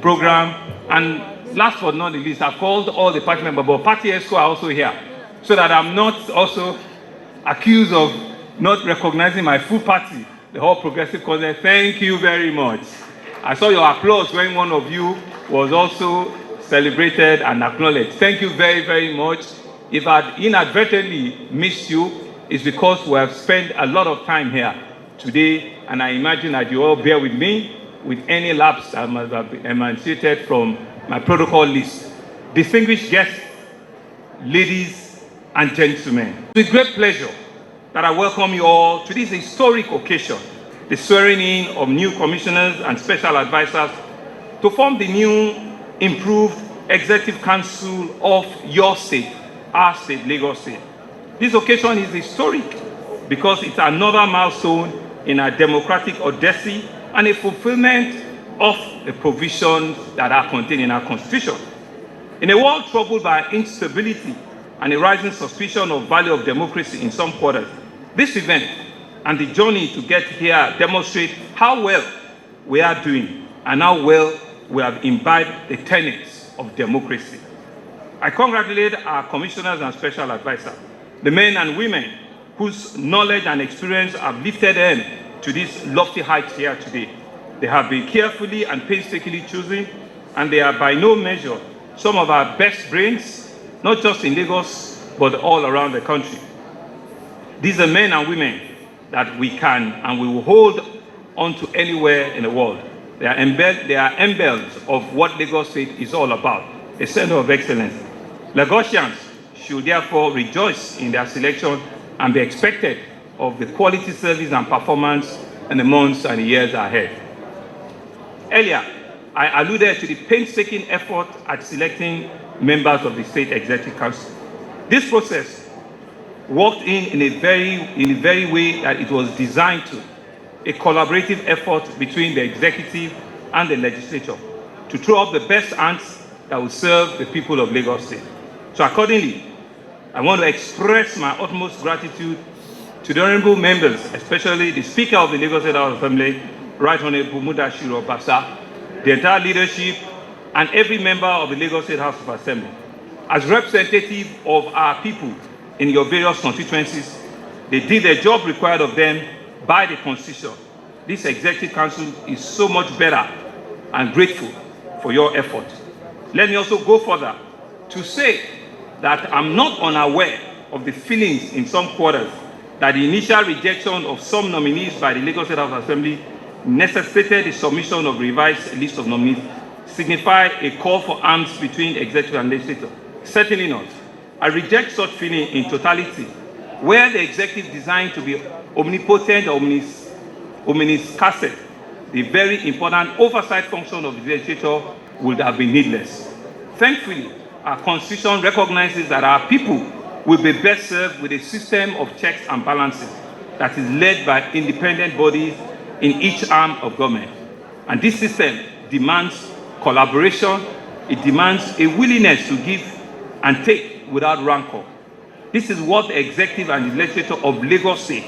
program. And last but not least, I've called all the party members, but party ESCO are also here, so that I'm not also accused of not recognizing my full party, the whole Progressive Congress. Thank you very much. I saw your applause when one of you was also celebrated and acknowledged. Thank you very, very much. If I inadvertently missed you, it's because we have spent a lot of time here today, and I imagine that you all bear with me with any lapse that must have been emancipated from my protocol list. Distinguished guests, ladies and gentlemen, it's with great pleasure that I welcome you all to this historic occasion, the swearing in of new commissioners and special advisors to form the new, improved Executive Council of your state, our state, Lagos State. This occasion is historic because it's another milestone in our democratic odyssey and a fulfillment of the provisions that are contained in our Constitution. In a world troubled by instability and a rising suspicion of value of democracy in some quarters, this event and the journey to get here demonstrate how well we are doing and how well we have imbibed the tenets of democracy. I congratulate our commissioners and special advisors, the men and women whose knowledge and experience have lifted them to this lofty height here today. They have been carefully and painstakingly chosen, and they are by no measure some of our best brains, not just in Lagos, but all around the country. These are men and women that we can and we will hold on to anywhere in the world. They are emblems of what Lagos State is all about, a center of excellence. Lagosians should therefore rejoice in their selection and be expected of the quality service and performance in the months and years ahead. Earlier, I alluded to the painstaking effort at selecting members of the State Executive Council. This process worked in a very way that it was designed to, a collaborative effort between the executive and the legislature to throw up the best hands that will serve the people of Lagos State. So accordingly, I want to express my utmost gratitude to the honorable members, especially the Speaker of the Lagos State House of Assembly, Right Honorable Mudashiru Obasa, the entire leadership, and every member of the Lagos State House of Assembly. As representative of our people in your various constituencies, they did the job required of them by the Constitution. This Executive Council is so much better and grateful for your effort. Let me also go further to say that I'm not unaware of the feelings in some quarters that the initial rejection of some nominees by the Lagos State House of Assembly necessitated the submission of revised list of nominees, signify a call for arms between executive and legislature. Certainly not. I reject such feeling in totality, where the executive designed to be omnipotent or omniscient, the very important oversight function of the legislature would have been needless. Thankfully, our Constitution recognizes that our people will be best served with a system of checks and balances that is led by independent bodies in each arm of government. And this system demands collaboration, it demands a willingness to give and take without rancor. This is what the executive and the legislature of Lagos State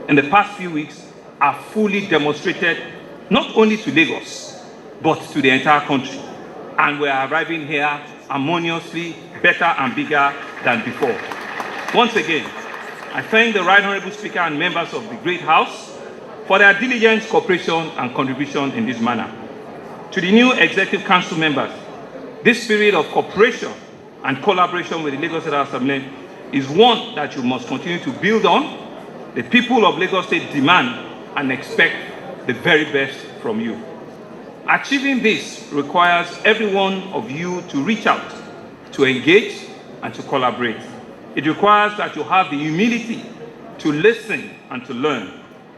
in the past few weeks have fully demonstrated, not only to Lagos, but to the entire country. And we are arriving here harmoniously, better and bigger than before. Once again, I thank the Right Honorable Speaker and members of the Great House for their diligent cooperation and contribution in this manner. To the new Executive Council members, this spirit of cooperation and collaboration with the Lagos State Assembly is one that you must continue to build on. The people of Lagos State demand and expect the very best from you. Achieving this requires every one of you to reach out, to engage, and to collaborate. It requires that you have the humility to listen and to learn,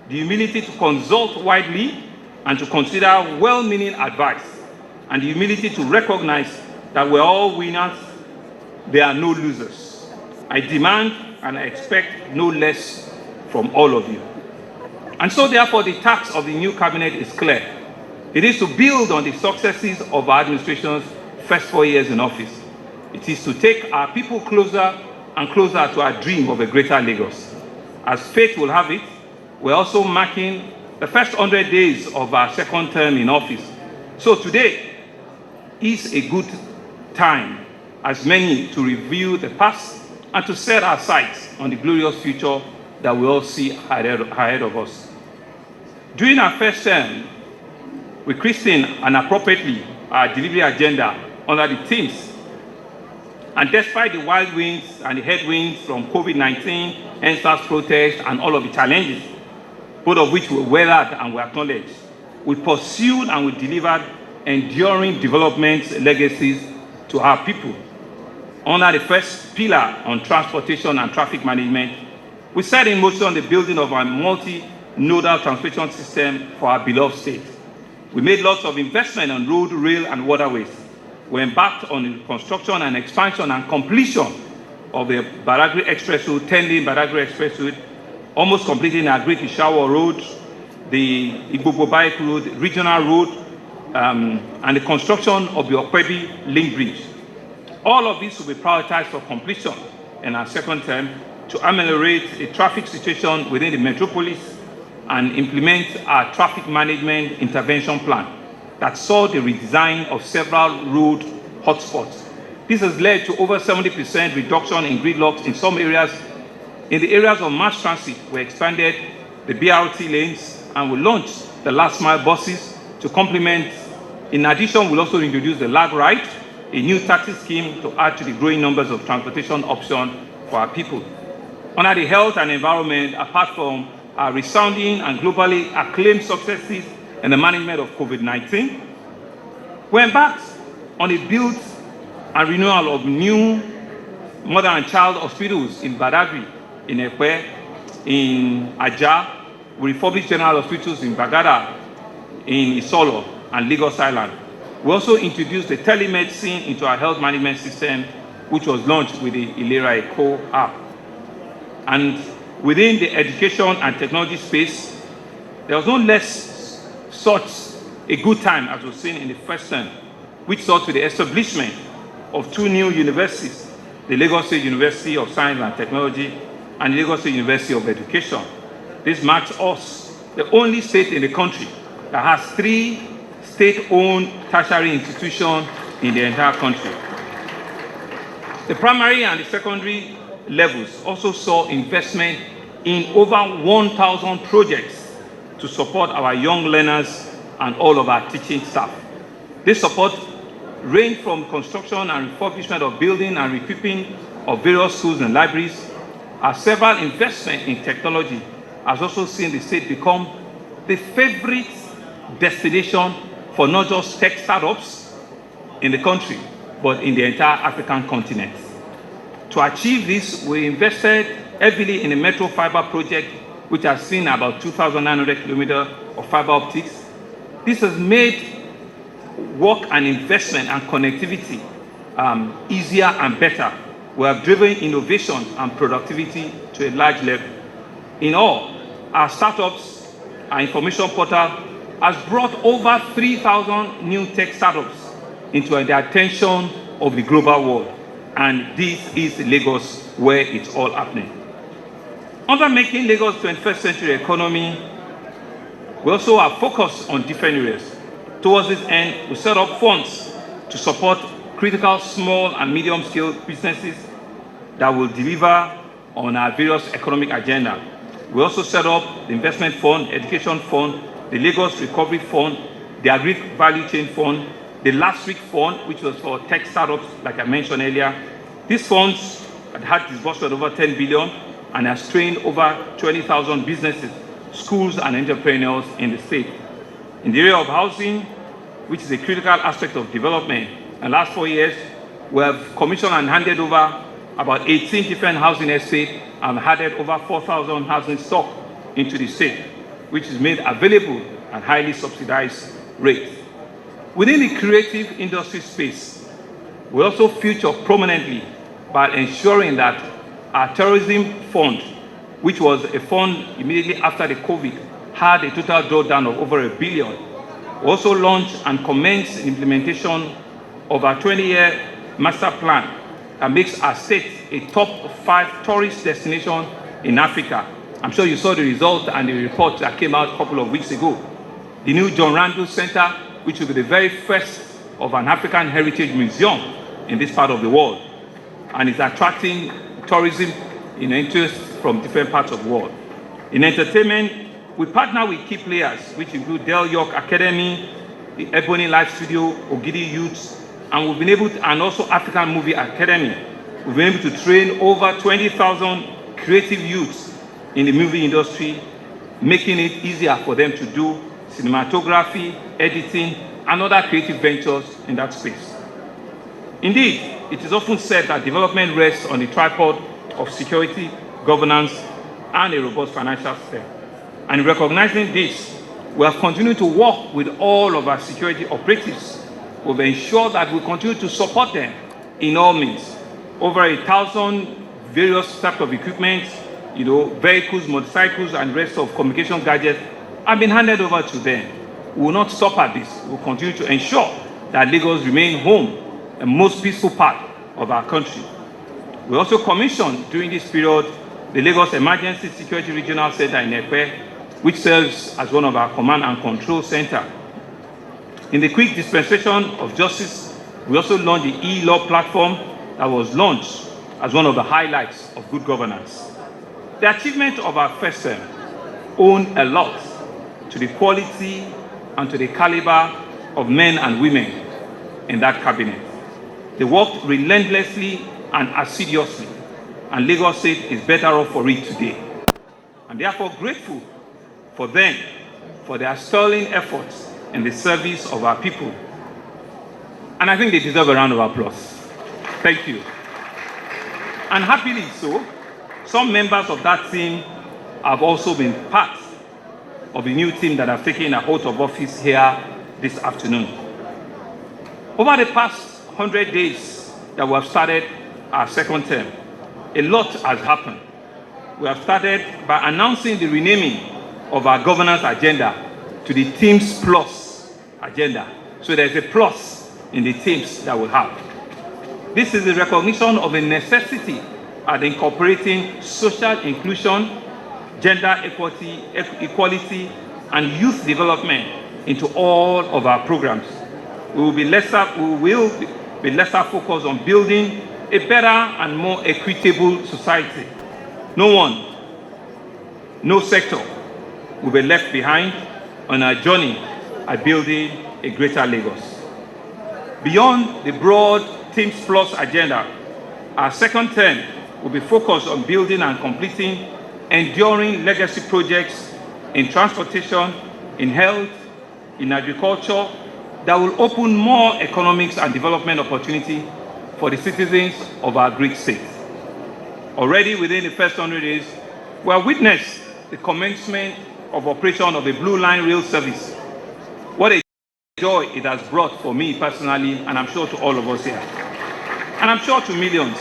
the humility to consult widely and to consider well-meaning advice, and the humility to recognize that we're all winners, there are no losers. I demand and I expect no less from all of you. And so therefore the task of the new cabinet is clear. It is to build on the successes of our administration's first 4 years in office. It is to take our people closer and closer to our dream of a greater Lagos. As fate will have it, we're also marking the first 100 days of our second term in office. So today is a good time, as many, to review the past and to set our sights on the glorious future that we all see ahead of us. During our first term, we christened and appropriately our delivery agenda under the themes. And despite the wild winds and the headwinds from COVID-19, NSAS protests, and all of the challenges, both of which were weathered and were acknowledged, we pursued and we delivered enduring development legacies to our people. Under the first pillar on transportation and traffic management, we set in motion the building of a multi-nodal transportation system for our beloved state. We made lots of investment on road, rail, and waterways. We embarked on the construction and expansion and completion of the Badagry Express Road, 10-lane Badagry Express Road, almost completing our Great Ishawa Road, the Igbobo Bike Road, Regional Road, and the construction of the Okwebi Link Bridge. All of this will be prioritized for completion in our second term to ameliorate the traffic situation within the metropolis and implement our traffic management intervention plan that saw the redesign of several road hotspots. This has led to over 70% reduction in gridlocks in some areas. In the areas of mass transit, we expanded the BRT lanes and we launched the last mile buses to complement. In addition, we'll also introduce the lag ride, a new taxi scheme to add to the growing numbers of transportation options for our people. Under the health and environment, apart from our resounding and globally acclaimed successes in the management of COVID-19, we embarked on a build and renewal of new mother and child hospitals in Badagry, in Ekwe, in Ajah. We refurbished general hospitals in Bagada, in Isolo, and Lagos Island. We also introduced the telemedicine into our health management system, which was launched with the Ilera Eco app. And within the education and technology space, there was no less such a good time as was seen in the first term, which saw to the establishment of two new universities, the Lagos State University of Science and Technology and the Lagos State University of Education. This marks us the only state in the country that has 3 state-owned tertiary institutions in the entire country. The primary and the secondary levels also saw investment in over 1,000 projects to support our young learners and all of our teaching staff. This support ranged from construction and refurbishment of building and equipping of various schools and libraries. Our several investment in technology has also seen the state become the favorite destination for not just tech startups in the country, but in the entire African continent. To achieve this, we invested heavily in the Metro Fiber project, which has seen about 2,900 kilometers of fiber optics. This has made work and investment and connectivity easier and better. We have driven innovation and productivity to a large level. In all, our startups, our information portal has brought over 3,000 new tech startups into the attention of the global world. And this is Lagos, where it's all happening. Under making Lagos 21st century economy, we also are focused on different areas. Towards this end, we set up funds to support critical small and medium-scale businesses that will deliver on our various economic agenda. We also set up the investment fund, education fund, the Lagos Recovery Fund, the Agri Value Chain Fund, the Last Week Fund, which was for tech startups, like I mentioned earlier. These funds had disbursed over 10 billion and has trained over 20,000 businesses, schools, and entrepreneurs in the state. In the area of housing, which is a critical aspect of development, in the last 4 years, we have commissioned and handed over about 18 different housing estates and added over 4,000 housing stock into the state, which is made available at highly subsidized rates. Within the creative industry space, we also feature prominently by ensuring that our tourism fund, which was a fund immediately after the COVID, had a total drawdown of over $1 billion. We also launched and commenced the implementation of our 20-year master plan that makes our state a top 5 tourist destination in Africa. I'm sure you saw the result and the report that came out a couple of weeks ago. The new John Randall Center, which will be the very first of an African heritage museum in this part of the world, and is attracting tourism in interest from different parts of the world. In entertainment, we partner with key players, which include Del York Academy, the Ebony Live Studio, Ogidi Youth, and we've been able to, and also African Movie Academy. We've been able to train over 20,000 creative youths in the movie industry, making it easier for them to do cinematography, editing, and other creative ventures in that space. Indeed, it is often said that development rests on the tripod of security, governance, and a robust financial system. And in recognizing this, we have continued to work with all of our security operatives. We've ensured that we continue to support them in all means. Over 1,000 various types of equipment, vehicles, motorcycles, and rest of communication gadgets have been handed over to them. We will not stop at this. We will continue to ensure that Lagos remain home, the most peaceful part of our country. We also commissioned during this period the Lagos Emergency Security Regional Center in Epe, which serves as one of our command and control center. In the quick dispensation of justice, we also launched the e-law platform that was launched as one of the highlights of good governance. The achievement of our first term owed a lot to the quality and to the caliber of men and women in that cabinet. They worked relentlessly and assiduously, and Lagos State is better off for it today. I'm therefore grateful for them, for their sterling efforts in the service of our people. And I think they deserve a round of applause. Thank you. And happily so, some members of that team have also been part of the new team that have taken a oath of office here this afternoon. Over the past 100 days that we have started our second term, a lot has happened. We have started by announcing the renaming of our governance agenda to the Teams Plus agenda. So there's a plus in the teams that we have. This is a recognition of the necessity of incorporating social inclusion, gender equality, and youth development into all of our programs. We will be lesser focused on building a better and more equitable society. No one, no sector will be left behind on our journey at building a greater Lagos. Beyond the broad Teams Plus agenda, our second term will be focused on building and completing enduring legacy projects in transportation, in health, in agriculture, that will open more economics and development opportunity for the citizens of our great state. Already within the first 100 days, we have witnessed the commencement of operation of the Blue Line Rail Service. What a joy it has brought for me personally, and I'm sure to all of us here. and I'm sure to millions,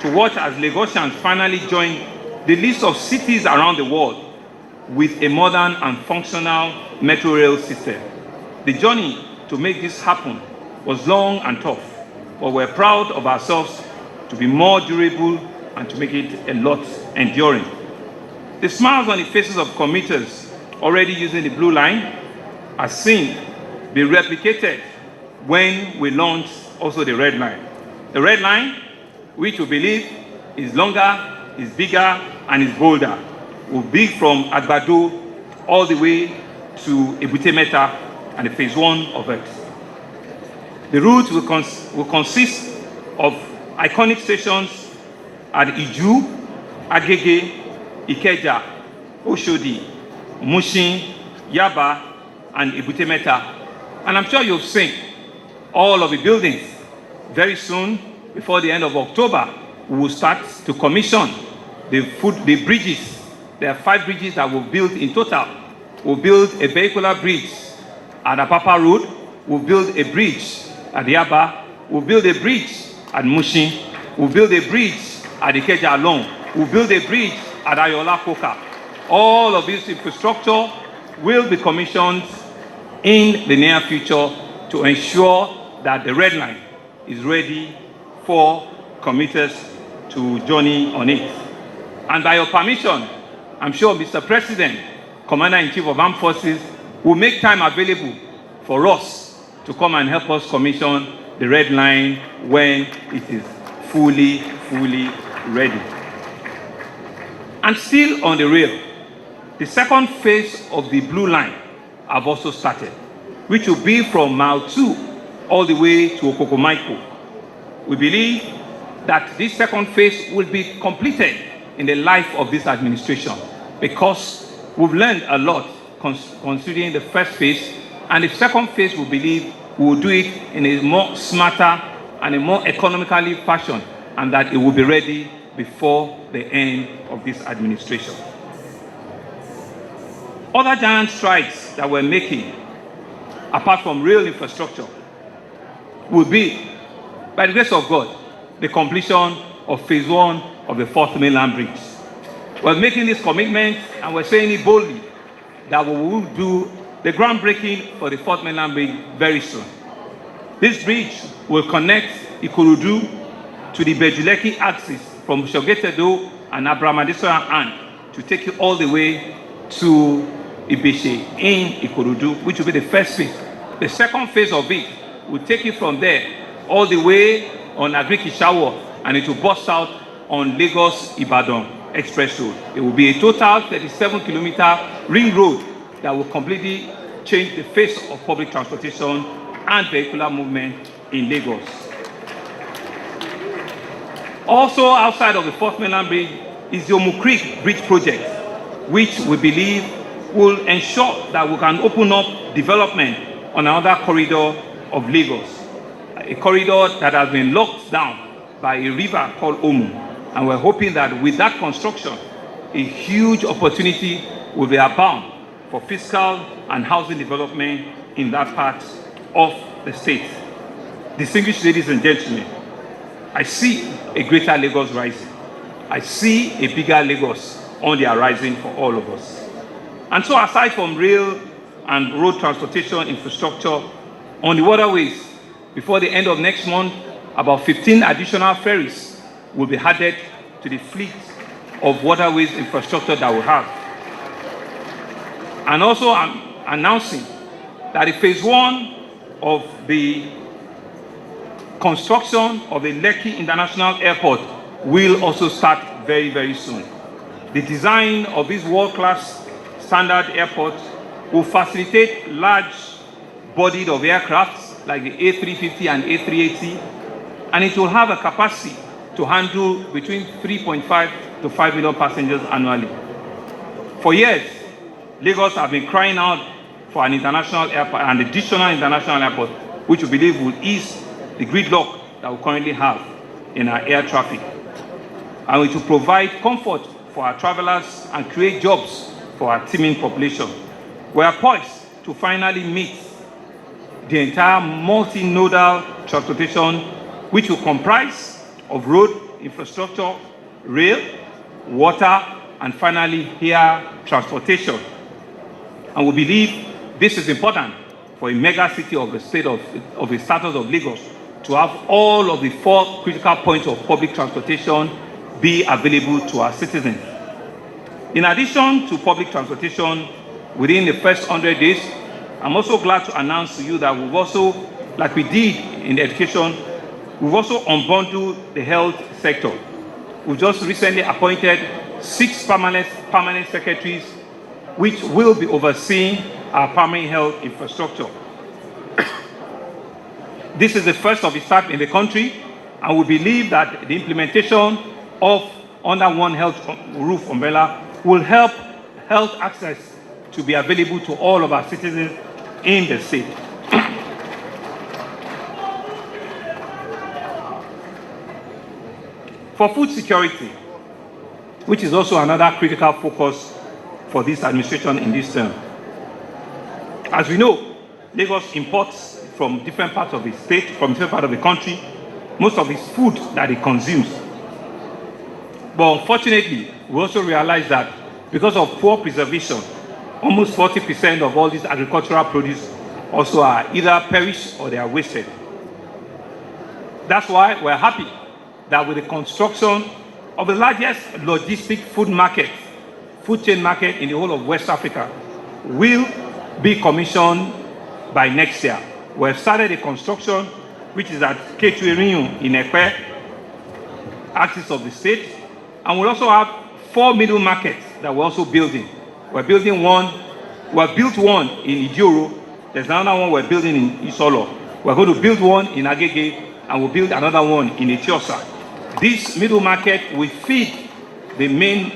to watch as Lagosians finally join the list of cities around the world with a modern and functional metro rail system. The journey to make this happen was long and tough, but we're proud of ourselves to be more durable and to make it a lot enduring. The smiles on the faces of commuters already using the blue line are seen be replicated when we launch also the red line. The red line, which we believe is longer, is bigger, and is bolder, will be from Agbado all the way to Ebute Metta and the phase 1 of it. The route will consist of iconic stations at Iju, Agege, Ikeja, Oshodi, Mushin, Yaba, and Ebute Metta. And I'm sure you've seen all of the buildings. Very soon, before the end of October, we will start to commission the bridges. There are 5 bridges that we'll build in total. We'll build a vehicular bridge at Apapa Road. We'll build a bridge at Yaba. We'll build a bridge at Mushin. We'll build a bridge at Ikeja alone. We'll build a bridge at Ayola Koka. All of this infrastructure will be commissioned in the near future to ensure that the red line is ready for commuters to journey on it. And by your permission, I'm sure Mr. President, Commander-in-Chief of Armed Forces, will make time available for us to come and help us commission the red line when it is fully ready. And still on the rail, the second phase of the blue line have also started, which will be from Mile 2 all the way to Okokomaiko. We believe that this second phase will be completed in the life of this administration because we've learned a lot considering the first phase, and the second phase we believe we will do it in a more smarter and a more economically fashion, and that it will be ready before the end of this administration. Other giant strides that we're making, apart from rail infrastructure, will be, by the grace of God, the completion of phase 1 of the 4th mainland bridge. We're making this commitment and we're saying it boldly that we will do the groundbreaking for the 4th mainland bridge very soon. This bridge will connect Ikorodu to the Bejuleki axis from Shogetedo and Abramadesoya End to take you all the way to Ibeshe in Ikorodu, which will be the first phase. The second phase of it will take you from there all the way on Agriki-Shawo, and it will bust out on Lagos-Ibadan Express Road. It will be a total 37-kilometer ring road that will completely change the face of public transportation and vehicular movement in Lagos. Also outside of the 4th mainland bridge is the Omu Creek Bridge project, which we believe will ensure that we can open up development on another corridor of Lagos, a corridor that has been locked down by a river called Omu. And we're hoping that with that construction, a huge opportunity will be abound for fiscal and housing development in that part of the state. Distinguished ladies and gentlemen, I see a greater Lagos rising. I see a bigger Lagos on the horizon for all of us. And so aside from rail and road transportation infrastructure, on the waterways, before the end of next month, about 15 additional ferries will be added to the fleet of waterways infrastructure that we have. And also I'm announcing that the phase 1 of the construction of the Lekki International Airport will also start very, very soon. The design of this world-class standard airport will facilitate large bodied of aircrafts like the A350 and A380, and it will have a capacity to handle between 3.5 to 5 million passengers annually. For years, Lagos have been crying out for an international airport, an additional international airport, which we believe will ease the gridlock that we currently have in our air traffic, and it will provide comfort for our travelers and create jobs for our teeming population. We are poised to finally meet the entire multimodal transportation, which will comprise of road infrastructure, rail, water, and finally air transportation. And we believe this is important for a mega city of the state of the status of Lagos to have all of the 4 critical points of public transportation be available to our citizens. In addition to public transportation, within the first 100 days, I'm also glad to announce to you that we've also, like we did in education, we've also unbundled the health sector. We've just recently appointed 6 permanent secretaries, which will be overseeing our primary health infrastructure. This is the first of its type in the country, and we believe that the implementation of under one health roof umbrella will help health access to be available to all of our citizens in the state. For food security, which is also another critical focus for this administration in this term. As we know, Lagos imports from different parts of the state, from different parts of the country, most of its food that it consumes. But unfortunately, we also realize that because of poor preservation, almost 40% of all these agricultural produce also are either perished or they are wasted. That's why we're happy that with the construction of the largest logistic food chain market in the whole of West Africa will be commissioned by next year. We have started the construction, which is at K2 in Ekpe, axis of the state, and we'll also have 4 middle markets that we're also building. We're building one, we've built one in Idioro, there's another one we're building in Isolo. We're going to build one in Agege, and we'll build another one in Etiosa. This middle market will feed the main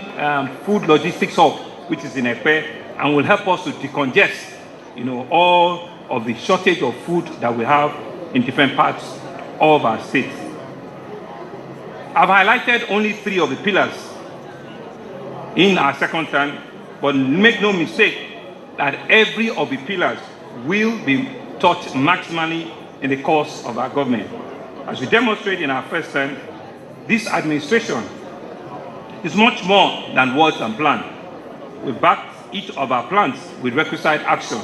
food logistics hub, which is in Ekpe, and will help us to decongest, all of the shortage of food that we have in different parts of our state. I've highlighted only 3 of the pillars in our second term, but make no mistake that every of the pillars will be touched maximally in the course of our government. As we demonstrate in our first term, this administration is much more than words and plans. We back each of our plans with requisite action,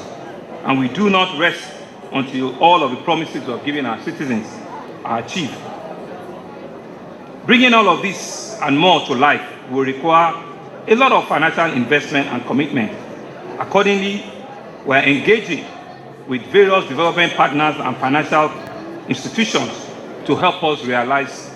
and we do not rest until all of the promises we've given our citizens are achieved. Bringing all of this and more to life will require a lot of financial investment and commitment. Accordingly, we're engaging with various development partners and financial institutions to help us realize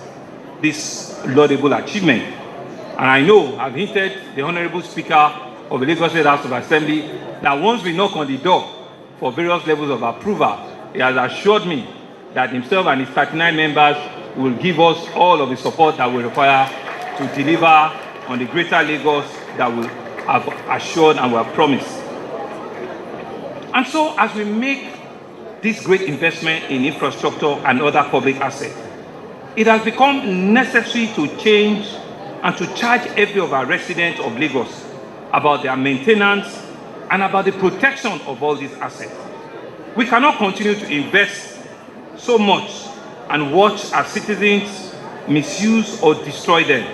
this laudable achievement. And I know I've hinted the Honorable Speaker of the Lagos State House of Assembly that once we knock on the door for various levels of approval, he has assured me that himself and his 39 members will give us all of the support that we require to deliver on the greater Lagos that we have assured and we have promised. And so as we make this great investment in infrastructure and other public assets, it has become necessary to change and to charge every of our residents of Lagos about their maintenance and about the protection of all these assets. We cannot continue to invest so much and watch our citizens misuse or destroy them.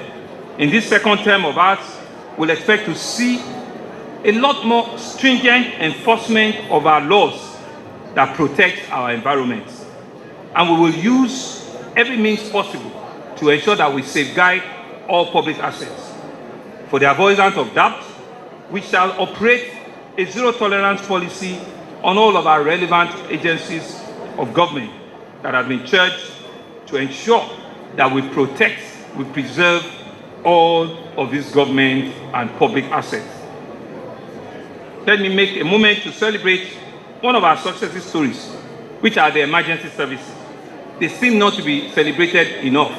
In this second term of ours, we'll expect to see a lot more stringent enforcement of our laws that protect our environment. And we will use every means possible to ensure that we safeguard all public assets. For the avoidance of doubt, we shall operate a zero-tolerance policy on all of our relevant agencies of government that have been charged to ensure that we protect, we preserve all of these government and public assets. Let me make a moment to celebrate one of our success stories, which are the emergency services. They seem not to be celebrated enough.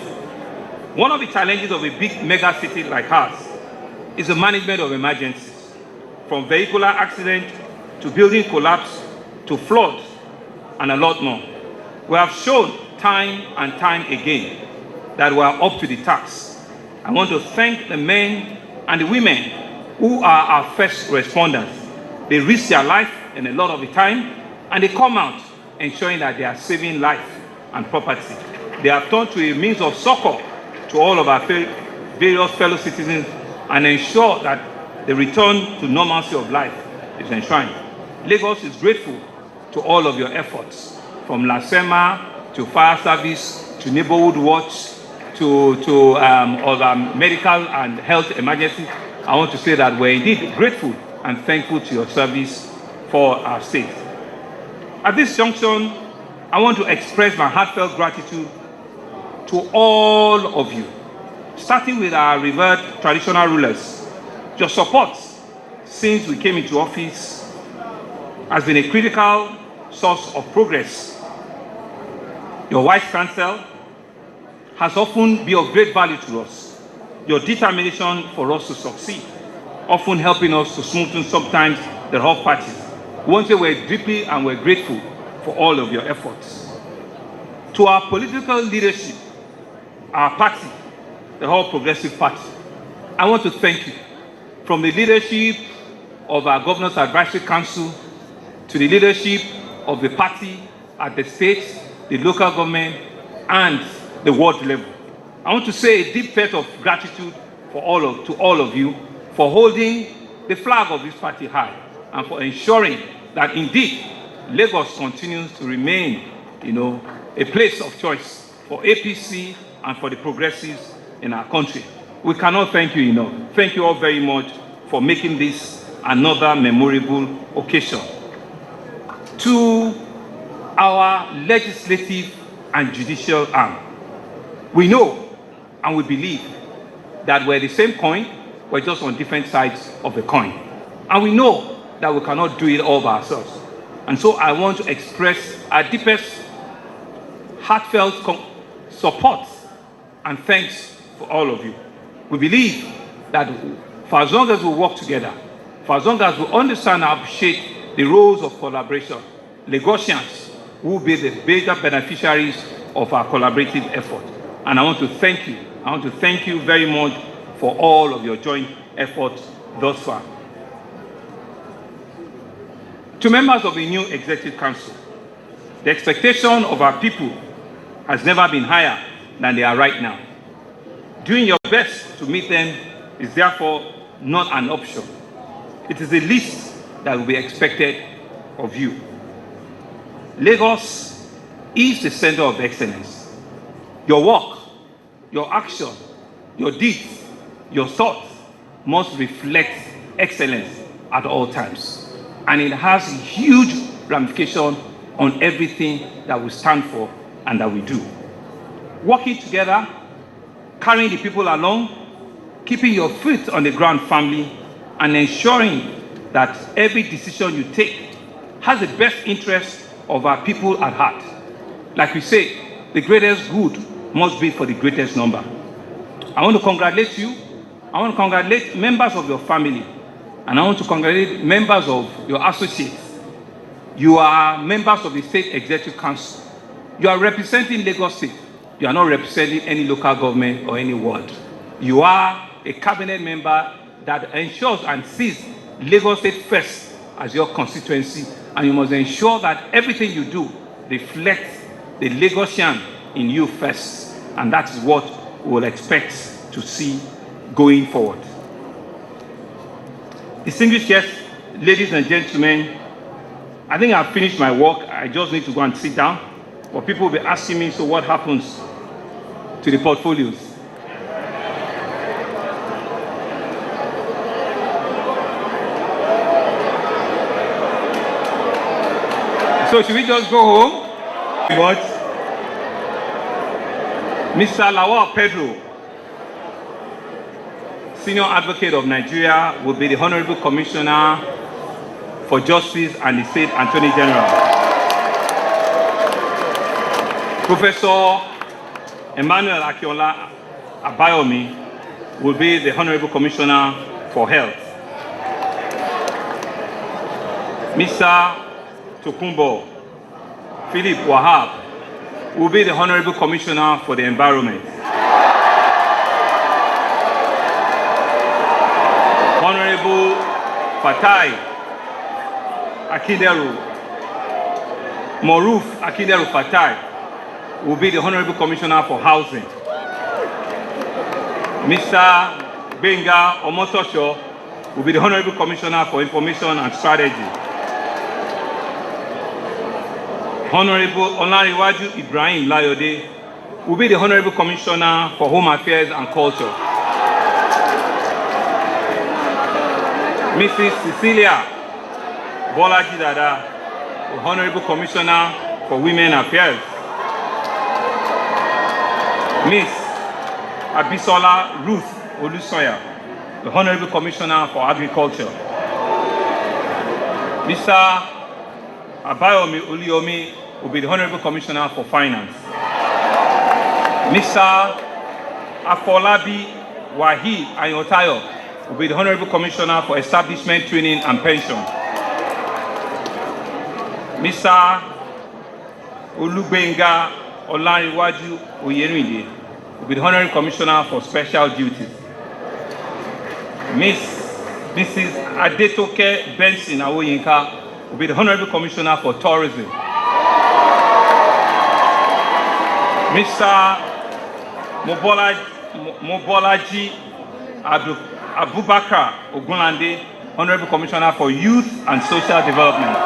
One of the challenges of a big mega city like ours is the management of emergencies, from vehicular accident to building collapse to floods and a lot more. We have shown time and time again that we are up to the task. I want to thank the men and the women who are our first responders. They risk their life in a lot of the time, and they come out ensuring that they are saving life and property. They have turned to a means of succor to all of our various fellow citizens and ensure that the return to normalcy of life is enshrined. Lagos is grateful to all of your efforts, from LASEMA to fire service to neighborhood watch to other medical and health emergencies. I want to say that we're indeed grateful and thankful to your service for our state. At this junction, I want to express my heartfelt gratitude to all of you, starting with our revered traditional rulers. Your support since we came into office has been a critical source of progress. Your wise counsel has often been of great value to us. Your determination for us to succeed, often helping us to smoothen sometimes the rough patches. We want to say we're deeply and we're grateful for all of your efforts. To our political leadership, our party, the All Progressive Party, I want to thank you. From the leadership of our Governor's Advisory Council to the leadership of the party at the state, the local government, and the world level. I want to say a deep debt of gratitude to all of you for holding the flag of this party high and for ensuring that indeed Lagos continues to remain, a place of choice for APC and for the progressives in our country. We cannot thank you enough. Thank you all very much for making this another memorable occasion. To our legislative and judicial arm, we know and we believe that we're the same coin, we're just on different sides of the coin. And we know that we cannot do it all by ourselves. And so I want to express our deepest, heartfelt support and thanks for all of you. We believe that for as long as we work together, for as long as we understand and appreciate the roles of collaboration, Lagosians will be the major beneficiaries of our collaborative effort. And I want to thank you. I want to thank you very much for all of your joint efforts thus far. To members of the new Executive Council, the expectation of our people has never been higher than they are right now. Doing your best to meet them is therefore not an option. It is the least that will be expected of you. Lagos is the center of excellence. Your work, your action, your deeds, your thoughts must reflect excellence at all times. And it has a huge ramification on everything that we stand for and that we do. Working together, carrying the people along, keeping your feet on the ground firmly, and ensuring that every decision you take has the best interest of our people at heart. Like we say, the greatest good must be for the greatest number. I want to congratulate you. I want to congratulate members of your family. And I want to congratulate members of your associates. You are members of the State Executive Council. You are representing Lagos State. You are not representing any local government or any ward. You are a cabinet member that ensures and sees Lagos State first as your constituency, and you must ensure that everything you do reflects the Lagosian in you first, and that is what we will expect to see going forward. Distinguished guests, ladies and gentlemen, I think I've finished my work. I just need to go and sit down. But people will be asking me, so what happens to the portfolios? So should we just go home? What? Mr. Lawal Pedro, Senior Advocate of Nigeria, will be the Honorable Commissioner for Justice and the State Attorney General. Professor Emmanuel Akiola Abayomi will be the Honorable Commissioner for Health. Mr. Tokumbo Philip Wahab will be the Honorable Commissioner for the Environment. Honorable Fatai Akideru, Moruf Akideru Fatai will be the Honorable Commissioner for Housing. Mr. Benga Omotosho will be the Honorable Commissioner for Information and Strategy. Honorable Olariwaju Ibrahim Layode will be the Honorable Commissioner for Home Affairs and Culture. Mrs. Cecilia Bolaji Dada, the Honorable Commissioner for Women Affairs. Miss Abisola Ruth Olusoya, the Honorable Commissioner for Agriculture. Mr. Abayomi Oriyomi will be the Honorable Commissioner for Finance. Mr. Afolabi Wahi Ayotayo will be the Honorable Commissioner for Establishment, Training and Pension. Mr. Olubenga Olariwaju Oyerinde will be the Honorary Commissioner for Special Duties. Mrs. Adetoke Benson Awoyinka will be the Honorable Commissioner for Tourism. Mr. Mobolaji Abubakar Ogunlande, Honorable Commissioner for Youth and Social Development.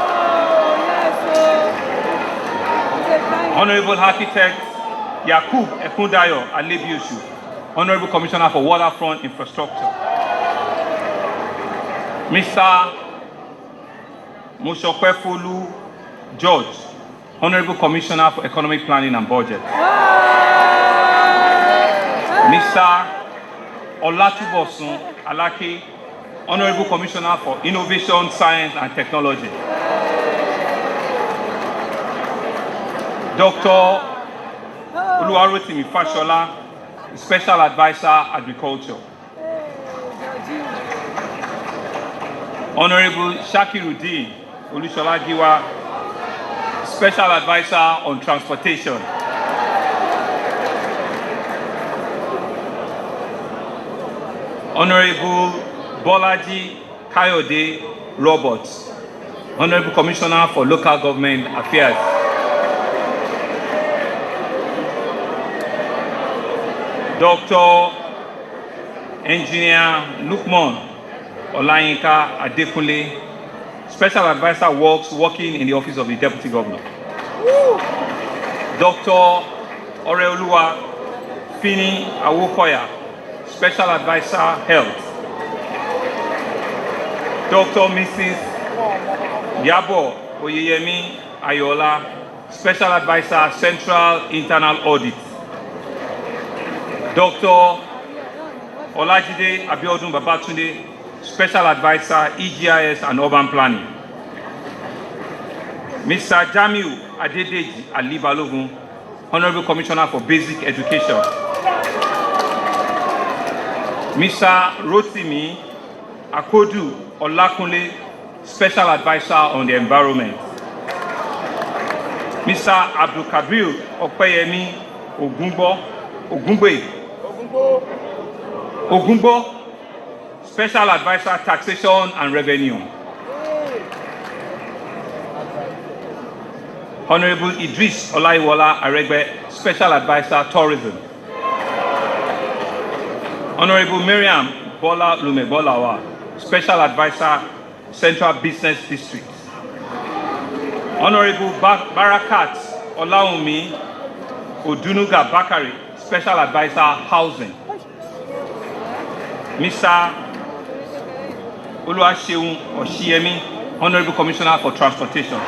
Honorable Architect Yakub Ekundayo Alebioshu, Honorable Commissioner for Waterfront Infrastructure. Mr. Moshokwefolu George, Honorable Commissioner for Economic Planning and Budget. Mr. Olatubosun Alake, Honorable Commissioner for Innovation, Science and Technology. Dr. Oluwarotimi Fashola, Special Advisor, Agriculture. Honorable Shakiruddin Olushola Giwa, Special Advisor on Transportation. Honorable Bolaji Kayode Roberts, Honorable Commissioner for Local Government Affairs. Dr. Engineer Lukman Olayinka Adekunle, Special Advisor working in the Office of the Deputy Governor. Dr. Oreoluwa Fini Awokoya, Special Advisor Health. Dr. Mrs. Yabo Oyeyemi Ayola, Special Advisor Central Internal Audit. Dr. Olajide Abiodun Babatunde, Special Advisor EGIS and Urban Planning. Mr. Jamiu Adedeji Ali Balogun, Honorable Commissioner for Basic Education. Mr. Rotimi Akodu Olakunle, Special Advisor on the Environment. Mr. Abdul Kabir Opeyemi Ogumbo, Special Advisor Taxation and Revenue. Honorable Idris Olaiwola Aregbe, Special Advisor Tourism. Honorable Miriam Bola Lumebolawa, Special Advisor Central Business District. Honorable Barakat Olaumi Odunuga Bakari, Special Advisor Housing. Mr. Oluwaseun Oshiemi, Honorable Commissioner for Transportation.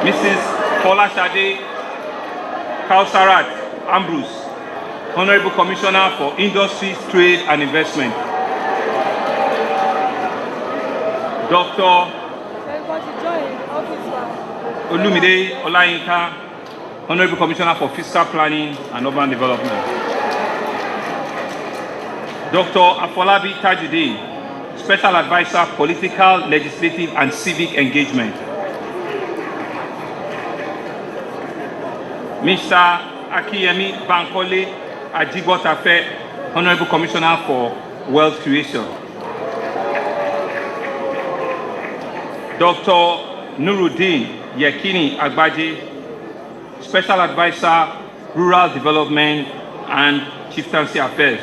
Mrs. Folashade Kausarat Ambrose, Honorable Commissioner for Industries, Trade and Investment. Dr. Olumide Olayinka, Honorable Commissioner for Fiscal Planning and Urban Development. Dr. Afolabi Tajudeen, Special Advisor, Political, Legislative and Civic Engagement. Mr. Akiyemi Bankole Ajibotafe, Honorable Commissioner for Wealth Creation. Dr. Nuruddin Yekini Agbaje, Special Advisor, Rural Development and Chieftaincy Affairs.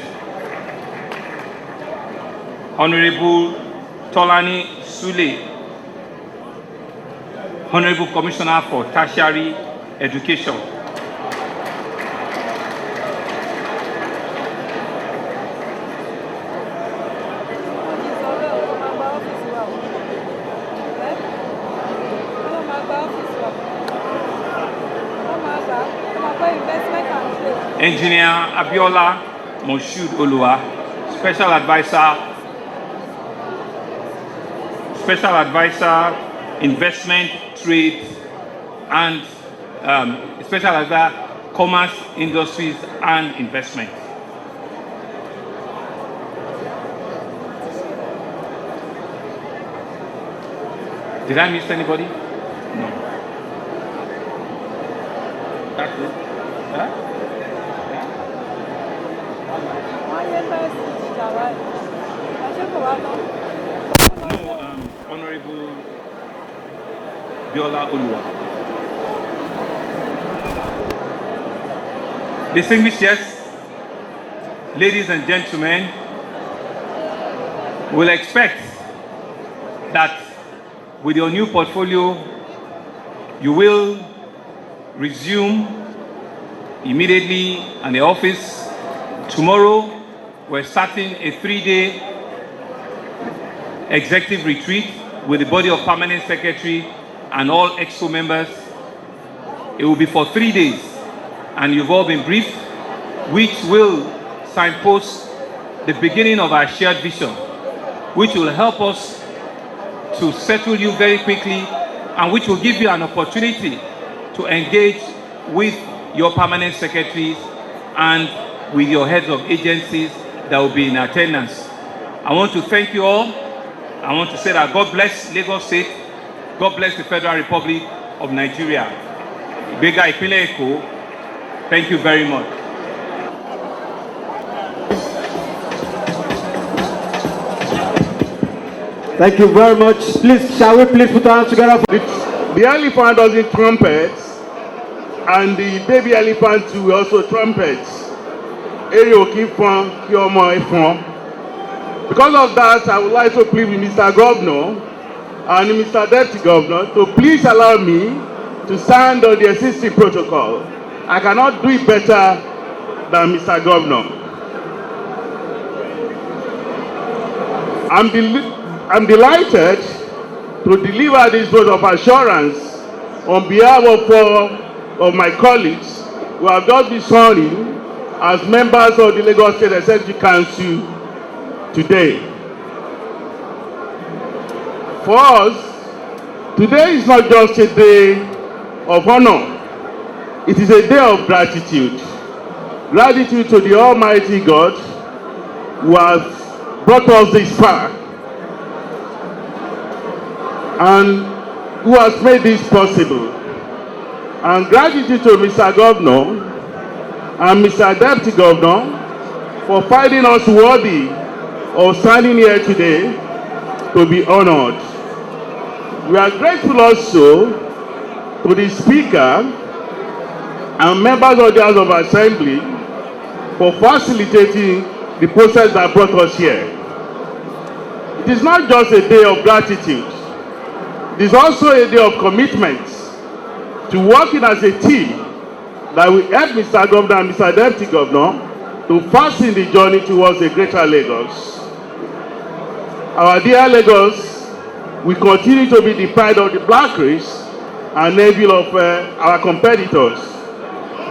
Honorable Tolani Sule, Honorable Commissioner for Tertiary Education. Engineer Abiola Moshood Oluwa, Special Advisor, Investment, Trade, and Special Advisor, Commerce, Industries, and Investment. Did I miss anybody? No. That's it. Huh? Honorable Biola Oluwa. Distinguished guests, ladies and gentlemen, we'll expect that with your new portfolio, you will resume immediately in the office. Tomorrow, we're starting a 3-day executive retreat with the body of permanent secretary and all EXCO members. It will be for 3 days, and you've all been briefed, which will signpost the beginning of our shared vision, which will help us to settle you very quickly, and which will give you an opportunity to engage with your permanent secretaries and with your heads of agencies that will be in attendance. I want to thank you all. I want to say that God bless Lagos State, God bless the Federal Republic of Nigeria. Bega Ipinle Eko, thank you very much. Thank you very much. Please, shall we please put our hands together for it? The elephant doesn't trumpet, and the baby elephant too will also trumpet. Because of that, I would like to plead with Mr. Governor and Mr. Deputy Governor to please allow me to stand on the existing protocol. I cannot do it better than Mr. Governor. I'm delighted to deliver this vote of assurance on behalf of 4 of my colleagues who have just been sworn in as members of the Lagos State Executive Council today. For us, today is not just a day of honor, it is a day of gratitude. Gratitude to the Almighty God who has brought us this far and who has made this possible. And gratitude to Mr. Governor and Mr. Deputy Governor for finding us worthy of standing here today to be honored. We are grateful also to the Speaker and members of the House of Assembly for facilitating the process that brought us here. It is not just a day of gratitude, it is also a day of commitment to working as a team that will help Mr. Governor and Mr. Deputy Governor to fasten the journey towards a greater Lagos. Our dear Lagos will continue to be the pride of the black race and navel of our competitors.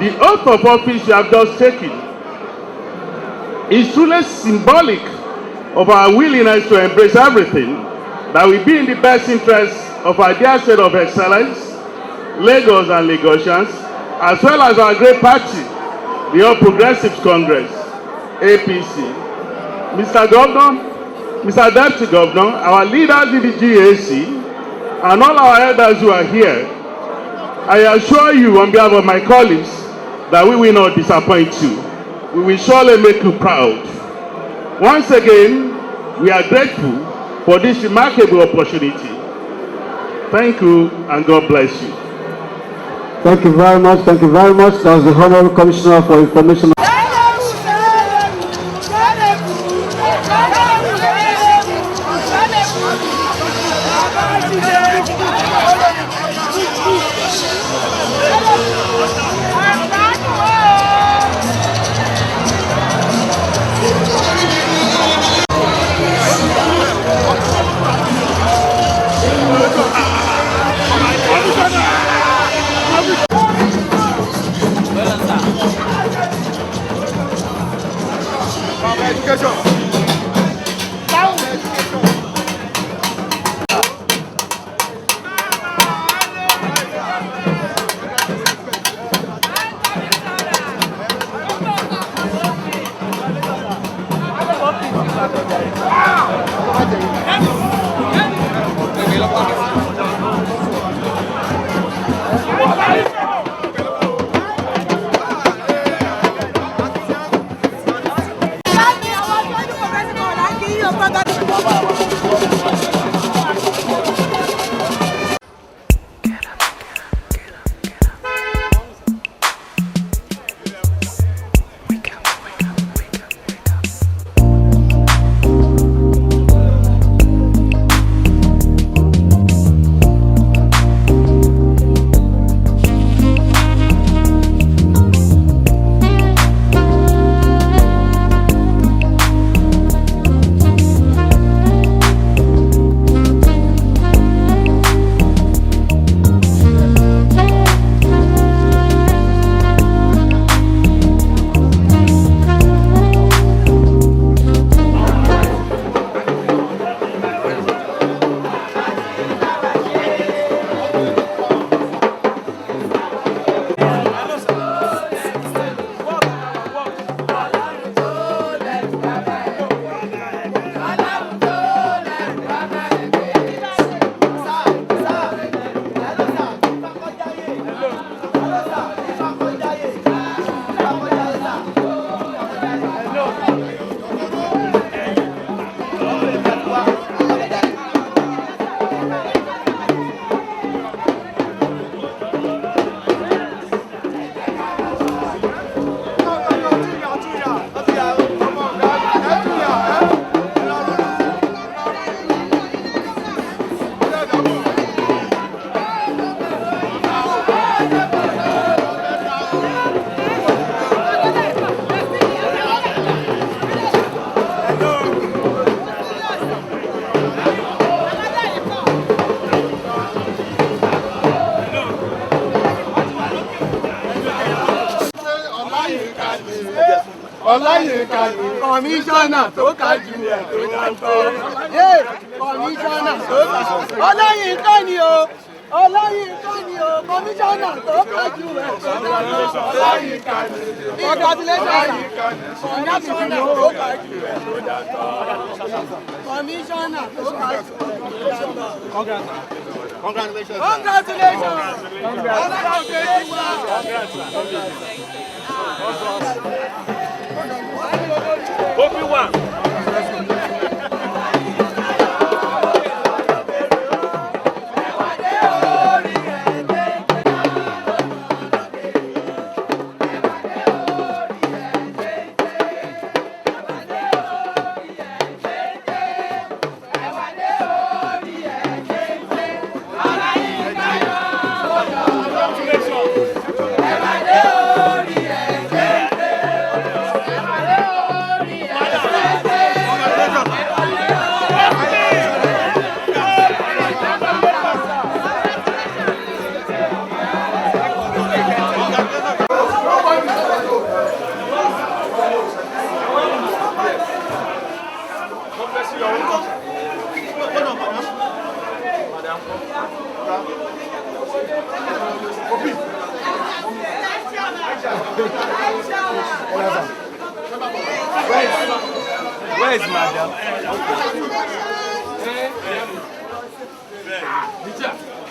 The oath of office you have just taken is truly symbolic of our willingness to embrace everything that will be in the best interest of our dear state of excellence, Lagos and Lagosians, as well as our great party, the All Progressives Congress, APC. Mr. Governor, Mr. Deputy Governor, our leaders in the GAC, and all our elders who are here, I assure you on behalf of my colleagues that we will not disappoint you. We will surely make you proud. Once again, we are grateful for this remarkable opportunity. Thank you, and God bless you. Thank you very much. Thank you very much. That was the Honorable Commissioner for Information. Ọláyínká ni kọmíṣánná tó kájú ẹ̀ tó dáńtọ́. Kọmíṣánná tó kájú ẹ̀. Ọláyínká ni o. Ọláyínká ni o. Kọmíṣánná tó kájú ẹ̀ tó dáńtọ́. Ọláyínká ni. Congratulations. Kọmíṣánná tó kájú ẹ̀ tó dáńtọ́. Kọmíṣánná tó kájú ẹ̀ tó dáńtọ́. Congratulations. Congratulations. Obi-Wan. Where is madam?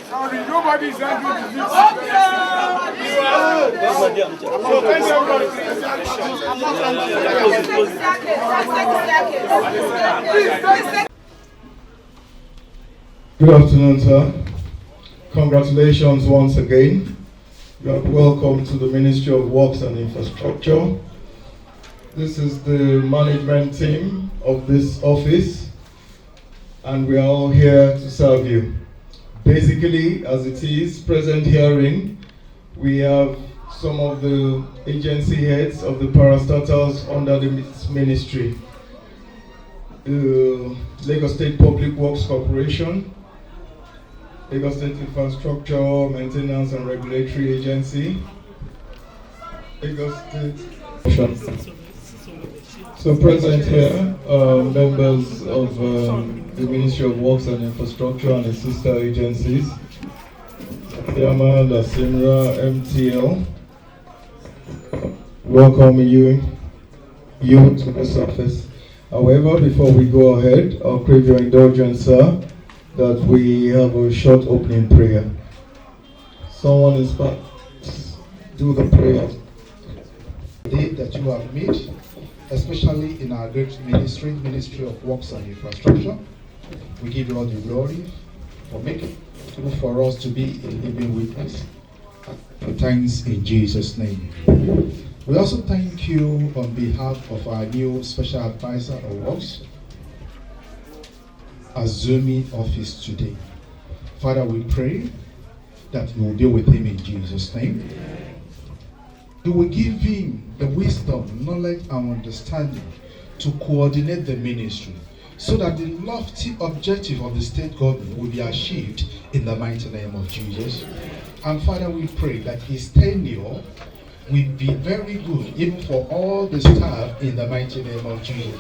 Sorry, nobody is angry with this. Good afternoon, sir. Congratulations once again. You are welcome to the Ministry of Works and Infrastructure. This is the management team of this office, and we are all here to serve you. Basically, as it is present hearing, we have some of the agency heads of the parastatals under this ministry. The Lagos State Public Works Corporation, Lagos State Infrastructure Maintenance and Regulatory Agency, Lagos State. So present here are members of the Ministry of Works and Infrastructure and the sister agencies, Yama, Lasimra, MTL. Welcome you to this office. However, before we go ahead, I'll crave your indulgence, sir, that we have a short opening prayer. Someone is back. Do the prayer. The day that you have made, especially in our great ministry of Works and Infrastructure. We give you all the glory for making it for us to be a living witness. Thanks in Jesus' name. We also thank you on behalf of our new Special Advisor of Works, assuming office today. Father, we pray that you will deal with him in Jesus' name. You will give him the wisdom, knowledge, and understanding to coordinate the ministry so that the lofty objective of the state government will be achieved in the mighty name of Jesus. And Father, we pray that his tenure will be very good even for all the staff in the mighty name of Jesus.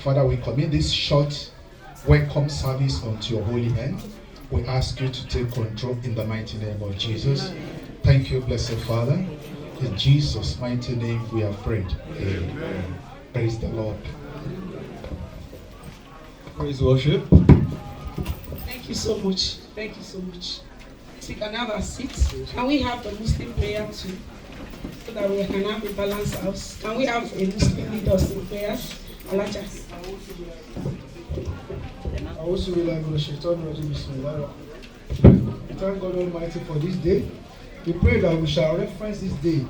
Father, we commit this short welcome service unto your holy hand. We ask you to take control in the mighty name of Jesus. Thank you, blessed Father. In Jesus' mighty name we have prayed. Amen. Praise the Lord. Praise worship. Thank you so much. Thank you so much. So we can have a seat. Can we have the Muslim prayer too? So that we can have a balanced house. Can we have a Muslim lead us in prayers? Alaja. We thank God Almighty for this day. We pray that we shall reference this day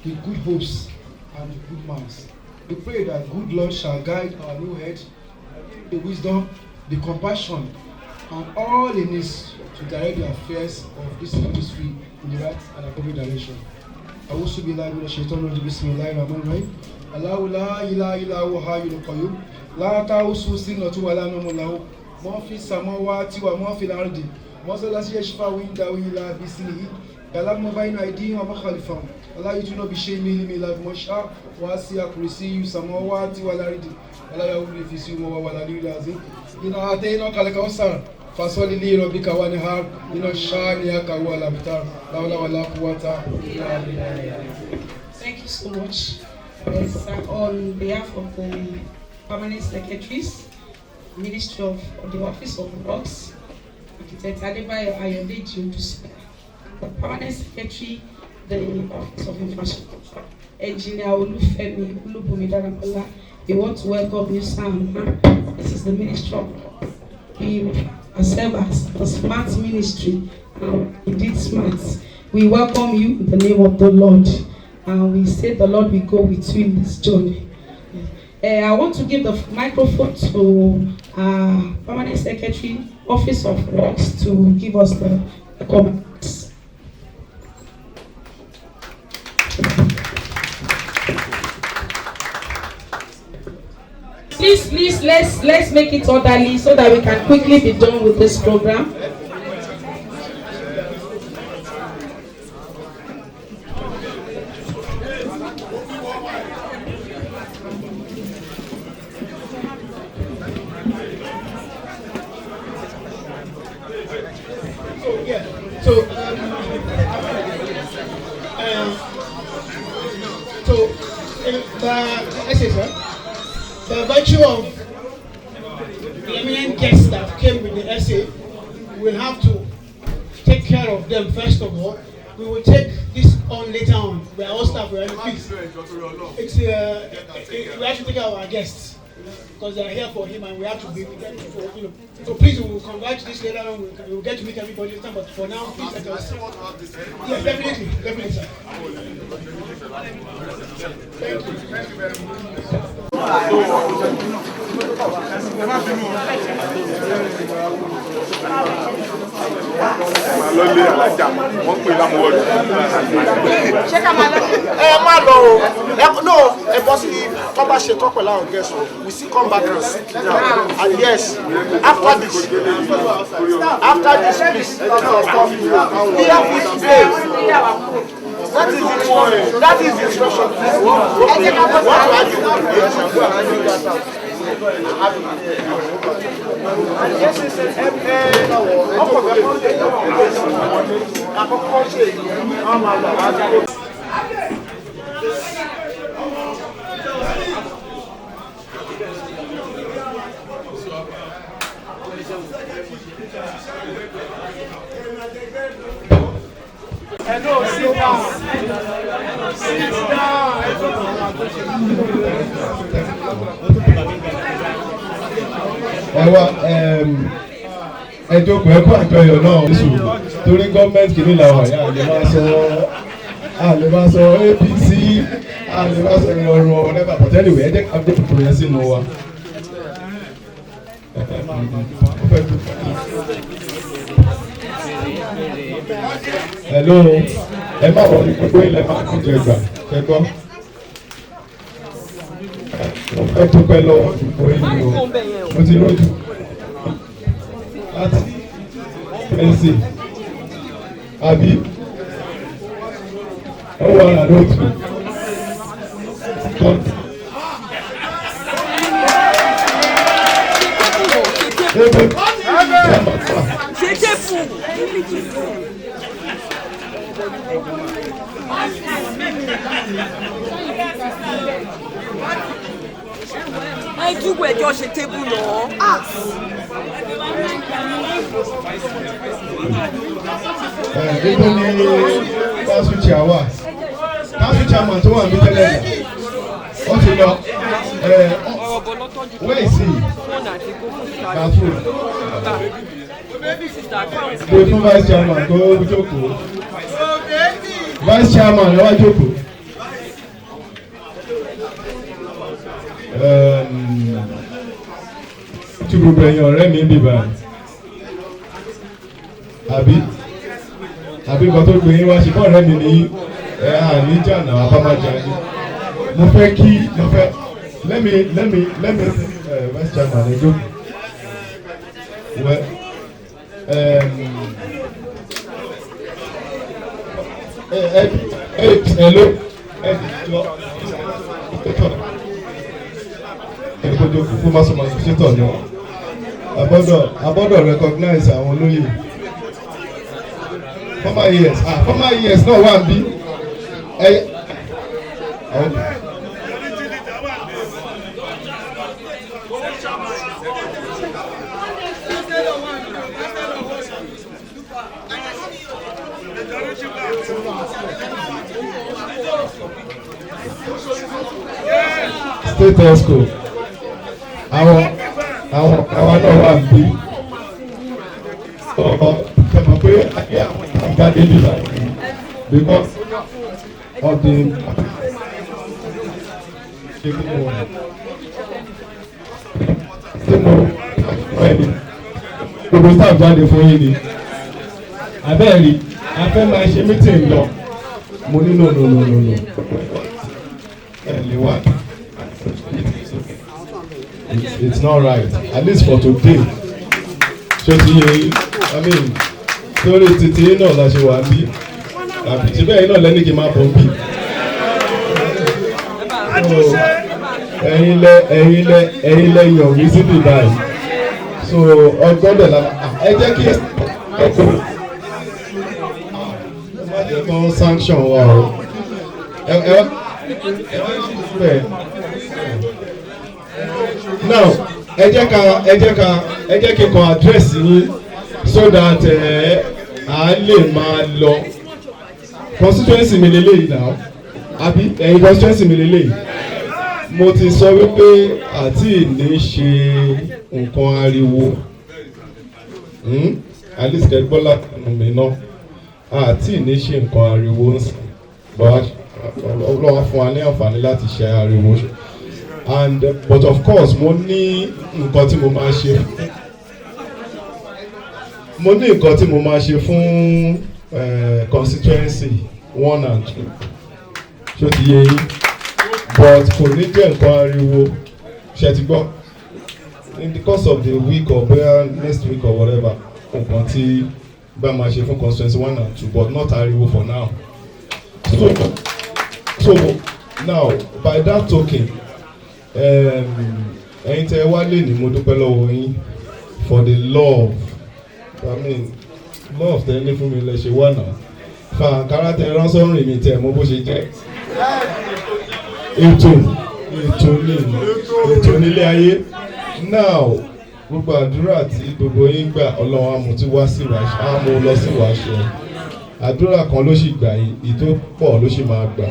with good hopes and good minds. We pray that good Lord shall guide our new head, the wisdom, the compassion, and all in needs to direct the affairs of this industry in the right and appropriate direction. I also be like with the Shaitan of the Bismillahirrahmanirrahim. Allahu la ilaha illa huwa hayyul qayyum. La ta'usuhu sinatun wa la nawmun lahu. Ma fi samawati wa ma fil ardi. Ma zalasi yashfa'u indahu illa bi'iznihi. يعلم ما بين أيديهم وما خلفهم ولا يحيطون بشيء من علمه إلا بما شاء وسع كرسيه السماوات والأرض ولا يؤوده حفظهما وهو العلي العظيم إنا أعطيناك الكوثر فصل لربك وانحر إن شانئك هو الأبتر لا حول ولا قوة إلا بالله. Thank you so much. Yes, on behalf of the permanent secretaries, Ministry of the Office of Works, Architect Adebayo Ayodeji Odusi, the permanent secretary, the Office of Infrastructure, Engineer Olufemi Olubumidaramola. We want to welcome you, Sam. This is the Ministry of we serve as the smart ministry. Indeed, smart. We welcome you in the name of the Lord, and we say the Lord will go with you in this journey. I want to give the microphone to permanent secretary, Office of Works, to give us the comments. Please, let's make it orderly so that we can quickly be done with this program. The virtue of the eminent guests that came with the essay, we will have to take care of them first of all. We will take this on later on. We are all staff. We are please. We have to take care of our guests. because they are here for him and we have to be with them. So please, we will converge this later on. We will get to meet everybody this time, but for now, please let us. Yes, definitely, sir. Thank you. Thank you very we still come back and sit down. And yes, after this, please, that is the instruction. Hello, sit down. Sit down. Ẹ jókòó ẹ kó àjọyọ̀ náà oṣù torí gọ́ọ̀mẹ̀ntì kìíní làwọn àyà lè máa sọ APC lè máa sọ ìrọ̀rùn ọ̀nẹ́bà but anyway ẹ jẹ́ ká gbé pípọ̀ yẹn sínú wa. Hello, ẹ má wọlé gbogbo ilẹ̀ máa kó jẹ gbà kẹ́gbọ́. Ẹ dúpẹ́ lọ́wọ́ gbogbo ìlú o, mo ti lójú láti ẹ̀sì àbí ó wà lóòtù. Ẹjúwò ẹjọ́ ṣe tébù lọ. Ibo ni council chair wà? Council chairman tó wà ní tẹ́lẹ̀ náà, ó ti lọ. Where is he? Bathroom. Gbé fún vice chairman kó jókòó. Vice chairman ló wá jókòó. Tí gbogbo ẹ̀yin ọ̀rẹ́ mi ń bì báyìí. Àbí nǹkan tó gbé yín wá ṣe fún ọ̀rẹ́ mi ní àníjà náà abámájà ni. Mo fẹ́ kí let me vice chairman ẹ jókòó. Hello. Ẹ̀kọ́jọ́ fún Masomas ṣètò ọ̀nà. Abọ́dọ̀ recognize àwọn olóyè. Former years náà wà bí. State Esco. Àwọn náà wà bí. Kẹ̀mọ̀ pé ayé àwọn ìgbàdé nígbà because of the gbogbo staff jáde fún yín ni abẹ́ẹ̀rí afẹ́ máa ṣe meeting lọ mo ní no ẹ̀ lè wá. It's not right, at least for today. So sorry títí náà la ṣe wà bí àbí tí bẹ́ẹ̀ náà lẹ́ni kí n máa bọ̀ bí. ẹ̀yin lẹ yàn wí síbí báyìí so ọgbọ́dọ̀ la ẹ jẹ́ kí ẹ̀kọ́ sanction wa o now ẹ jẹ́ kí n kàn address yín so that a lè máa lọ constituency mi lélẹ́yìí náà àbí ẹ̀yin constituency mi lélẹ́yìí mo ti sọ wípé àti ní ṣe nǹkan ariwo alice kẹgbọ́lá mi náà àti ní ṣe nǹkan ariwo ń sìn ọlọ́wọ́ fún wa ní àǹfààní láti ṣe ariwo and but of course mo ní nǹkan tí mo máa ṣe fún constituency 1 and 2 ṣó ti yé yín but kò ní jẹ́ nǹkan ariwo ṣe ti gbọ́ in the course of the week or next week or whatever nǹkan tí bá máa ṣe fún constituency 1 and 2 but not ariwo for now so now by that token ẹ̀yin tẹ́ wá lè ní mo dúpẹ́ lọ́wọ́ yín for the love love tẹ́ ní fún mi lẹ ṣe wà náà fa àǹkárá tẹ́ ránṣọ́ rìn mi tẹ́ mo bó ṣe jẹ́ ètò nílé ayé now gbogbo àdúrà tí gbogbo yín gbà ọlọ́run àmú tí wá sí wàá àmú lọ sí wàá ṣe àdúrà kan ló sì gbà yìí tó pọ̀ ló sì máa gbà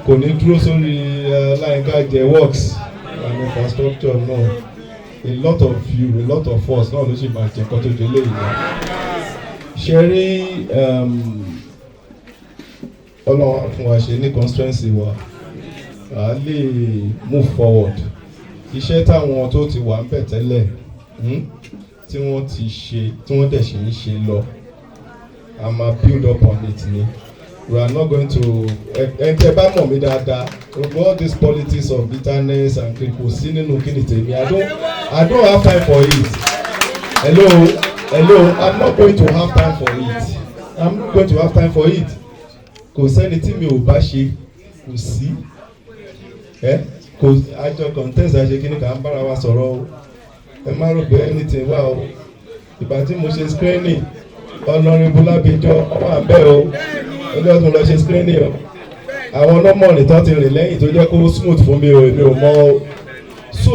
kò ní dúró sórí láyínká jẹ works and infrastructure náà a lot of you a lot of us náà ló sì máa jẹ nǹkan tó jẹ léyìí náà ṣe rí ọlọ́run fún wa ṣe ní constituency wa a lè move forward iṣẹ́ táwọn tó ti wà ń bẹ̀ tẹ́lẹ̀ tí wọ́n ti ṣe tí wọ́n dẹ̀ ṣe ń ṣe lọ a máa build up on it ni we are not going to ẹ̀ǹtẹ̀ bá mọ̀ mí dáadáa all this politics of bitterness and kò sí nínú kíni tèmi I don't have time for it hello I'm not going to have time for it kò sẹ́ni tí mi ò bá ṣe kò sí kò àjọ contest àṣẹ kíní kà ń bára wa sọ̀rọ̀ o ẹ má rò pé anything wà o ìgbà tí mo ṣe screening Honorable Lábẹ́jọ́ ọmọ àbẹ́ o ọjọ́ tó lọ ṣe screening o àwọn ọlọ́mọ nìtọ́ ti rìn lẹ́yìn tó jẹ́ kó smooth fún mi o èmi ò mọ̀ o so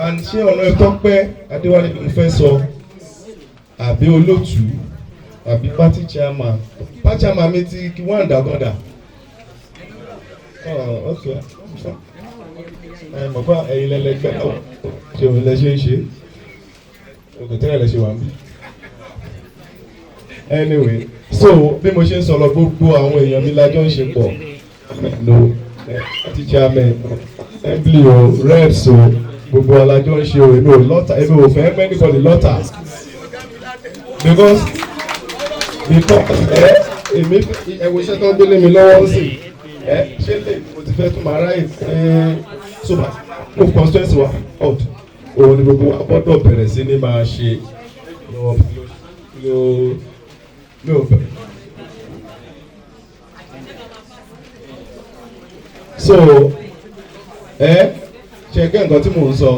and ṣé ọ̀nà ẹ̀tọ́ pẹ́ Adéwálé ló fẹ́ sọ àbí olóòtú àbí party chairman mi ti kí wọ́n àdàgọ́dà okay mọ̀gbọ́n ẹ̀yin lẹ́lẹ́gbẹ́ náà ṣe òun lẹ́ṣẹ́ ń ṣe òkè tẹ́lẹ̀ lẹ́ṣẹ́ wà ń bí. Anyway so bí mo ṣe ń sọ̀rọ̀ gbogbo àwọn èèyàn mi lájọ́ ń ṣe pọ̀ no teacher men employee o reps o gbogbo alájọ́ ń ṣe o èmi ò lọ́tà èmi ò fẹ́ anybody lọ́tà because èmi ẹ̀wọ̀ iṣẹ́ tó ń gbélé mi lọ́wọ́ sí ṣé lè mo ti fẹ́ tún máa ráyè so mo constituency wa out òun ni gbogbo wa gbọ́dọ̀ bẹ̀rẹ̀ sí ní máa ṣe so ṣe kẹ́ nǹkan tí mò ń sọ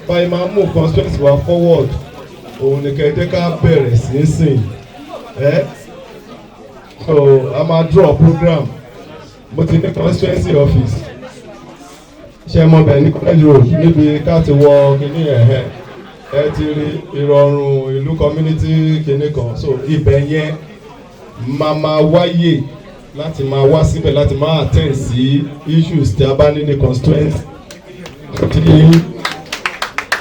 báyìí máa mú constituency wa forward òun ni kẹ́kẹ́ ká bẹ̀rẹ̀ sí sìn so a máa draw program mo ti ní constituency office ṣe mọ bẹ́ẹ̀ ní college road níbi ká ti wọ kíní ẹ ti rí ìrọ̀rùn ìlú community kíní kan so ibẹ̀ yẹn máa wáyè láti máa wá síbẹ̀ láti máa attend sí issues tí a bá ní constituency tí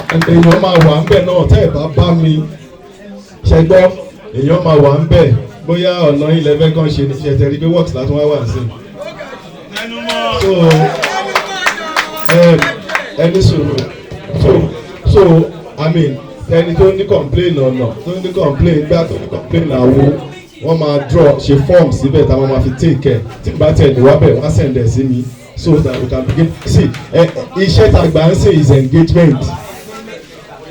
èèyàn máa wà ń bẹ̀ náà tẹ́ ẹ̀ bá mi ṣẹgbọ́ èèyàn máa wà ń bẹ̀ bóyá ọ̀nà ilẹ̀ fẹ́ kàn ṣe ní ṣẹ̀tẹ̀ rí pé works láti wá sí so ẹni sọ̀rọ̀ so I mean ẹni tó ní complain ọ̀nà tó ní complain gbá tó ní complain àwo wọ́n máa draw ṣe form síbẹ̀ táwọn máa fi take care tí bá tẹ̀ ní wábẹ̀ wọ́n á send ẹ̀ sí mi so that we can begin see iṣẹ́ tàgbà ń ṣe is engagement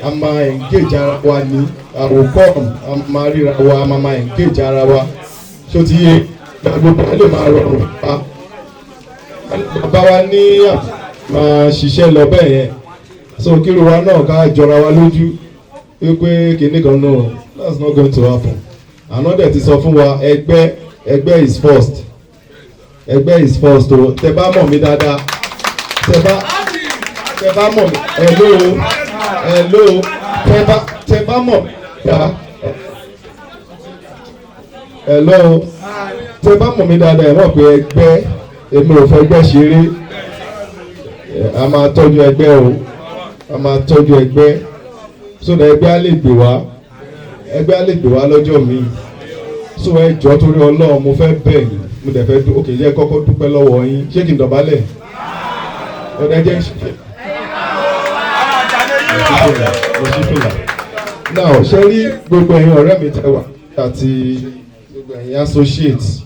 a máa engage ara wa ní àwòkọ́ a máa ríra wa a máa engage ara wa ṣó ti yé gbogbo ẹ lè máa rọrùn pa bàbá wa ní máa ṣiṣẹ́ lọ bẹ́ẹ̀ yẹn so kíru wa náà ká jọra wa lójú wípé kìíní kan náà that's not going to happen àná dẹ̀ ti sọ fún wa ẹgbẹ́ is first ẹgbẹ́ is first o tẹ bá mọ̀ mí dáadáa tẹ bá mọ̀ mí hello tẹ bá mọ̀ mí dáadáa hello tẹ bá mọ̀ mí dáadáa ẹ mọ̀ pé ẹgbẹ́ èmi ò fẹ́ gbẹ́ ṣeré a máa tọ́jú ẹgbẹ́ o, a máa tọ́jú ẹgbẹ́ sódà ẹgbẹ́ á lè gbè wá, ẹgbẹ́ á lè gbè wá lọ́jọ́ míì. So ẹ jọ̀ọ́ torí Ọlọ́run mo fẹ́ bẹ̀ yín, mo dẹ̀ fẹ́ òkè jẹ́ kọ́kọ́ dúpẹ́ lọ́wọ́ yín, ṣé kí n dọ̀bálẹ̀? Ọ̀dẹ jẹ́ now ṣe rí gbogbo ẹ̀yin ọ̀rẹ́ mi tẹ́ wà àti gbogbo ẹ̀yin associates,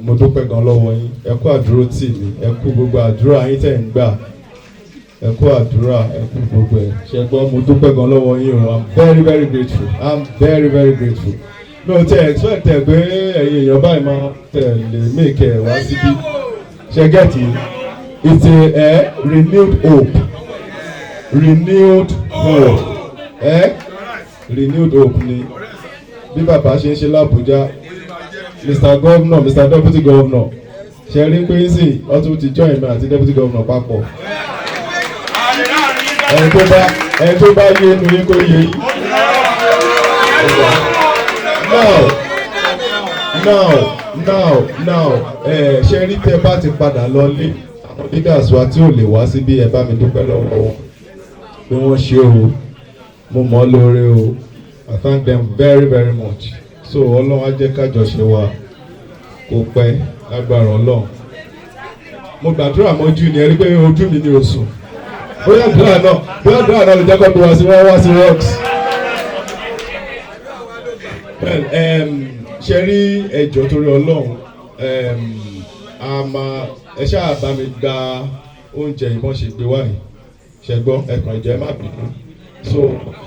mo dúpẹ́ gan lọ́wọ́ yín, ẹ kú àdúró tì mí, ẹ kú gbogbo àdúrà yín tẹ̀ ń gbà, ẹ kú àdúrà, ẹ kú gbogbo ẹ̀ ṣe gbọ́, mo dúpẹ́ gan lọ́wọ́ yín o, I'm very very grateful, I'm very very grateful. Mi ò tẹ expect ẹ pé ẹ̀yin èèyàn báyìí máa tẹ̀lé make ẹ̀ wá síbí, ṣe gẹ́tì, it's a renewed hope, renewed hope, renewed hope ni bí bàbá ṣe ń ṣe l'Abuja. Mr. Governor, Mr. Deputy Governor, ṣe rí pé sí ọtún ti join mi àti Deputy Governor papọ̀. Ẹni tó bá yé inú yín kó yé yín. Now, ṣe rí tẹ́ bá ti padà lọ lé àwọn leaders wa tí ò lè wá síbí, ẹ bá mi dúpẹ́ lọ́wọ́ wọn pé wọ́n ṣe o, mo mọ̀ ọ́ lóore o, I thank them very very much. So Ọlọ́run á jẹ́ kájọṣe wa kó pẹ́ lágbára Ọlọ́run. Mo gbàdúrà mọ́jú ni ẹ rí pé ojú mi ni oṣù. Bóyá àdúrà náà ló jẹ́ kó bí wá sí wọ́n wá sí rocks. Ṣe rí ẹjọ́ torí Ọlọ́run, ẹ ṣáà bá mi gba oúnjẹ ìbọn ṣe gbé wáyé, ṣe gbọ́ ẹ̀kan ìjẹ́ má bínú. So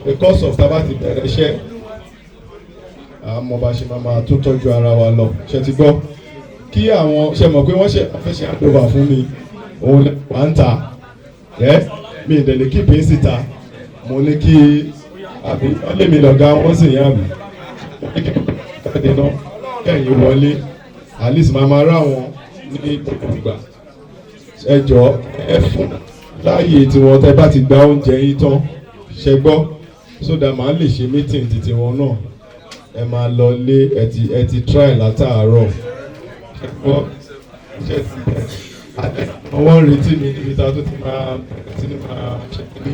because of tábà ti bẹ̀rẹ̀ iṣẹ́, àmọ́ bá ṣe máa tún tọ́jú ara wa lọ, ṣe ti gbọ́. Kí àwọn ṣe mọ̀ pé wọ́n fẹ́ ṣe handover fún mi, òun wà ń ta, mi ì dẹ̀lẹ̀ kí pín síta, mo ní kí àbí ọlé mi lọ̀gá wọ́n sì yá mi. Káàdì náà kẹ́yìn wọlé, at least máa rá wọn ní ìgbà. Ẹ jọ̀ọ́ ẹ fún láàyè tí wọ́n tẹ́ bá ti gba oúnjẹ yín tán, ṣe gbọ́, so that màá lè ṣe meeting títí wọn náà. Ẹ máa lọ lé ẹ ti try látàárọ̀. Àwọn retí mi níbi tá a tó ti máa ṣe kíní.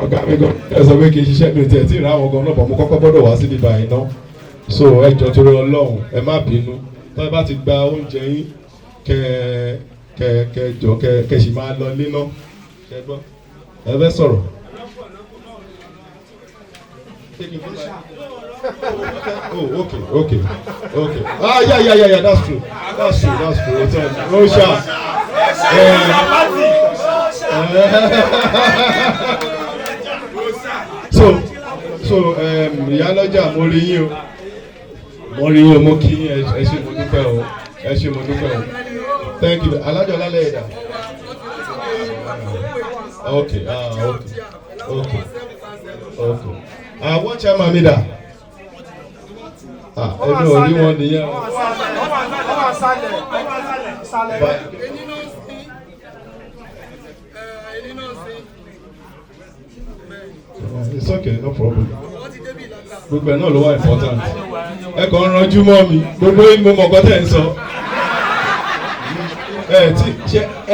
Ọ̀gá mi gan ẹ sọ pé kí n ṣiṣẹ́ mi tiẹ̀ tí ì rá àwọn gan náà bọ̀ mo kọ́kọ́ gbọ́dọ̀ wá síbi báyìí náà. So ẹ jọ̀ọ́ torí Ọlọ́run ẹ má bínú. Tá ẹ bá ti gba oúnjẹ yín kẹ sì máa lọ lé náà. Ṣé gbọ́? Ẹ fẹ́ sọ̀rọ̀? Oh, okay. Yeah, that's true. Rosha. So, ìyálọ́jà mo rí yín o, mo kí yín, ẹ ṣé mo dúpẹ́ o. Thank you. Alájọ lálẹ́ ẹ̀dá. Okay. Wọ́n ṣe máa mi dà. Ẹni ò rí wọn nìyẹn. It's okay, no problem. Gbogbo ẹ̀ náà ló wà important. Ẹ kàn ń ranjú mọ́ mi, gbogbo yín mo mọ̀ ọ̀gọ́ tẹ̀ ń sọ.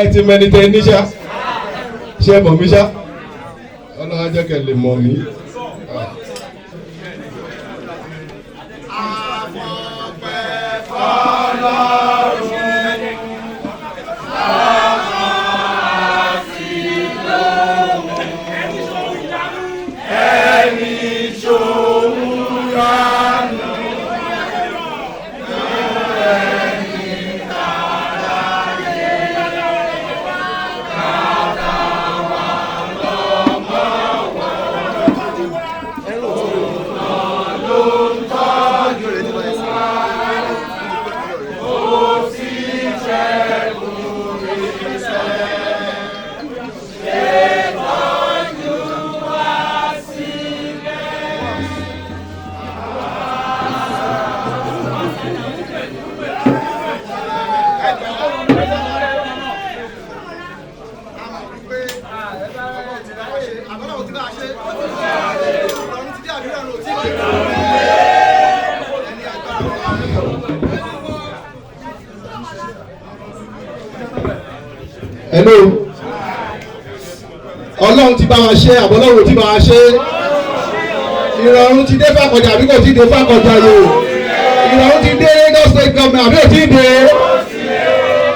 Ẹ ti mẹni tẹ ní ṣá, ṣé mọ̀ mi ṣá? Ọlọ́run á jẹ́ kẹ́ lè mọ̀ mí. Oh hello ọlọ́run ti bá wa ṣe àbọ̀lọ́run ti bá wa ṣe ìrọ̀rùn ti dé fàkọ̀jà àbí kò ti dé fàkọ̀jà yìí ìrọ̀rùn ti dé Lagos state government àbí ò ti dé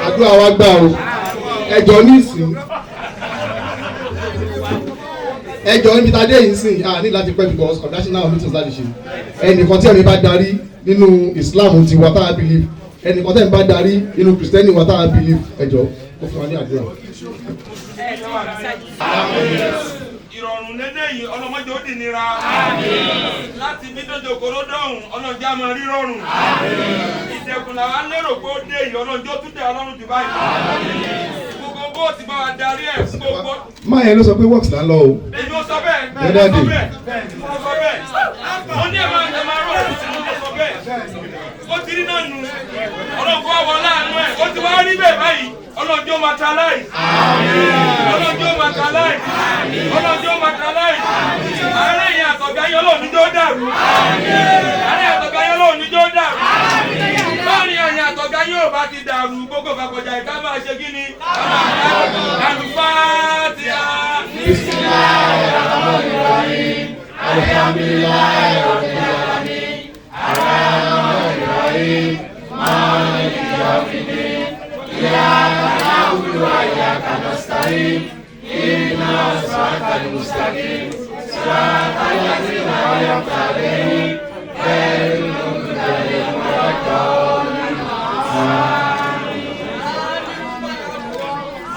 àdúrà wa gbà o ẹjọ́ nísìn ẹjọ́ níbi tá a dé yìí sìn ní láti pẹ́ because of national meetings láti ṣe ẹnìkan tí ẹ̀mí bá darí nínú Islam ti wa tá a believe ẹnìkan tí ẹ̀mí bá darí nínú Christianity wa tá a believe ẹjọ́ kó fún wa ní àdúrà. ìrọ̀rùn lédè yìí ọlọ́mọdé ó dì nira láti bí dọ́jọ́ kóró dọ̀hún ọlọ́jà máa rí rọrùn ìdẹ̀kùn làwọn lérò pé ó dé yìí ọlọ́jọ́ tún dé ọlọ́run jù báyìí gbogbo bó ti bá wa darí ẹ̀ gbogbo. máa yẹn ló sọ pé works là ń lọ o. èmi ò sọ bẹ́ẹ̀ yẹ́dá dé. mo sọ bẹ́ẹ̀ mo ní ẹ̀ máa rọ̀ ọ́ sí mo sọ bẹ́ẹ̀ ó ti rí náà nù ọlọ́gbọ́n àwọn láàánú ẹ̀ ó ti wá rí bẹ́ẹ̀ báyìí ọlọ́jọ́ máa ta láì ọlọ́jọ́ máa ta láì ọlọ́jọ́ máa ta láì ààrẹ yẹn àtọ̀gá yẹn ọlọ́run níjọ́ dàrú ààrẹ àtọ̀gá yẹn ọlọ́run níjọ́ dàrú báyìí ẹ̀yìn àtọ̀gá yóò bá ti dàrú gbogbo kàkọ̀jà ìka máa ṣe kí ni Al-Fatiha. Bismillahirrahmanirrahim. Alhamdulillahi rabbil alamin. Ar-Rahmanirrahim. Maliki yawmiddin. Iyyaka na'budu wa iyyaka nasta'in. Ihdinas siratal mustaqim. Siratal ladzina an'amta 'alaihim ghairil maghdubi 'alaihim waladdallin.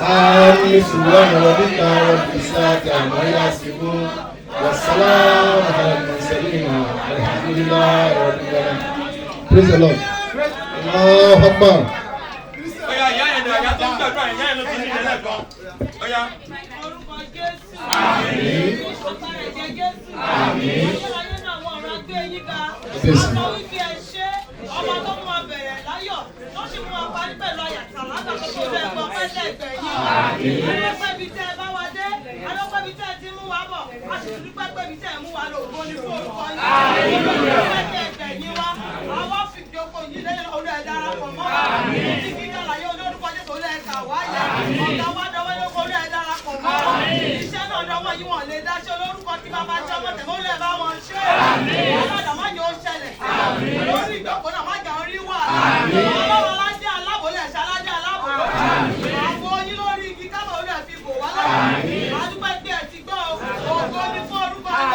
Amin. Subhana rabbika rabbil izzati amma yasifun. Wassalamu ala al-mursalin. Alhamdulillahi rabbil alamin. Praise the Lord. Allahu Akbar. Oya ìyá yẹn dẹ̀ ìyá tó ń gbàdúrà ìyá yẹn ló ti ní ìdílé kan. Oya. Àmín. Àmín. Ọmọ tó mú wa bẹ̀rẹ̀ láyọ̀ tó sì mú wa parí pẹ̀lú àyàtà látàkọ́ tó bẹ̀ gbọ́ pẹ́sẹ̀ ìgbẹ̀yìn. Adọ́pẹ́ ibi tẹ́ ẹ bá wa dé, adọ́pẹ́ ibi tẹ́ ẹ ti mú wa bọ̀, a sì tún dúpẹ́ pé ibi tẹ́ ẹ mú wa lò ó ní fún orúkọ yìí. Pẹ́sẹ̀ ìgbẹ̀yìn wa, àwọn fìdí oko yìí lẹ́yìn olú ẹ̀ darapọ̀ mọ́ wa. Ti fi dàlàyé olórúkọ Jésù olú ẹ̀ kà wáyà. Ọ̀gá wa dọwọ́ lóko olú ẹ̀ darapọ̀ mọ́ wa. Iṣẹ́ náà dọwọ́ yìí wọ́n lè dá ṣe olórúkọ tí bàbá jẹ́ ọmọ tẹ̀mọ́ olú ẹ̀ bá wọn ṣe. Ọlọ́dà má yóò ṣẹlẹ̀. Lórí ìjókòó náà má jà orí wà. Ọlọ́run alájẹ́ aláàbò lẹ̀ ṣe alájẹ́ aláàbò. Àwọn oyin lórí igi kábọ̀ olú ẹ̀ fi bò wá lọ́wọ́. Adúpẹ́ gbé ẹ̀ ti gbọ́ ògo ní fún orúkọ rẹ̀.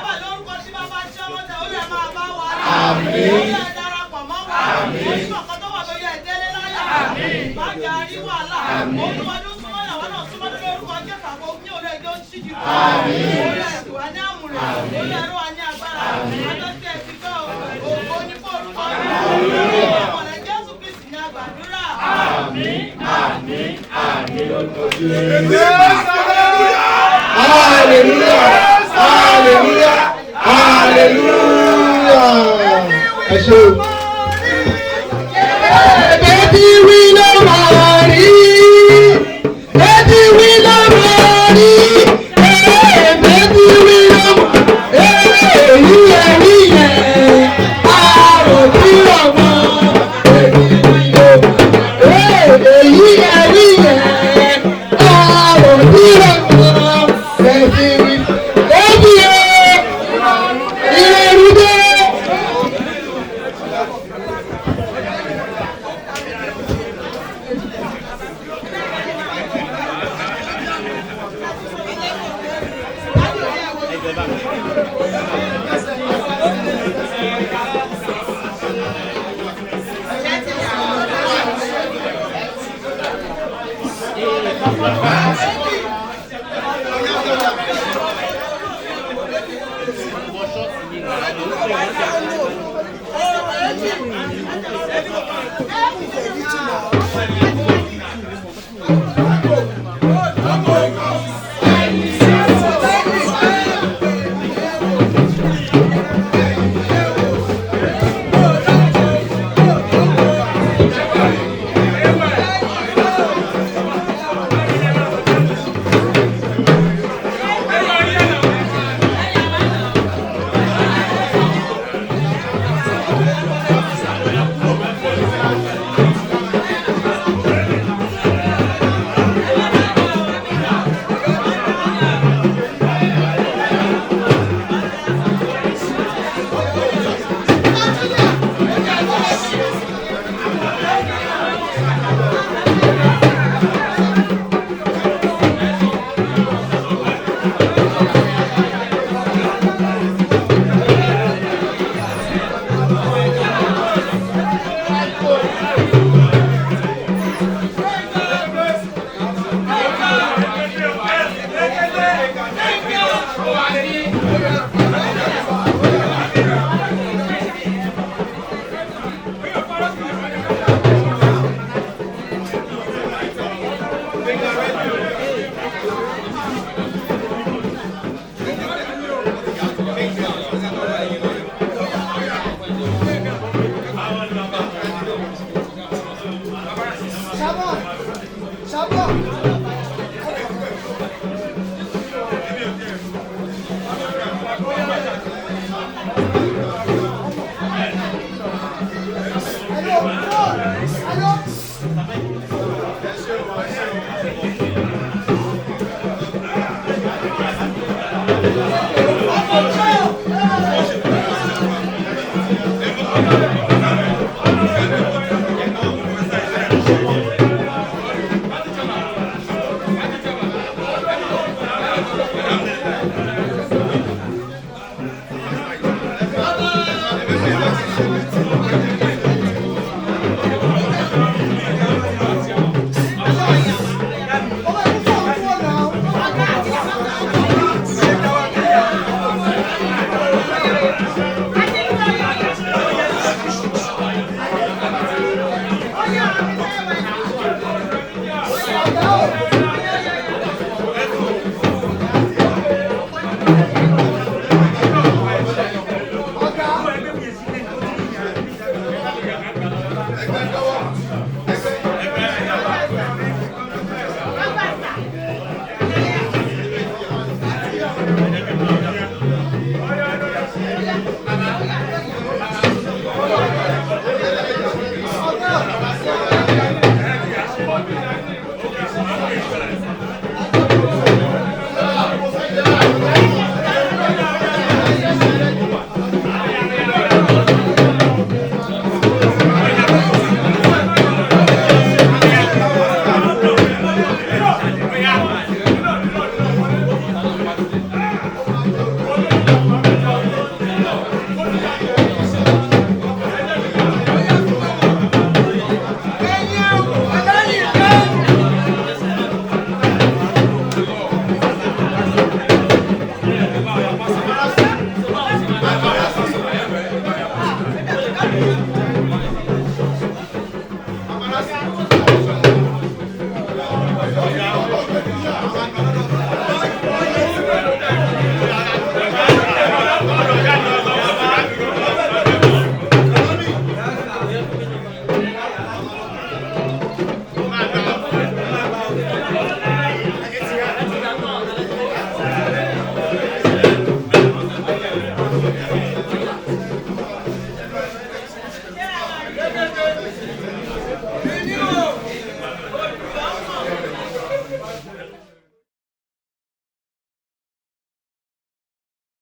Ọlọ́run lórúkọ tí bàbá jẹ́ ọmọ tẹ̀ olú ẹ̀ máa bá wa rí. Olú ẹ̀ darapọ̀ mọ́ wa. Oṣù ọ̀kan tó wà lórí ẹ̀ délé láyà. Má jà rí wàhálà. Olúwadún súnmọ́ ìyàwó náà súnmọ́ lórúkọ Jésù àpò ní olú ẹjọ́ ń ṣíjú. Olú ẹ̀ tó wá ní àmúrẹ̀. Olú ẹ̀rọ wa ní agbára. Adọ́tí ẹ̀ ti gbọ́ ògo ní fún orúkọ rẹ̀. Ọmọlẹ̀ Jésù Kristi ní àgbàdúrà. Àmín, àmín, àmín lórúkọ Jésù. Hallelujah! Hallelujah! Hallelujah! Ẹ ṣé o. Bẹ́ẹ̀ni wí ló máa rí. Bẹ́ẹ̀ni wí ló máa rí. Bẹ́ẹ̀ni wí ló máa rí. Èyí yẹn rí yẹn. Àròbí ọmọ. Èyí wí ló máa rí. Èyí yẹn rí yẹn. Àròbí ọmọ. Bẹ́ẹ̀ni wí. Bẹ́ẹ̀ni o. Ìrẹ̀rù dé.